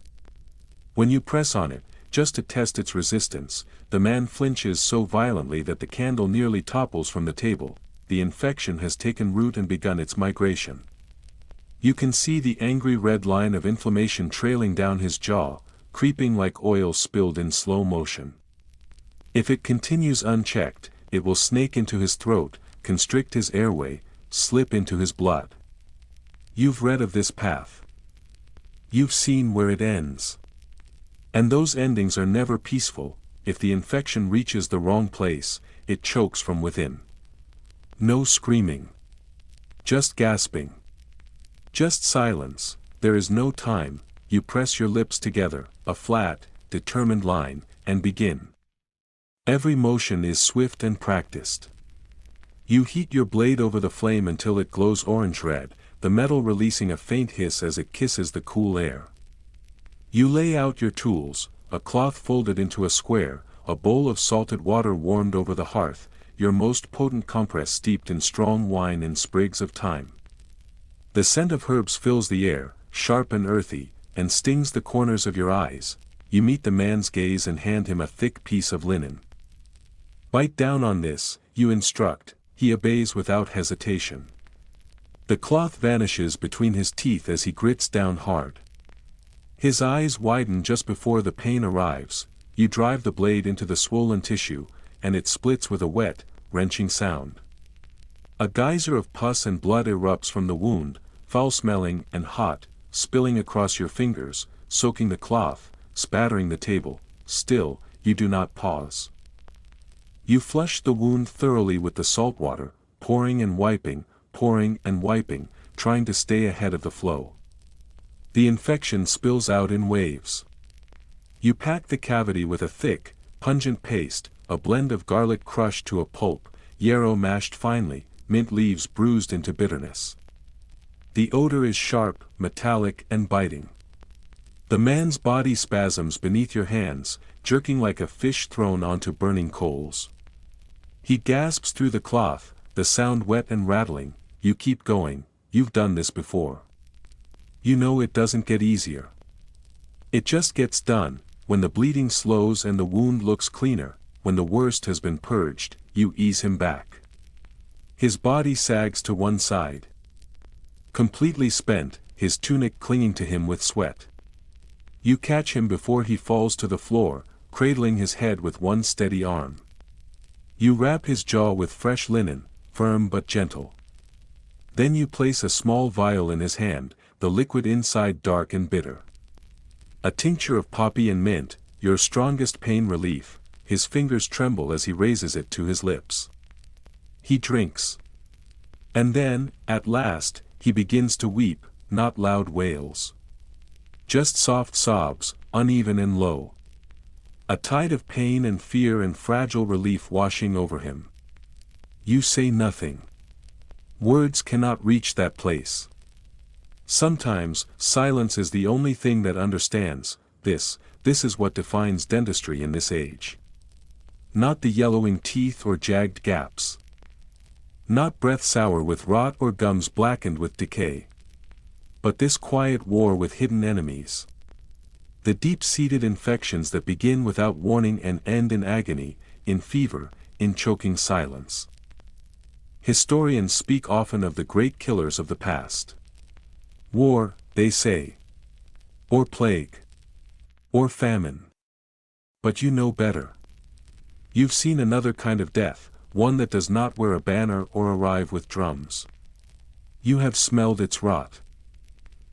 When you press on it, just to test its resistance, the man flinches so violently that the candle nearly topples from the table. The infection has taken root and begun its migration. You can see the angry red line of inflammation trailing down his jaw, creeping like oil spilled in slow motion. If it continues unchecked, it will snake into his throat, constrict his airway, slip into his blood. You've read of this path. You've seen where it ends. And those endings are never peaceful. If the infection reaches the wrong place, it chokes from within. No screaming. Just gasping. Just silence. There is no time. You press your lips together, a flat, determined line, and begin. Every motion is swift and practiced. You heat your blade over the flame until it glows orange-red, the metal releasing a faint hiss as it kisses the cool air. You lay out your tools, a cloth folded into a square, a bowl of salted water warmed over the hearth, your most potent compress steeped in strong wine and sprigs of thyme. The scent of herbs fills the air, sharp and earthy, and stings the corners of your eyes. You meet the man's gaze and hand him a thick piece of linen. Bite down on this, you instruct. He obeys without hesitation. The cloth vanishes between his teeth as he grits down hard. His eyes widen just before the pain arrives. You drive the blade into the swollen tissue, and it splits with a wet, wrenching sound. A geyser of pus and blood erupts from the wound, foul-smelling and hot, spilling across your fingers, soaking the cloth, spattering the table. Still, you do not pause. You flush the wound thoroughly with the salt water, pouring and wiping, trying to stay ahead of the flow. The infection spills out in waves. You pack the cavity with a thick, pungent paste, a blend of garlic crushed to a pulp, yarrow mashed finely, mint leaves bruised into bitterness. The odor is sharp, metallic and biting. The man's body spasms beneath your hands, jerking like a fish thrown onto burning coals. He gasps through the cloth, the sound wet and rattling. You keep going. You've done this before. You know it doesn't get easier. It just gets done. When the bleeding slows and the wound looks cleaner, when the worst has been purged, you ease him back. His body sags to one side. Completely spent, his tunic clinging to him with sweat. You catch him before he falls to the floor, cradling his head with one steady arm. You wrap his jaw with fresh linen, firm but gentle. Then you place a small vial in his hand, the liquid inside dark and bitter. A tincture of poppy and mint, your strongest pain relief. His fingers tremble as he raises it to his lips. He drinks. And then, at last, he begins to weep, not loud wails. Just soft sobs, uneven and low. A tide of pain and fear and fragile relief washing over him. You say nothing. Words cannot reach that place. Sometimes, silence is the only thing that understands. This is what defines dentistry in this age. Not the yellowing teeth or jagged gaps. Not breath sour with rot or gums blackened with decay. But this quiet war with hidden enemies. The deep-seated infections that begin without warning and end in agony, in fever, in choking silence. Historians speak often of the great killers of the past. War, they say. Or plague. Or famine. But you know better. You've seen another kind of death, one that does not wear a banner or arrive with drums. You have smelled its rot.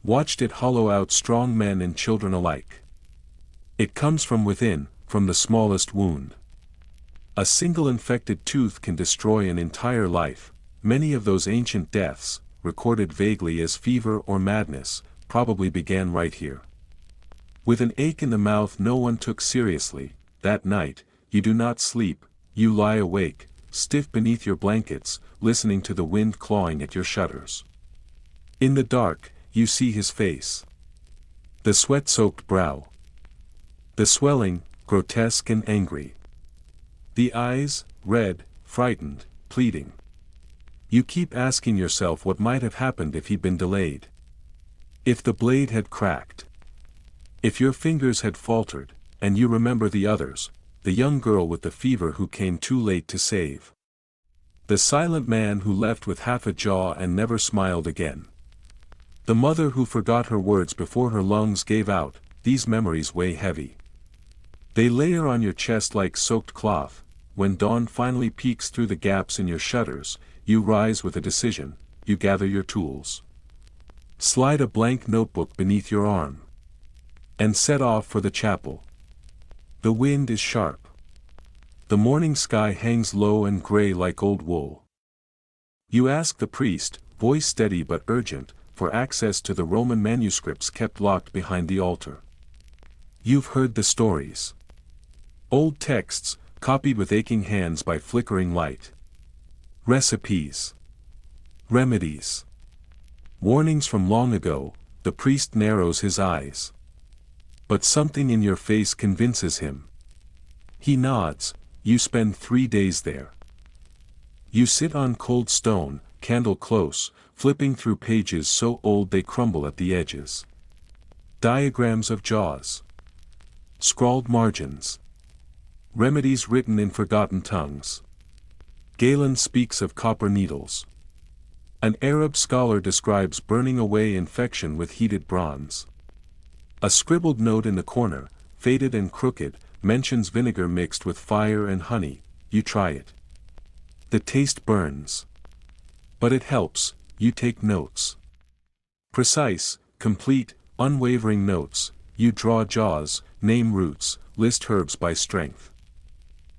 Watched it hollow out strong men and children alike. It comes from within, from the smallest wound. A single infected tooth can destroy an entire life. Many of those ancient deaths, recorded vaguely as fever or madness, probably began right here. With an ache in the mouth no one took seriously, that night, you do not sleep, you lie awake, stiff beneath your blankets, listening to the wind clawing at your shutters. In the dark, you see his face. The sweat-soaked brow. The swelling, grotesque and angry. The eyes, red, frightened, pleading. You keep asking yourself what might have happened if he'd been delayed. If the blade had cracked. If your fingers had faltered, and you remember the others, the young girl with the fever who came too late to save. The silent man who left with half a jaw and never smiled again. The mother who forgot her words before her lungs gave out. These memories weigh heavy. They layer on your chest like soaked cloth. When dawn finally peeks through the gaps in your shutters, you rise with a decision, you gather your tools. Slide a blank notebook beneath your arm. And set off for the chapel. The wind is sharp. The morning sky hangs low and gray like old wool. You ask the priest, voice steady but urgent, for access to the Roman manuscripts kept locked behind the altar. You've heard the stories. Old texts, copied with aching hands by flickering light. Recipes. Remedies. Warnings from long ago. The priest narrows his eyes. But something in your face convinces him. He nods. You spend 3 days there. You sit on cold stone, candle close, flipping through pages so old they crumble at the edges. Diagrams of jaws. Scrawled margins. Remedies written in forgotten tongues. Galen speaks of copper needles. An Arab scholar describes burning away infection with heated bronze. A scribbled note in the corner, faded and crooked, mentions vinegar mixed with fire and honey. You try it. The taste burns. But it helps. You take notes. Precise, complete, unwavering notes. You draw jaws, name roots, list herbs by strength.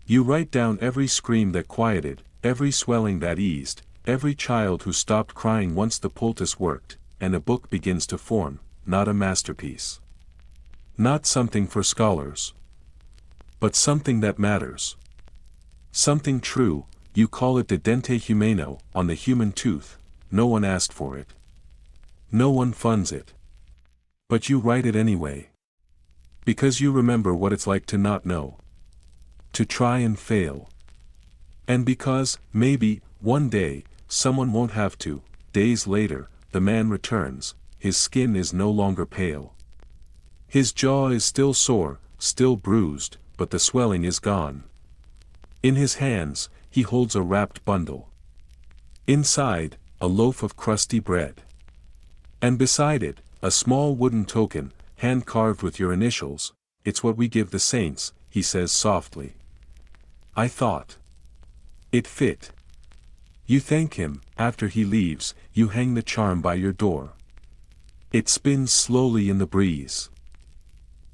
You write down every scream that quieted, every swelling that eased, every child who stopped crying once the poultice worked, and a book begins to form, not a masterpiece. Not something for scholars. But something that matters. Something true. You call it the dente humano, on the human tooth. No one asked for it. No one funds it. But you write it anyway. Because you remember what it's like to not know. To try and fail. And because, maybe, one day, someone won't have to. Days later, the man returns. His skin is no longer pale. His jaw is still sore, still bruised, but the swelling is gone. In his hands, he holds a wrapped bundle. Inside, a loaf of crusty bread. And beside it, a small wooden token, hand-carved with your initials. It's what we give the saints, he says softly. I thought. It fit. You thank him. After he leaves, you hang the charm by your door. It spins slowly in the breeze.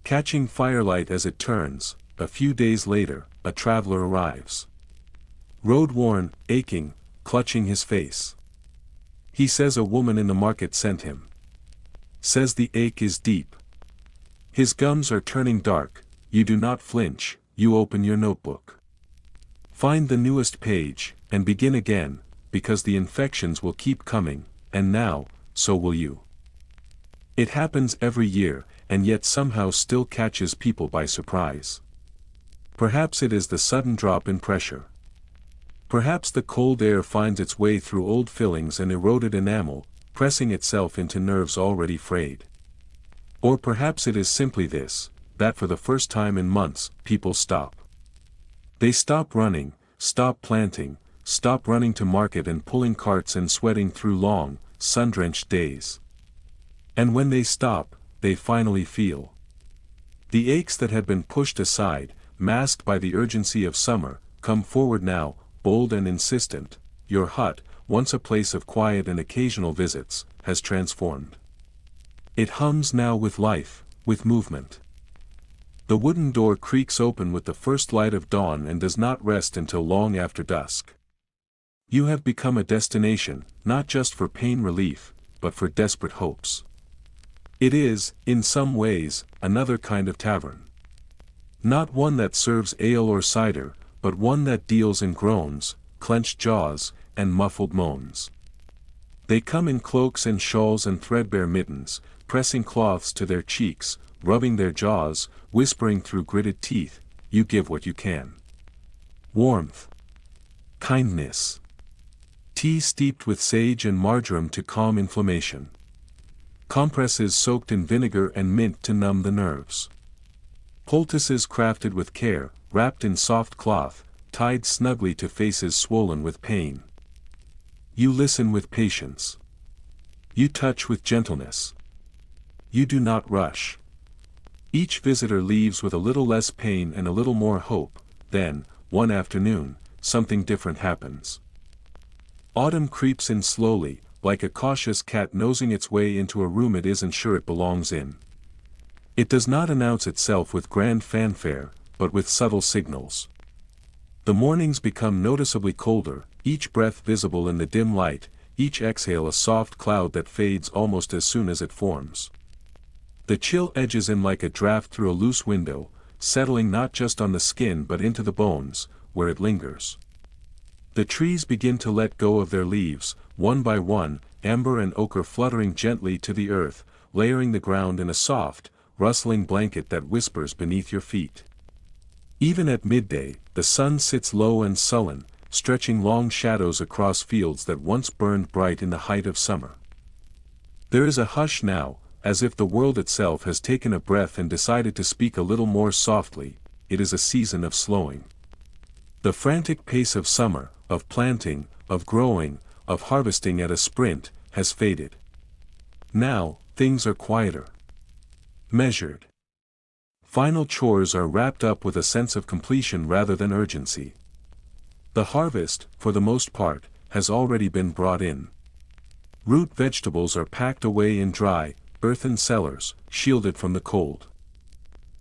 Catching firelight as it turns. A few days later, a traveler arrives. Road-worn, aching, clutching his face. He says a woman in the market sent him. Says the ache is deep. His gums are turning dark. You do not flinch. You open your notebook. Find the newest page, and begin again, because the infections will keep coming, and now, so will you. It happens every year, and yet somehow still catches people by surprise. Perhaps it is the sudden drop in pressure. Perhaps the cold air finds its way through old fillings and eroded enamel, pressing itself into nerves already frayed. Or perhaps it is simply this, that for the first time in months, people stop. They stop running, stop planting, stop running to market and pulling carts and sweating through long, sun-drenched days. And when they stop, they finally feel. The aches that had been pushed aside, masked by the urgency of summer, come forward now, bold and insistent. Your hut, once a place of quiet and occasional visits, has transformed. It hums now with life, with movement. The wooden door creaks open with the first light of dawn and does not rest until long after dusk. You have become a destination, not just for pain relief, but for desperate hopes. It is, in some ways, another kind of tavern. Not one that serves ale or cider, but one that deals in groans, clenched jaws, and muffled moans. They come in cloaks and shawls and threadbare mittens, pressing cloths to their cheeks, rubbing their jaws, whispering through gritted teeth, "You give what you can." Warmth. Kindness. Tea steeped with sage and marjoram to calm inflammation. Compresses soaked in vinegar and mint to numb the nerves. Poultices crafted with care, wrapped in soft cloth, tied snugly to faces swollen with pain. You listen with patience. You touch with gentleness. You do not rush. Each visitor leaves with a little less pain and a little more hope. Then, one afternoon, something different happens. Autumn creeps in slowly, like a cautious cat nosing its way into a room it isn't sure it belongs in. It does not announce itself with grand fanfare, but with subtle signals. The mornings become noticeably colder, each breath visible in the dim light, each exhale a soft cloud that fades almost as soon as it forms. The chill edges in like a draft through a loose window, settling not just on the skin but into the bones, where it lingers. The trees begin to let go of their leaves, one by one, amber and ochre fluttering gently to the earth, layering the ground in a soft, rustling blanket that whispers beneath your feet. Even at midday, the sun sits low and sullen, stretching long shadows across fields that once burned bright in the height of summer. There is a hush now, as if the world itself has taken a breath and decided to speak a little more softly. It is a season of slowing. The frantic pace of summer, of planting, of growing, of harvesting at a sprint, has faded. Now, things are quieter. Measured. Final chores are wrapped up with a sense of completion rather than urgency. The harvest, for the most part, has already been brought in. Root vegetables are packed away in dry, earthen cellars, shielded from the cold.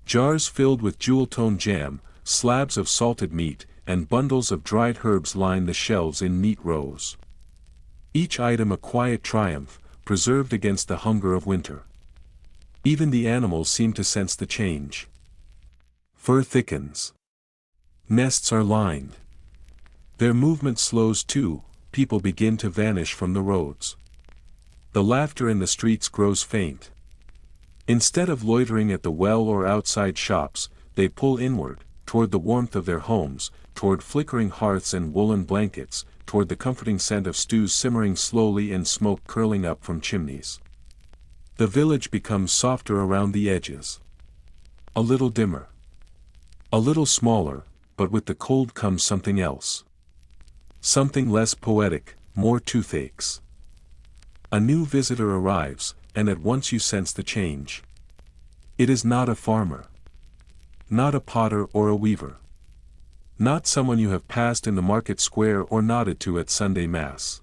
Jars filled with jewel-toned jam, slabs of salted meat, and bundles of dried herbs line the shelves in neat rows. Each item a quiet triumph, preserved against the hunger of winter. Even the animals seem to sense the change. Fur thickens. Nests are lined. Their movement slows too, people begin to vanish from the roads. The laughter in the streets grows faint. Instead of loitering at the well or outside shops, they pull inward, toward the warmth of their homes, toward flickering hearths and woolen blankets, toward the comforting scent of stews simmering slowly and smoke curling up from chimneys. The village becomes softer around the edges. A little dimmer. A little smaller, but with the cold comes something else. Something less poetic, more toothaches. A new visitor arrives, and at once you sense the change. It is not a farmer. Not a potter or a weaver. Not someone you have passed in the market square or nodded to at Sunday Mass.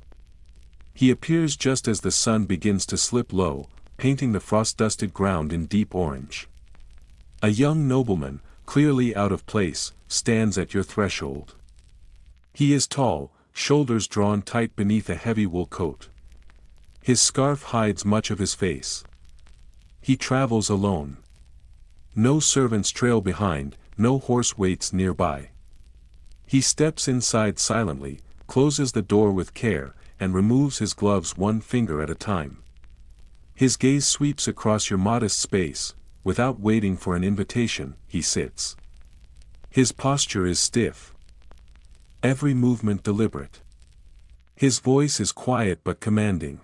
He appears just as the sun begins to slip low, painting the frost-dusted ground in deep orange. A young nobleman, clearly out of place, stands at your threshold. He is tall, shoulders drawn tight beneath a heavy wool coat. His scarf hides much of his face. He travels alone. No servants trail behind, no horse waits nearby. He steps inside silently, closes the door with care, and removes his gloves one finger at a time. His gaze sweeps across your modest space. Without waiting for an invitation, he sits. His posture is stiff. Every movement deliberate. His voice is quiet but commanding.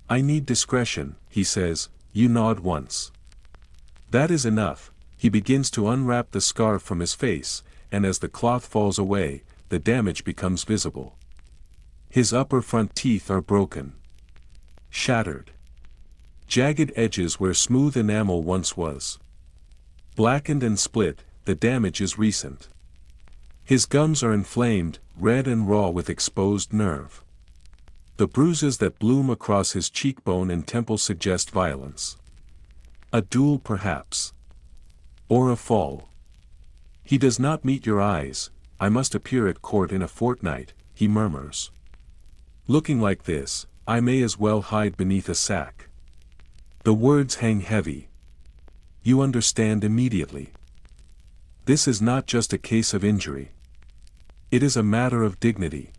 "I need discretion," he says. You nod once. That is enough. He begins to unwrap the scarf from his face, and as the cloth falls away, the damage becomes visible. His upper front teeth are broken. Shattered. Jagged edges where smooth enamel once was. Blackened and split, the damage is recent. His gums are inflamed, red and raw with exposed nerve. The bruises that bloom across his cheekbone and temple suggest violence. A duel perhaps. Or a fall. He does not meet your eyes. I must appear at court in a fortnight, he murmurs. Looking like this, I may as well hide beneath a sack. The words hang heavy. You understand immediately. This is not just a case of injury. It is a matter of dignity.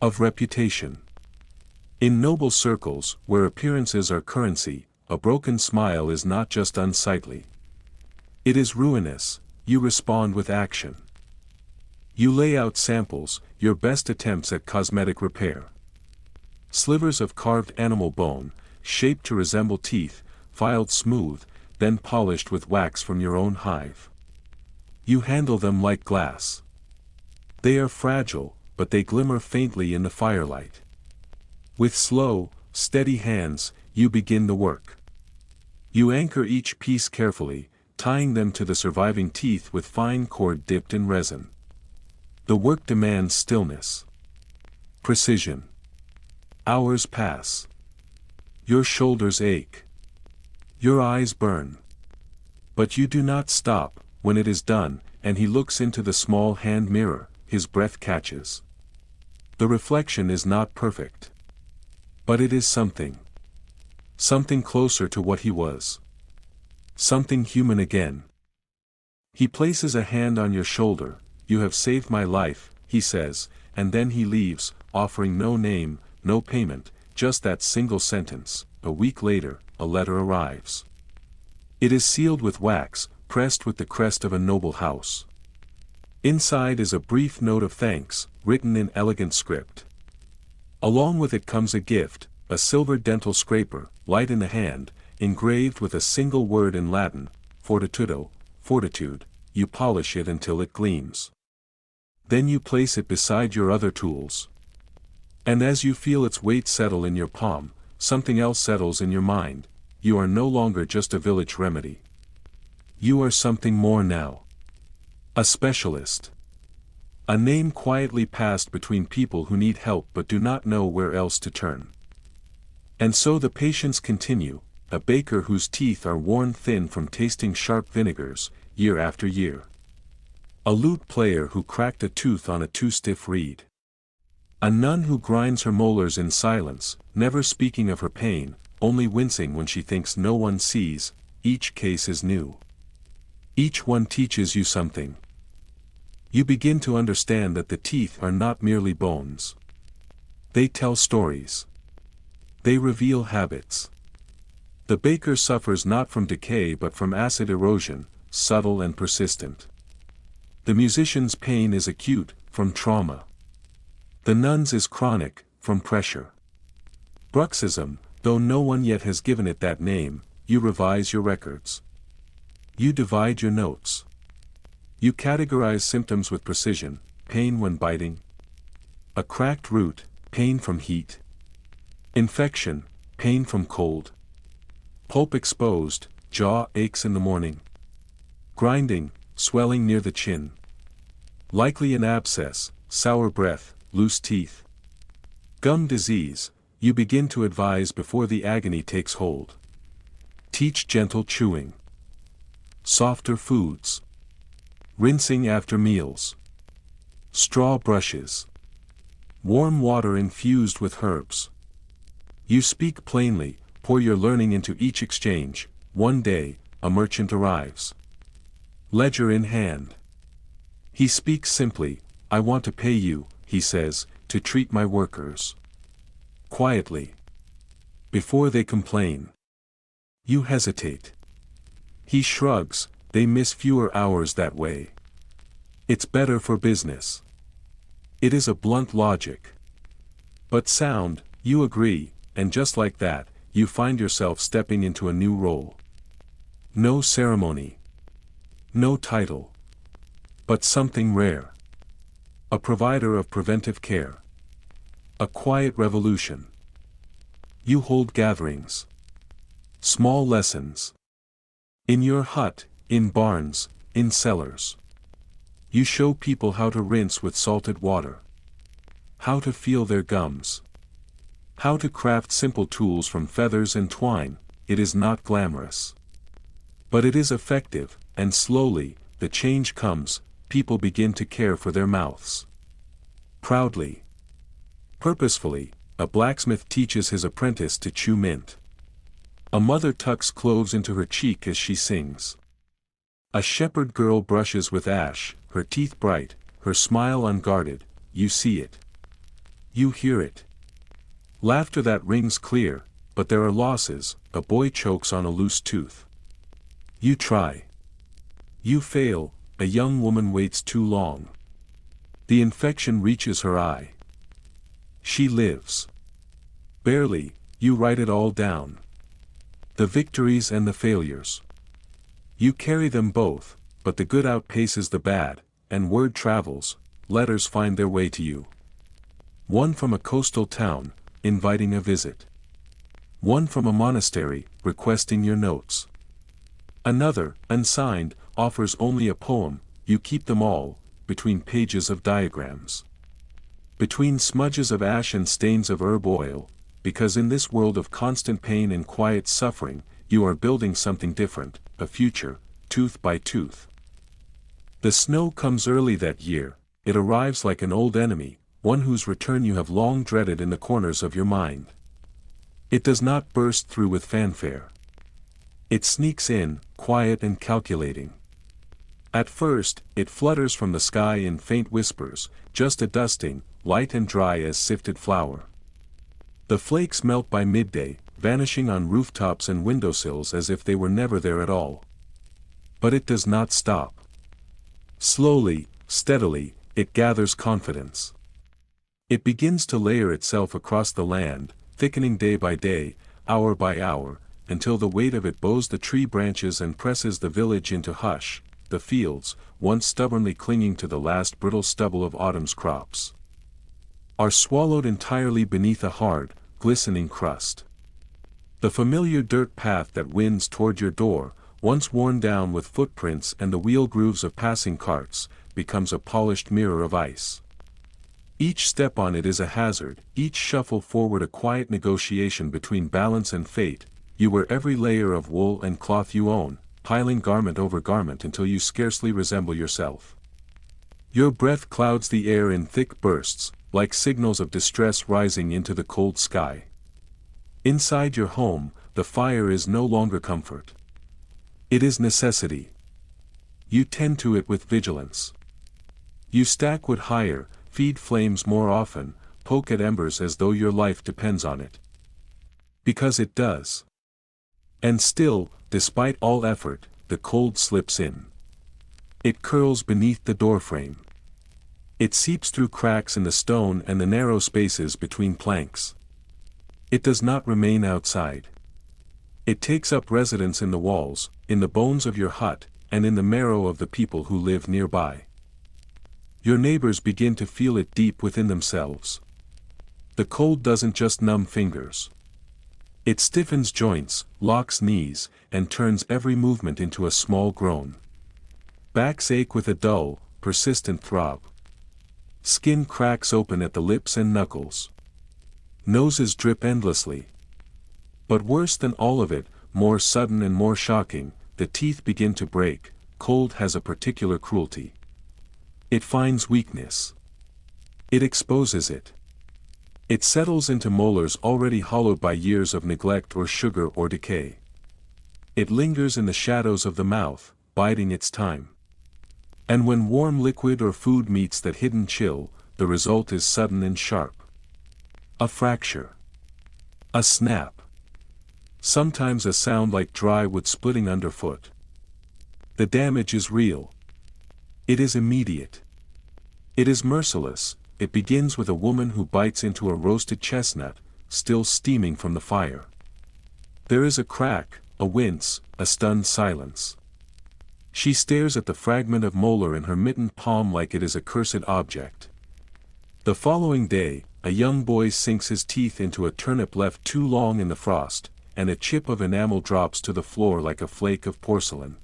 Of reputation. In noble circles, where appearances are currency, a broken smile is not just unsightly. It is ruinous. You respond with action. You lay out samples, your best attempts at cosmetic repair. Slivers of carved animal bone, shaped to resemble teeth, filed smooth, then polished with wax from your own hive. You handle them like glass. They are fragile, but they glimmer faintly in the firelight. With slow, steady hands, you begin the work. You anchor each piece carefully, tying them to the surviving teeth with fine cord dipped in resin. The work demands stillness. Precision. Hours pass. Your shoulders ache. Your eyes burn. But you do not stop. When it is done, and he looks into the small hand mirror, his breath catches. The reflection is not perfect. But it is something. Something closer to what he was. Something human again. He places a hand on your shoulder. You have saved my life, he says, and then he leaves, offering no name, no payment, just that single sentence. A week later, a letter arrives. It is sealed with wax, pressed with the crest of a noble house. Inside is a brief note of thanks, written in elegant script. Along with it comes a gift, a silver dental scraper, light in the hand, engraved with a single word in Latin, fortitudo, fortitude. You polish it until it gleams. Then you place it beside your other tools. And as you feel its weight settle in your palm, something else settles in your mind. You are no longer just a village remedy. You are something more now. A specialist. A name quietly passed between people who need help but do not know where else to turn. And so the patients continue, a baker whose teeth are worn thin from tasting sharp vinegars, year after year. A lute player who cracked a tooth on a too stiff reed. A nun who grinds her molars in silence, never speaking of her pain, only wincing when she thinks no one sees. Each case is new. Each one teaches you something. You begin to understand that the teeth are not merely bones. They tell stories. They reveal habits. The baker suffers not from decay but from acid erosion, subtle and persistent. The musician's pain is acute, from trauma. The nun's is chronic, from pressure. Bruxism, though no one yet has given it that name, you revise your records. You divide your notes. You categorize symptoms with precision: pain when biting, a cracked root, pain from heat, infection, pain from cold, pulp exposed, jaw aches in the morning, grinding, swelling near the chin, likely an abscess, sour breath, loose teeth, gum disease. You begin to advise before the agony takes hold. Teach gentle chewing, softer foods, rinsing after meals, straw brushes, warm water infused with herbs. You speak plainly, pour your learning into each exchange. One day, a merchant arrives. Ledger in hand. He speaks simply. I want to pay you, he says, to treat my workers. Quietly. Before they complain. You hesitate. He shrugs. They miss fewer hours that way. It's better for business. It is a blunt logic. But sound, you agree, and just like that, you find yourself stepping into a new role. No ceremony. No title. But something rare. A provider of preventive care. A quiet revolution. You hold gatherings. Small lessons. In your hut, in barns, in cellars. You show people how to rinse with salted water. How to feel their gums. How to craft simple tools from feathers and twine. It is not glamorous. But it is effective, and slowly, the change comes, people begin to care for their mouths. Proudly. Purposefully, a blacksmith teaches his apprentice to chew mint. A mother tucks cloves into her cheek as she sings. A shepherd girl brushes with ash, her teeth bright, her smile unguarded. You see it. You hear it. Laughter that rings clear, but there are losses. A boy chokes on a loose tooth. You try. You fail. A young woman waits too long. The infection reaches her eye. She lives. Barely. You write it all down. The victories and the failures. You carry them both, but the good outpaces the bad, and word travels, letters find their way to you. One from a coastal town, inviting a visit. One from a monastery, requesting your notes. Another, unsigned, offers only a poem. You keep them all, between pages of diagrams. Between smudges of ash and stains of herb oil, because in this world of constant pain and quiet suffering, you are building something different, a future, tooth by tooth. The snow comes early that year. It arrives like an old enemy, one whose return you have long dreaded in the corners of your mind. It does not burst through with fanfare. It sneaks in, quiet and calculating. At first, it flutters from the sky in faint whispers, just a dusting, light and dry as sifted flour. The flakes melt by midday, vanishing on rooftops and windowsills as if they were never there at all. But it does not stop. Slowly, steadily, it gathers confidence. It begins to layer itself across the land, thickening day by day, hour by hour, until the weight of it bows the tree branches and presses the village into hush, the fields, once stubbornly clinging to the last brittle stubble of autumn's crops, are swallowed entirely beneath a hard, glistening crust. The familiar dirt path that winds toward your door, once worn down with footprints and the wheel grooves of passing carts, becomes a polished mirror of ice. Each step on it is a hazard, each shuffle forward a quiet negotiation between balance and fate. You wear every layer of wool and cloth you own, piling garment over garment until you scarcely resemble yourself. Your breath clouds the air in thick bursts, like signals of distress rising into the cold sky. Inside your home, the fire is no longer comfort. It is necessity. You tend to it with vigilance. You stack wood higher, feed flames more often, poke at embers as though your life depends on it. Because it does. And still, despite all effort, the cold slips in. It curls beneath the doorframe. It seeps through cracks in the stone and the narrow spaces between planks. It does not remain outside. It takes up residence in the walls, in the bones of your hut, and in the marrow of the people who live nearby. Your neighbors begin to feel it deep within themselves. The cold doesn't just numb fingers. It stiffens joints, locks knees, and turns every movement into a small groan. Backs ache with a dull, persistent throb. Skin cracks open at the lips and knuckles. Noses drip endlessly. But worse than all of it, more sudden and more shocking, the teeth begin to break. Cold has a particular cruelty. It finds weakness. It exposes it. It settles into molars already hollowed by years of neglect or sugar or decay. It lingers in the shadows of the mouth, biding its time. And when warm liquid or food meets that hidden chill, the result is sudden and sharp. A fracture. A snap. Sometimes a sound like dry wood splitting underfoot. The damage is real. It is immediate. It is merciless. It begins with a woman who bites into a roasted chestnut, still steaming from the fire. There is a crack, a wince, a stunned silence. She stares at the fragment of molar in her mittened palm like it is a cursed object. The following day, a young boy sinks his teeth into a turnip left too long in the frost, and a chip of enamel drops to the floor like a flake of porcelain.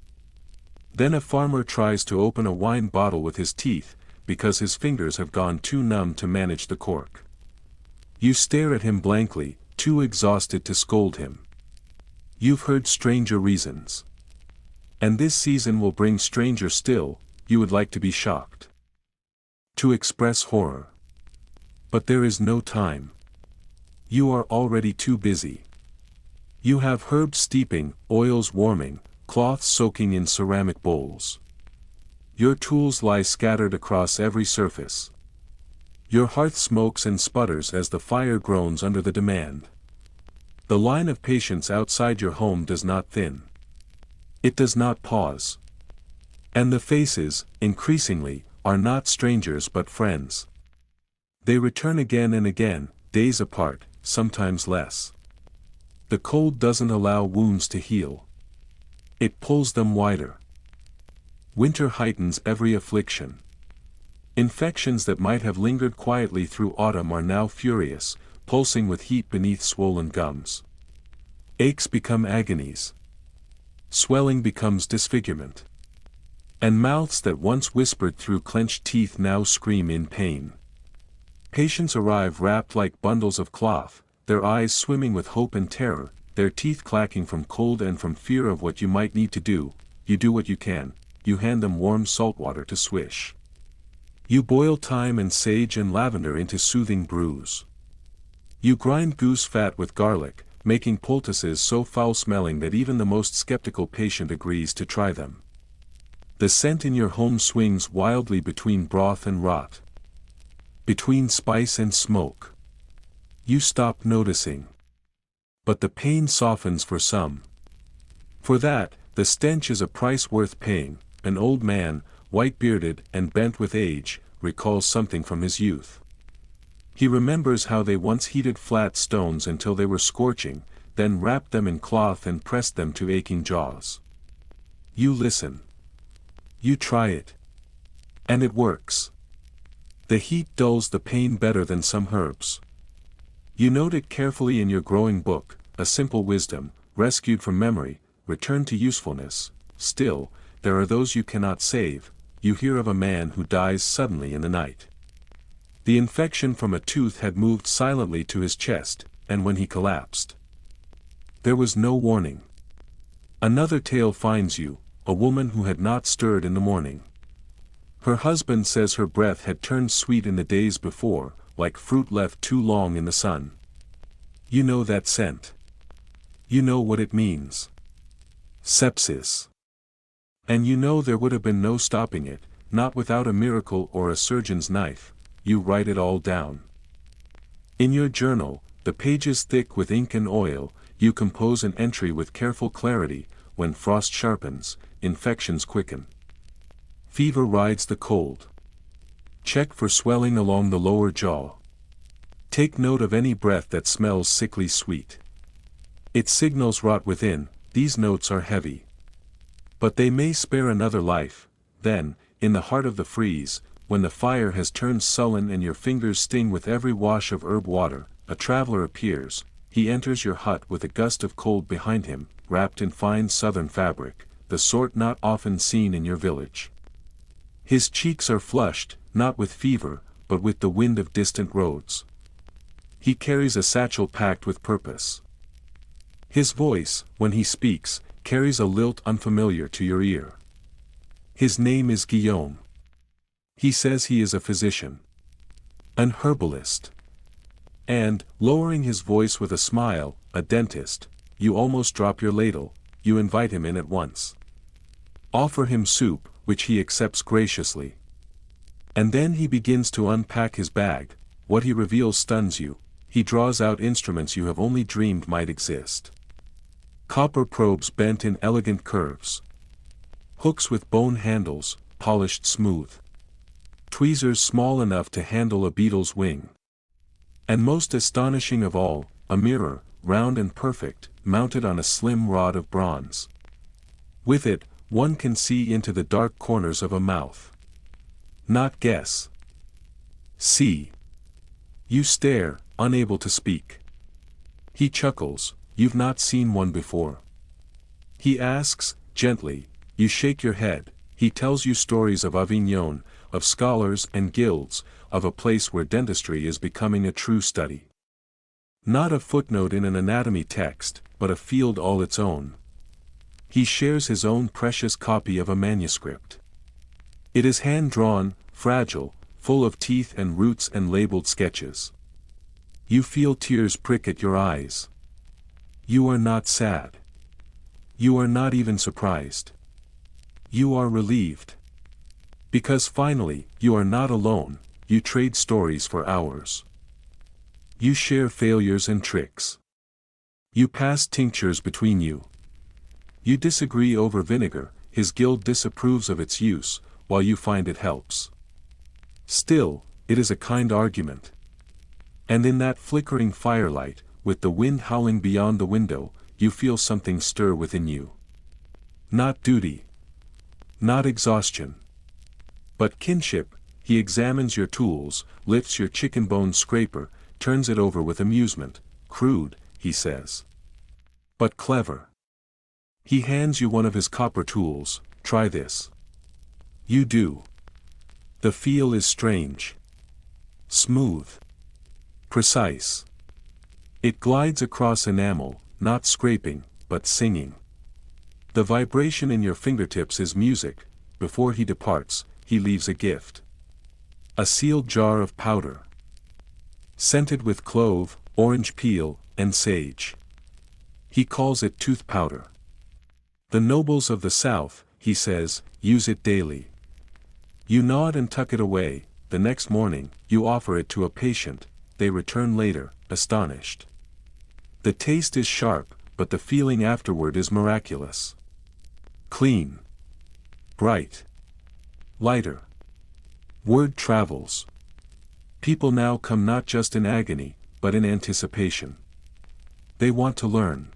Then a farmer tries to open a wine bottle with his teeth, because his fingers have gone too numb to manage the cork. You stare at him blankly, too exhausted to scold him. You've heard stranger reasons. And this season will bring stranger still. You would like to be shocked, to express horror. But there is no time. You are already too busy. You have herbs steeping, oils warming, cloths soaking in ceramic bowls. Your tools lie scattered across every surface. Your hearth smokes and sputters as the fire groans under the demand. The line of patience outside your home does not thin. It does not pause. And the faces, increasingly, are not strangers but friends. They return again and again, days apart, sometimes less. The cold doesn't allow wounds to heal. It pulls them wider. Winter heightens every affliction. Infections that might have lingered quietly through autumn are now furious, pulsing with heat beneath swollen gums. Aches become agonies. Swelling becomes disfigurement. And mouths that once whispered through clenched teeth now scream in pain. Patients arrive wrapped like bundles of cloth, their eyes swimming with hope and terror, their teeth clacking from cold and from fear of what you might need to do. You do what you can. You hand them warm salt water to swish. You boil thyme and sage and lavender into soothing brews. You grind goose fat with garlic, making poultices so foul-smelling that even the most skeptical patient agrees to try them. The scent in your home swings wildly between broth and rot. Between spice and smoke. You stop noticing. But the pain softens for some. For that, the stench is a price worth paying. An old man, white-bearded and bent with age, recalls something from his youth. He remembers how they once heated flat stones until they were scorching, then wrapped them in cloth and pressed them to aching jaws. You listen. You try it. And it works. The heat dulls the pain better than some herbs. You note it carefully in your growing book, a simple wisdom, rescued from memory, returned to usefulness. Still, there are those you cannot save. You hear of a man who dies suddenly in the night. The infection from a tooth had moved silently to his chest, and when he collapsed, there was no warning. Another tale finds you, a woman who had not stirred in the morning. Her husband says her breath had turned sweet in the days before, like fruit left too long in the sun. You know that scent. You know what it means. Sepsis. And you know there would have been no stopping it, not without a miracle or a surgeon's knife. You write it all down. In your journal, the pages thick with ink and oil, you compose an entry with careful clarity. When frost sharpens, infections quicken. Fever rides the cold. Check for swelling along the lower jaw. Take note of any breath that smells sickly sweet. It signals rot within. These notes are heavy. But they may spare another life. Then, in the heart of the freeze, when the fire has turned sullen and your fingers sting with every wash of herb water, a traveler appears. He enters your hut with a gust of cold behind him, wrapped in fine southern fabric, the sort not often seen in your village. His cheeks are flushed, not with fever, but with the wind of distant roads. He carries a satchel packed with purpose. His voice, when he speaks, carries a lilt unfamiliar to your ear. His name is Guillaume. He says he is a physician. An herbalist. And, lowering his voice with a smile, a dentist. You almost drop your ladle. You invite him in at once. Offer him soup, which he accepts graciously. And then he begins to unpack his bag. What he reveals stuns you. He draws out instruments you have only dreamed might exist. Copper probes bent in elegant curves. Hooks with bone handles, polished smooth. Tweezers small enough to handle a beetle's wing. And most astonishing of all, a mirror, round and perfect, mounted on a slim rod of bronze. With it, one can see into the dark corners of a mouth. Not guess. See. You stare, unable to speak. He chuckles, you've not seen one before. He asks, gently, you shake your head, he tells you stories of Avignon, of scholars and guilds, of a place where dentistry is becoming a true study. Not a footnote in an anatomy text, but a field all its own. He shares his own precious copy of a manuscript. It is hand-drawn, fragile, full of teeth and roots and labeled sketches. You feel tears prick at your eyes. You are not sad. You are not even surprised. You are relieved. Because finally, you are not alone, you trade stories for hours. You share failures and tricks. You pass tinctures between you. You disagree over vinegar, his guild disapproves of its use, while you find it helps. Still, it is a kind argument. And in that flickering firelight, with the wind howling beyond the window, you feel something stir within you. Not duty. Not exhaustion. But kinship. He examines your tools, lifts your chicken bone scraper, turns it over with amusement. Crude, he says. But clever. He hands you one of his copper tools, try this. You do. The feel is strange. Smooth. Precise. It glides across enamel, not scraping, but singing. The vibration in your fingertips is music. Before he departs, he leaves a gift. A sealed jar of powder. Scented with clove, orange peel, and sage. He calls it tooth powder. The nobles of the South, he says, use it daily. You nod and tuck it away. The next morning, you offer it to a patient. They return later, astonished. The taste is sharp, but the feeling afterward is miraculous. Clean. Bright. Lighter. Word travels. People now come not just in agony, but in anticipation. They want to learn.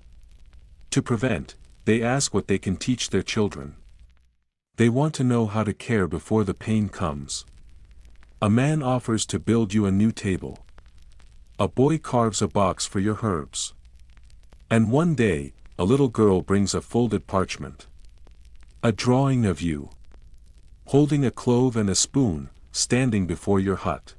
To prevent, they ask what they can teach their children. They want to know how to care before the pain comes. A man offers to build you a new table. A boy carves a box for your herbs. And one day, a little girl brings a folded parchment. A drawing of you. Holding a clove and a spoon, standing before your hut.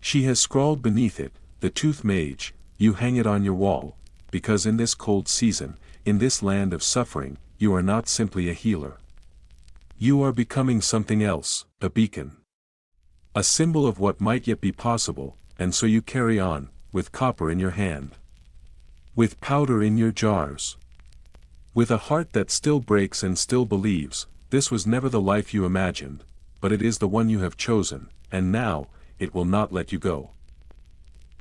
She has scrawled beneath it, the tooth mage, you hang it on your wall, because in this cold season, in this land of suffering, you are not simply a healer. You are becoming something else, a beacon. A symbol of what might yet be possible, and so you carry on, with copper in your hand. With powder in your jars. With a heart that still breaks and still believes, this was never the life you imagined, but it is the one you have chosen, and now, it will not let you go.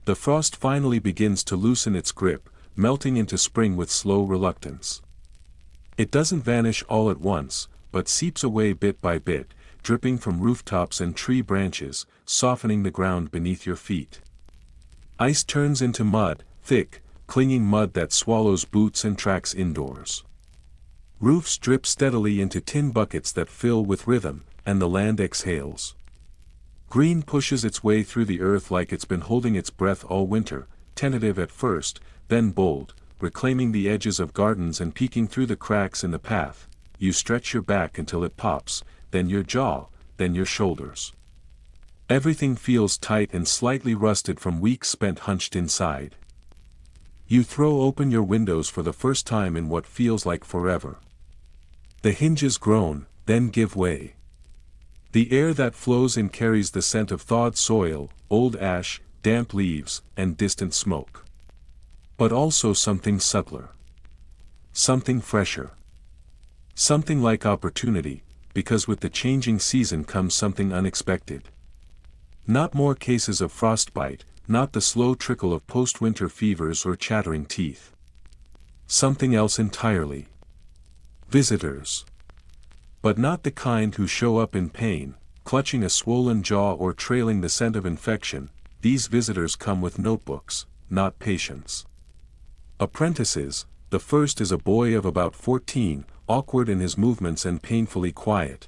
The frost finally begins to loosen its grip, melting into spring with slow reluctance. It doesn't vanish all at once, but seeps away bit by bit, dripping from rooftops and tree branches, softening the ground beneath your feet. Ice turns into mud, thick, clinging mud that swallows boots and tracks indoors. Roofs drip steadily into tin buckets that fill with rhythm, and the land exhales. Green pushes its way through the earth like it's been holding its breath all winter, tentative at first, then bold, reclaiming the edges of gardens and peeking through the cracks in the path. You stretch your back until it pops, then your jaw, then your shoulders. Everything feels tight and slightly rusted from weeks spent hunched inside. You throw open your windows for the first time in what feels like forever. The hinges groan, then give way. The air that flows in carries the scent of thawed soil, old ash, damp leaves, and distant smoke. But also something subtler. Something fresher. Something like opportunity, because with the changing season comes something unexpected. Not more cases of frostbite, not the slow trickle of post-winter fevers or chattering teeth. Something else entirely. Visitors. But not the kind who show up in pain, clutching a swollen jaw or trailing the scent of infection. These visitors come with notebooks, not patients. Apprentices. The first is a boy of about 14, awkward in his movements and painfully quiet,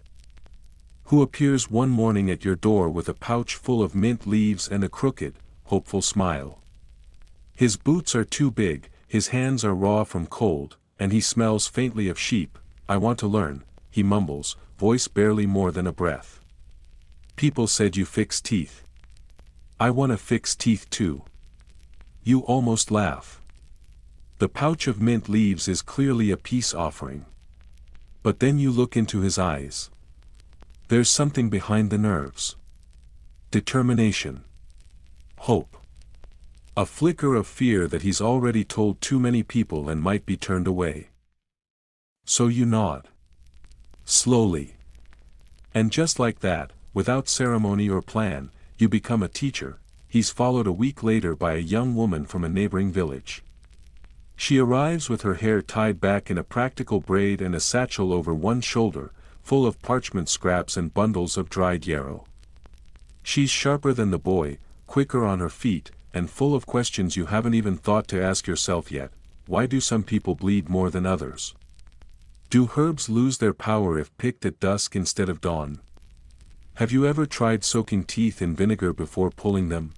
who appears one morning at your door with a pouch full of mint leaves and a crooked, hopeful smile. His boots are too big, his hands are raw from cold, and he smells faintly of sheep. I want to learn, he mumbles, voice barely more than a breath. People said you fix teeth. I want to fix teeth too. You almost laugh. The pouch of mint leaves is clearly a peace offering. But then you look into his eyes. There's something behind the nerves. Determination. Hope. A flicker of fear that he's already told too many people and might be turned away. So you nod. Slowly. And just like that, without ceremony or plan, you become a teacher. He's followed a week later by a young woman from a neighboring village. She arrives with her hair tied back in a practical braid and a satchel over one shoulder, full of parchment scraps and bundles of dried yarrow. She's sharper than the boy, quicker on her feet, and full of questions you haven't even thought to ask yourself yet. Why do some people bleed more than others? Do herbs lose their power if picked at dusk instead of dawn? Have you ever tried soaking teeth in vinegar before pulling them?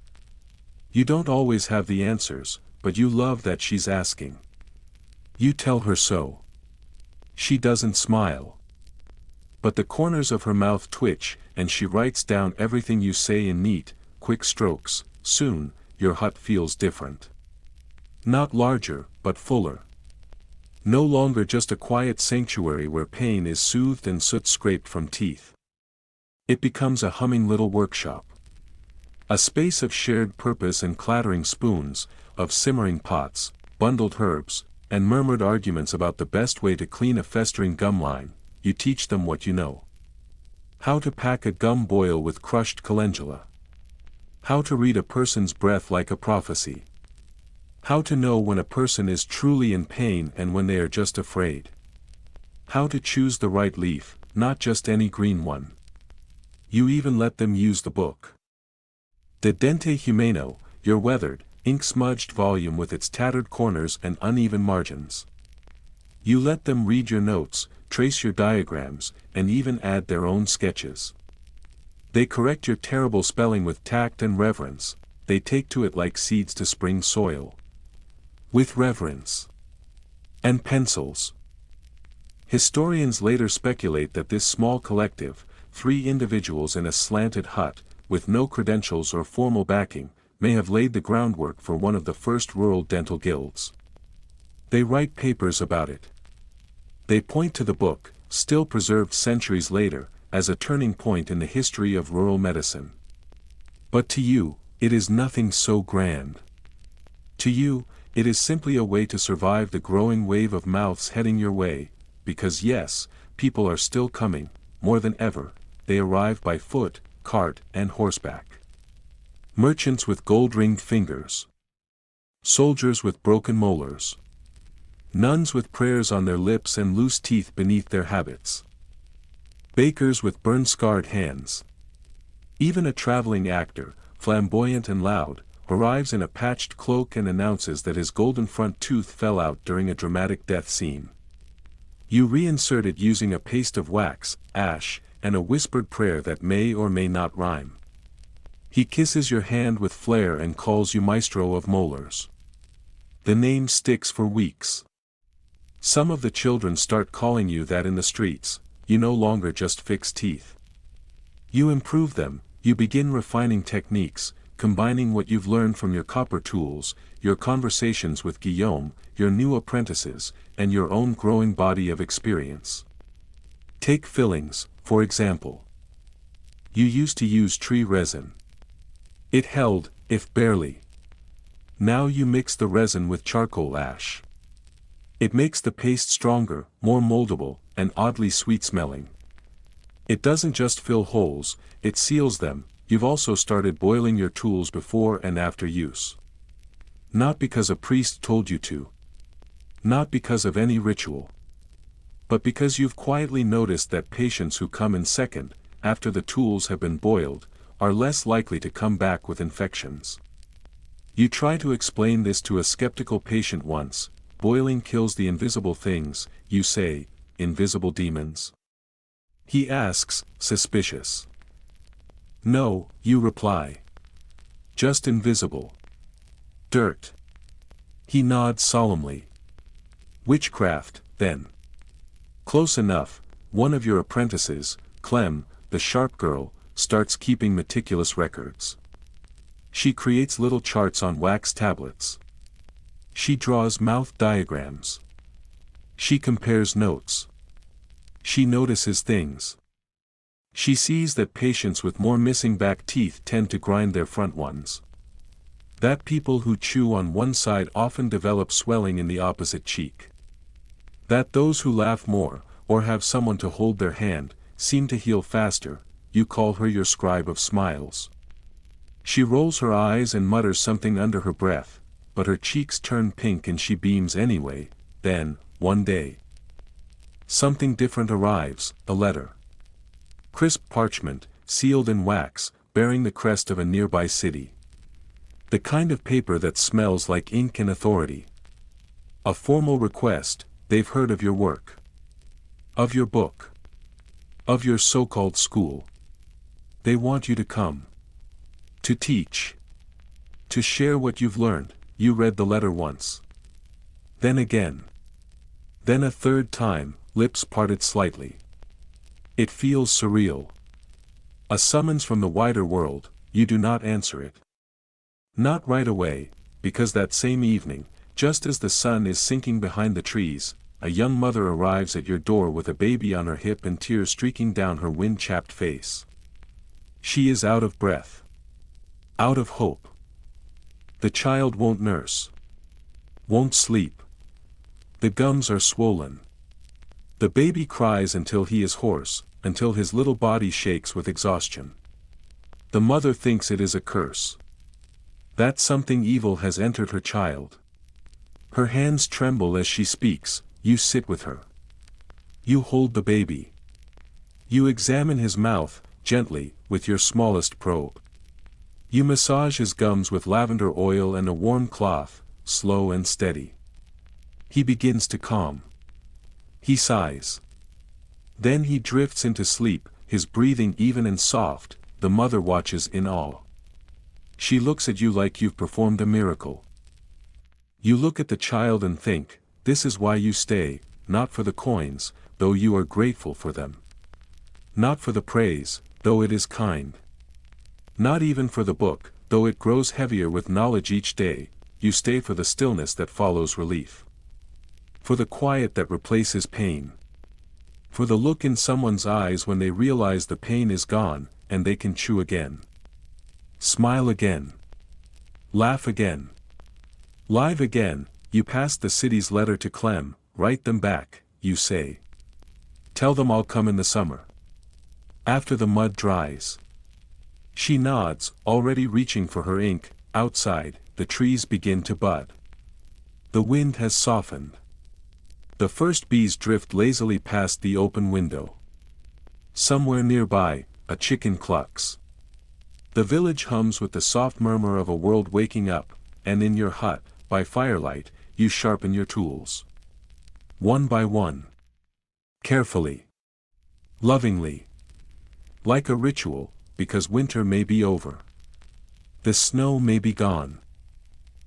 You don't always have the answers, but you love that she's asking. You tell her so. She doesn't smile. But the corners of her mouth twitch, and she writes down everything you say in neat, quick strokes. Soon, your hut feels different. Not larger, but fuller. No longer just a quiet sanctuary where pain is soothed and soot scraped from teeth. It becomes a humming little workshop. A space of shared purpose and clattering spoons, of simmering pots, bundled herbs, and murmured arguments about the best way to clean a festering gum line. You teach them what you know. How to pack a gum boil with crushed calendula. How to read a person's breath like a prophecy. How to know when a person is truly in pain and when they are just afraid. How to choose the right leaf, not just any green one. You even let them use the book. De Dente Humano, your weathered, ink-smudged volume with its tattered corners and uneven margins. You let them read your notes, trace your diagrams, and even add their own sketches. They correct your terrible spelling with tact and reverence. They take to it like seeds to spring soil. With reverence. And pencils. Historians later speculate that this small collective, 3 individuals in a slanted hut, with no credentials or formal backing, may have laid the groundwork for one of the first rural dental guilds. They write papers about it. They point to the book, still preserved centuries later, as a turning point in the history of rural medicine. But to you, it is nothing so grand. To you, it is simply a way to survive the growing wave of mouths heading your way, because yes, people are still coming, more than ever. They arrive by foot, cart, and horseback. Merchants with gold-ringed fingers. Soldiers with broken molars. Nuns with prayers on their lips and loose teeth beneath their habits. Bakers with burn-scarred hands. Even a traveling actor, flamboyant and loud, arrives in a patched cloak and announces that his golden front tooth fell out during a dramatic death scene. You reinsert it using a paste of wax, ash, and a whispered prayer that may or may not rhyme. He kisses your hand with flair and calls you maestro of molars. The name sticks for weeks. Some of the children start calling you that in the streets. You no longer just fix teeth. You improve them. You begin refining techniques, combining what you've learned from your copper tools, your conversations with Guillaume, your new apprentices, and your own growing body of experience. Take fillings, for example. You used to use tree resin. It held, if barely. Now you mix the resin with charcoal ash. It makes the paste stronger, more moldable, and oddly sweet-smelling. It doesn't just fill holes, it seals them. You've also started boiling your tools before and after use. Not because a priest told you to. Not because of any ritual. But because you've quietly noticed that patients who come in second, after the tools have been boiled, are less likely to come back with infections. You try to explain this to a skeptical patient once. Boiling kills the invisible things, you say. Invisible demons? He asks, suspicious. No, you reply. just invisible. Dirt. He nods solemnly. Witchcraft, then. Close enough. One of your apprentices, Clem, the sharp girl, starts keeping meticulous records. She creates little charts on wax tablets. She draws mouth diagrams. She compares notes. She notices things. She sees that patients with more missing back teeth tend to grind their front ones. That people who chew on one side often develop swelling in the opposite cheek. That those who laugh more, or have someone to hold their hand, seem to heal faster. You call her your scribe of smiles. She rolls her eyes and mutters something under her breath, but her cheeks turn pink and she beams anyway. Then, one day, something different arrives, a letter. Crisp parchment, sealed in wax, bearing the crest of a nearby city. The kind of paper that smells like ink and authority. A formal request. They've heard of your work. Of your book. Of your so-called school. They want you to come. To teach. To share what you've learned. You read the letter once. Then again. Then a third time, lips parted slightly. It feels surreal. A summons from the wider world. You do not answer it. Not right away, because that same evening, just as the sun is sinking behind the trees, a young mother arrives at your door with a baby on her hip and tears streaking down her wind-chapped face. She is out of breath. Out of hope. The child won't nurse. Won't sleep. The gums are swollen. The baby cries until he is hoarse, until his little body shakes with exhaustion. The mother thinks it is a curse. That something evil has entered her child. Her hands tremble as she speaks. You sit with her. You hold the baby. You examine his mouth, gently, with your smallest probe. You massage his gums with lavender oil and a warm cloth, slow and steady. He begins to calm. He sighs. Then he drifts into sleep, his breathing even and soft. The mother watches in awe. She looks at you like you've performed a miracle. You look at the child and think, this is why you stay, not for the coins, though you are grateful for them. Not for the praise, though it is kind. Not even for the book, though it grows heavier with knowledge each day. You stay for the stillness that follows relief. For the quiet that replaces pain. For the look in someone's eyes when they realize the pain is gone, and they can chew again. Smile again. Laugh again. Live again. You pass the city's letter to Clem. Write them back, you say. Tell them I'll come in the summer. After the mud dries. She nods, already reaching for her ink. Outside, the trees begin to bud. The wind has softened. The first bees drift lazily past the open window. Somewhere nearby, a chicken clucks. The village hums with the soft murmur of a world waking up, and in your hut, by firelight, you sharpen your tools. One by one. Carefully. Lovingly. Like a ritual, because winter may be over. The snow may be gone.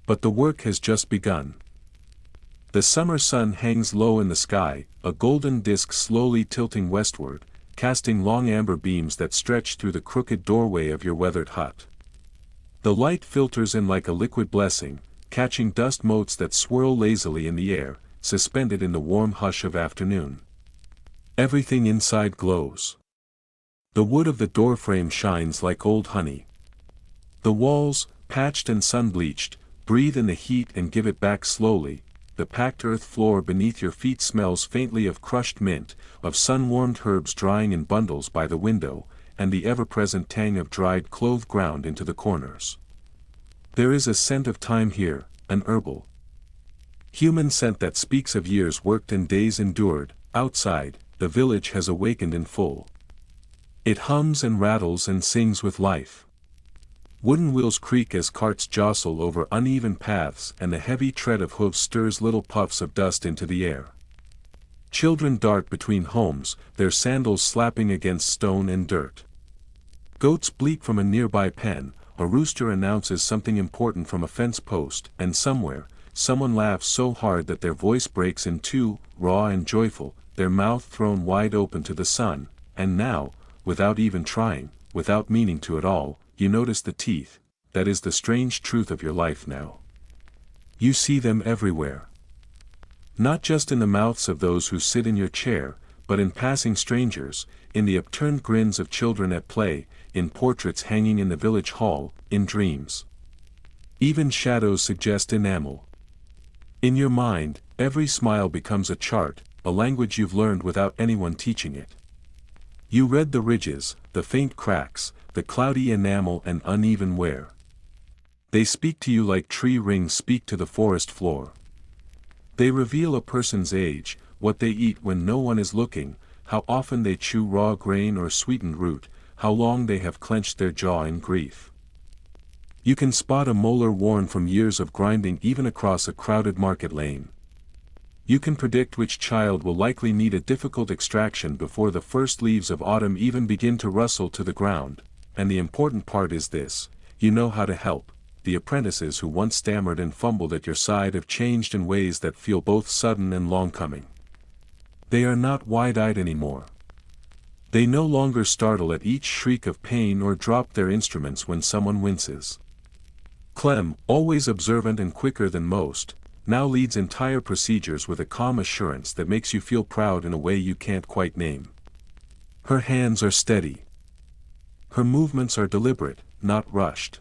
But the work has just begun. The summer sun hangs low in the sky, a golden disk slowly tilting westward, casting long amber beams that stretch through the crooked doorway of your weathered hut. The light filters in like a liquid blessing, catching dust motes that swirl lazily in the air, suspended in the warm hush of afternoon. Everything inside glows. The wood of the doorframe shines like old honey. The walls, patched and sun-bleached, breathe in the heat and give it back slowly. The packed earth floor beneath your feet smells faintly of crushed mint, of sun-warmed herbs drying in bundles by the window, and the ever-present tang of dried clove ground into the corners. There is a scent of time here, an herbal, human scent that speaks of years worked and days endured. Outside, the village has awakened in full. It hums and rattles and sings with life. Wooden wheels creak as carts jostle over uneven paths and the heavy tread of hooves stirs little puffs of dust into the air. Children dart between homes, their sandals slapping against stone and dirt. Goats bleat from a nearby pen, a rooster announces something important from a fence post, and somewhere, someone laughs so hard that their voice breaks in two, raw and joyful, their mouth thrown wide open to the sun, and now, without even trying, without meaning to at all, you notice the teeth. That is the strange truth of your life now. You see them everywhere. Not just in the mouths of those who sit in your chair, but in passing strangers, in the upturned grins of children at play, in portraits hanging in the village hall, in dreams. Even shadows suggest enamel. In your mind, every smile becomes a chart, a language you've learned without anyone teaching it. You read the ridges, the faint cracks, the cloudy enamel and uneven wear. They speak to you like tree rings speak to the forest floor. They reveal a person's age, what they eat when no one is looking, how often they chew raw grain or sweetened root, how long they have clenched their jaw in grief. You can spot a molar worn from years of grinding even across a crowded market lane. You can predict which child will likely need a difficult extraction before the first leaves of autumn even begin to rustle to the ground, and the important part is this: you know how to help. The apprentices who once stammered and fumbled at your side have changed in ways that feel both sudden and long coming. They are not wide-eyed anymore. They no longer startle at each shriek of pain or drop their instruments when someone winces. Clem, always observant and quicker than most, now leads entire procedures with a calm assurance that makes you feel proud in a way you can't quite name. Her hands are steady. Her movements are deliberate, not rushed.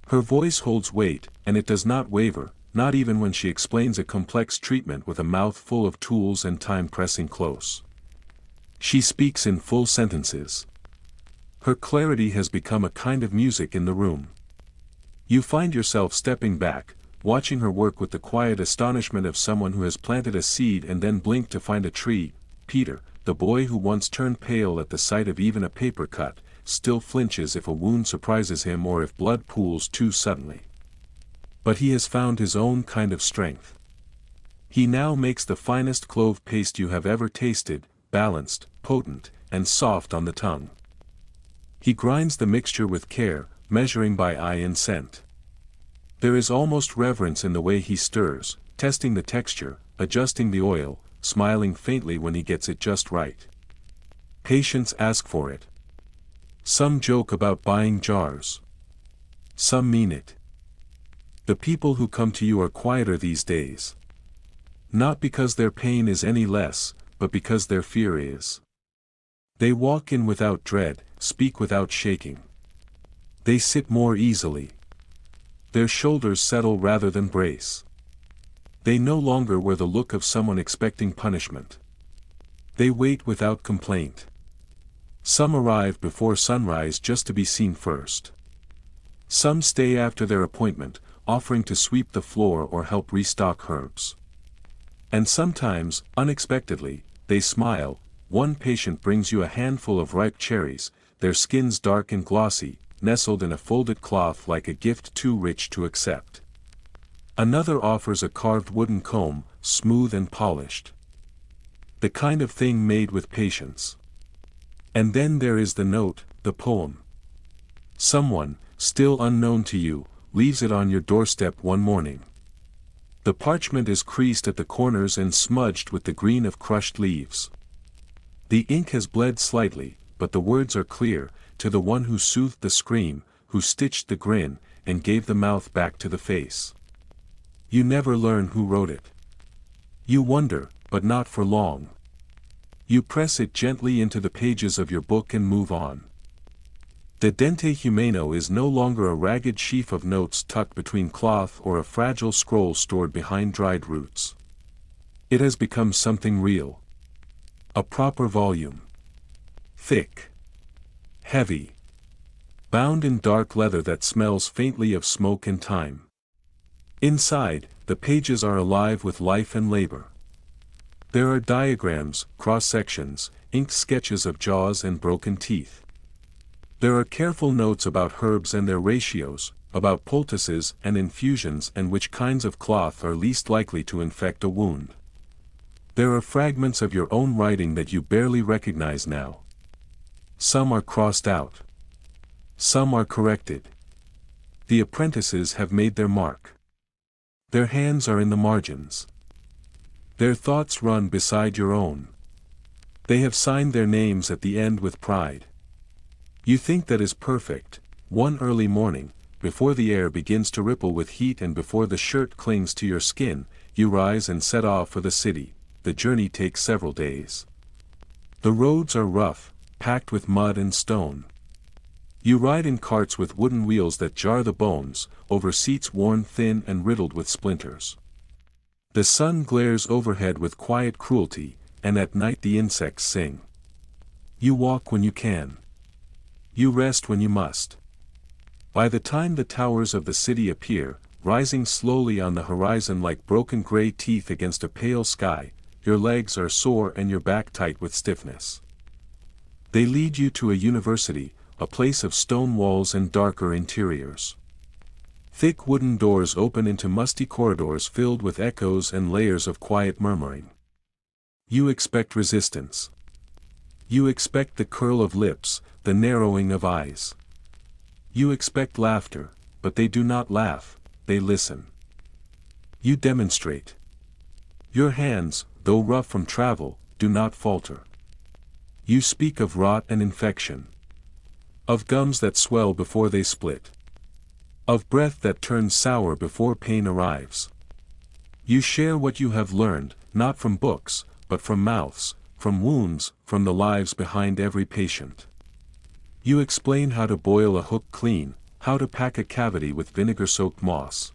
Her voice holds weight, and it does not waver, not even when she explains a complex treatment with a mouth full of tools and time pressing close. She speaks in full sentences. Her clarity has become a kind of music in the room. You find yourself stepping back, watching her work with the quiet astonishment of someone who has planted a seed and then blinked to find a tree. Peter, the boy who once turned pale at the sight of even a paper cut, still flinches if a wound surprises him or if blood pools too suddenly. But he has found his own kind of strength. He now makes the finest clove paste you have ever tasted, balanced, potent, and soft on the tongue. He grinds the mixture with care, measuring by eye and scent. There is almost reverence in the way he stirs, testing the texture, adjusting the oil, smiling faintly when he gets it just right. Patients ask for it. Some joke about buying jars. Some mean it. The people who come to you are quieter these days. Not because their pain is any less, but because their fear is. They walk in without dread, speak without shaking. They sit more easily. Their shoulders settle rather than brace. They no longer wear the look of someone expecting punishment. They wait without complaint. Some arrive before sunrise just to be seen first. Some stay after their appointment, offering to sweep the floor or help restock herbs. And sometimes, unexpectedly, they smile. One patient brings you a handful of ripe cherries, their skins dark and glossy, nestled in a folded cloth like a gift too rich to accept. Another offers a carved wooden comb, smooth and polished. The kind of thing made with patience. And then there is the note, the poem. Someone, still unknown to you, leaves it on your doorstep one morning. The parchment is creased at the corners and smudged with the green of crushed leaves. The ink has bled slightly, but the words are clear, to the one who soothed the scream, who stitched the grin, and gave the mouth back to the face. You never learn who wrote it. You wonder, but not for long. You press it gently into the pages of your book and move on. The Dente Humano is no longer a ragged sheaf of notes tucked between cloth or a fragile scroll stored behind dried roots. It has become something real. A proper volume. Thick. Heavy. Bound in dark leather that smells faintly of smoke and time. Inside, the pages are alive with life and labor. There are diagrams, cross-sections, inked sketches of jaws and broken teeth. There are careful notes about herbs and their ratios, about poultices and infusions and which kinds of cloth are least likely to infect a wound. There are fragments of your own writing that you barely recognize now. Some are crossed out. Some are corrected. The apprentices have made their mark. Their hands are in the margins. Their thoughts run beside your own. They have signed their names at the end with pride. You think that is perfect. One early morning, before the air begins to ripple with heat and before the shirt clings to your skin, you rise and set off for the city. The journey takes several days. The roads are rough, packed with mud and stone. You ride in carts with wooden wheels that jar the bones, over seats worn thin and riddled with splinters. The sun glares overhead with quiet cruelty, and at night the insects sing. You walk when you can. You rest when you must. By the time the towers of the city appear, rising slowly on the horizon like broken gray teeth against a pale sky, your legs are sore and your back tight with stiffness. They lead you to a university, a place of stone walls and darker interiors. Thick wooden doors open into musty corridors filled with echoes and layers of quiet murmuring. You expect resistance. You expect the curl of lips, the narrowing of eyes. You expect laughter, but they do not laugh, they listen. You demonstrate. Your hands, though rough from travel, do not falter. You speak of rot and infection. Of gums that swell before they split. Of breath that turns sour before pain arrives. You share what you have learned, not from books, but from mouths, from wounds, from the lives behind every patient. You explain how to boil a hook clean, how to pack a cavity with vinegar-soaked moss.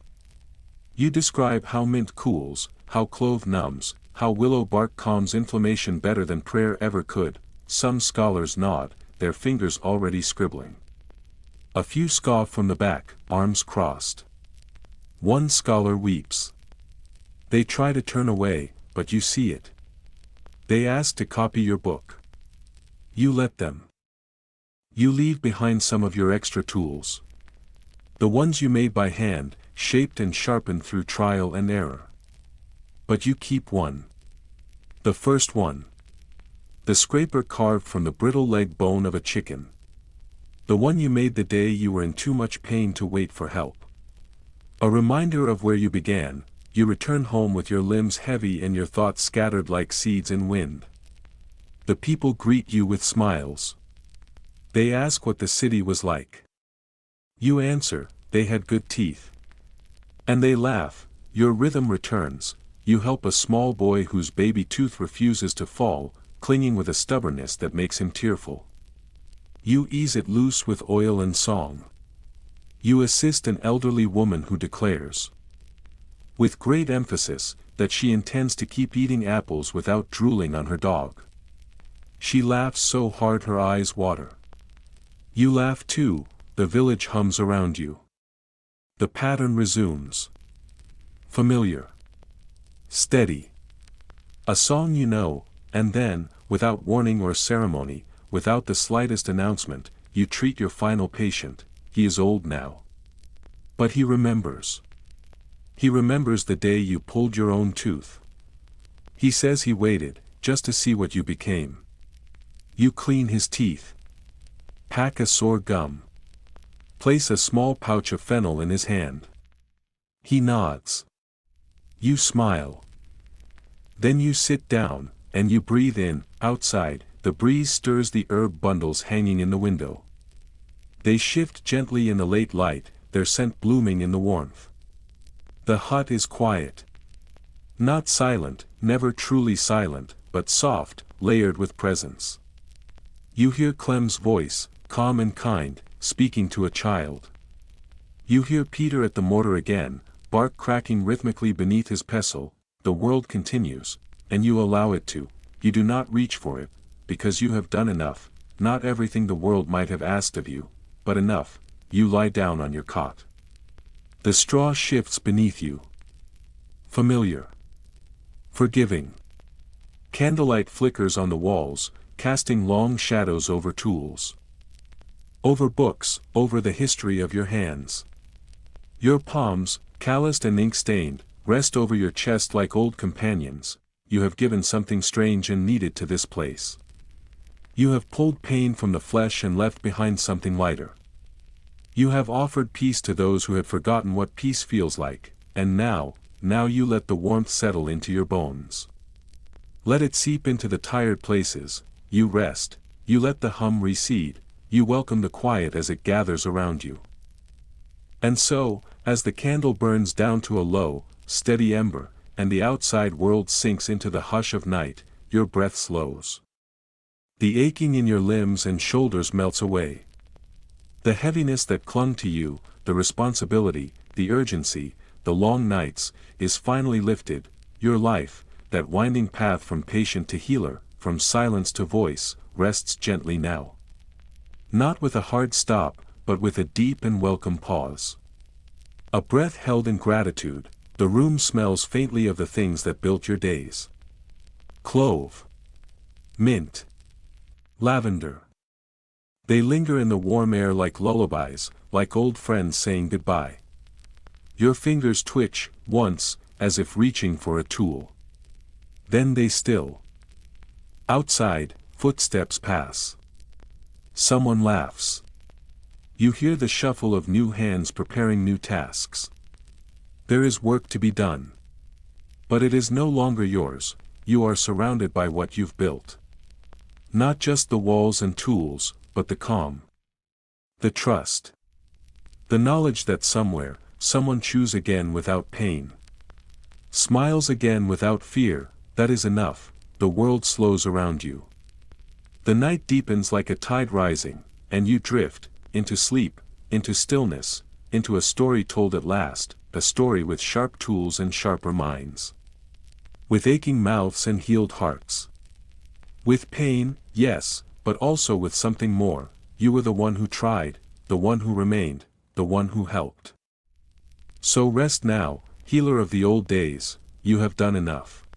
You describe how mint cools, how clove numbs, how willow bark calms inflammation better than prayer ever could. Some scholars nod, their fingers already scribbling. A few scoff from the back, arms crossed. One scholar weeps. They try to turn away, but you see it. They ask to copy your book. You let them. You leave behind some of your extra tools. The ones you made by hand, shaped and sharpened through trial and error. But you keep one. The first one. The scraper carved from the brittle leg bone of a chicken. The one you made the day you were in too much pain to wait for help. A reminder of where you began, you return home with your limbs heavy and your thoughts scattered like seeds in wind. The people greet you with smiles. They ask what the city was like. You answer, they had good teeth. And they laugh, your rhythm returns, you help a small boy whose baby tooth refuses to fall, clinging with a stubbornness that makes him tearful. You ease it loose with oil and song. You assist an elderly woman who declares, with great emphasis, that she intends to keep eating apples without drooling on her dog. She laughs so hard her eyes water. You laugh too, the village hums around you. The pattern resumes. Familiar. Steady. A song you know, and then, without warning or ceremony, without the slightest announcement, you treat your final patient. He is old now. But he remembers. He remembers the day you pulled your own tooth. He says he waited, just to see what you became. You clean his teeth. Pack a sore gum. Place a small pouch of fennel in his hand. He nods. You smile. Then you sit down, and you breathe in. Outside, the breeze stirs the herb bundles hanging in the window. They shift gently in the late light, their scent blooming in the warmth. The hut is quiet. Not silent, never truly silent, but soft, layered with presence. You hear Clem's voice, calm and kind, speaking to a child. You hear Peter at the mortar again, bark cracking rhythmically beneath his pestle. The world continues, and you allow it to. You do not reach for it, because you have done enough, not everything the world might have asked of you, but enough. You lie down on your cot. The straw shifts beneath you. Familiar. Forgiving. Candlelight flickers on the walls, casting long shadows over tools. Over books, over the history of your hands. Your palms, calloused and ink-stained, rest over your chest like old companions. You have given something strange and needed to this place. You have pulled pain from the flesh and left behind something lighter. You have offered peace to those who had forgotten what peace feels like, and now you let the warmth settle into your bones. Let it seep into the tired places, you rest, you let the hum recede, you welcome the quiet as it gathers around you. And so, as the candle burns down to a low, steady ember, and the outside world sinks into the hush of night, your breath slows. The aching in your limbs and shoulders melts away. The heaviness that clung to you, the responsibility, the urgency, the long nights, is finally lifted. Your life, that winding path from patient to healer, from silence to voice, rests gently now. Not with a hard stop, but with a deep and welcome pause. A breath held in gratitude. The room smells faintly of the things that built your days. Clove, mint, lavender. They linger in the warm air like lullabies, like old friends saying goodbye. Your fingers twitch, once, as if reaching for a tool. Then they still. Outside, footsteps pass. Someone laughs. You hear the shuffle of new hands preparing new tasks. There is work to be done. But it is no longer yours, you are surrounded by what you've built. Not just the walls and tools, but the calm. The trust. The knowledge that somewhere, someone chews again without pain. Smiles again without fear, that is enough, the world slows around you. The night deepens like a tide rising, and you drift, into sleep, into stillness, into a story told at last, a story with sharp tools and sharper minds. With aching mouths and healed hearts. With pain, yes, but also with something more. You were the one who tried, the one who remained, the one who helped. So rest now, healer of the old days, you have done enough.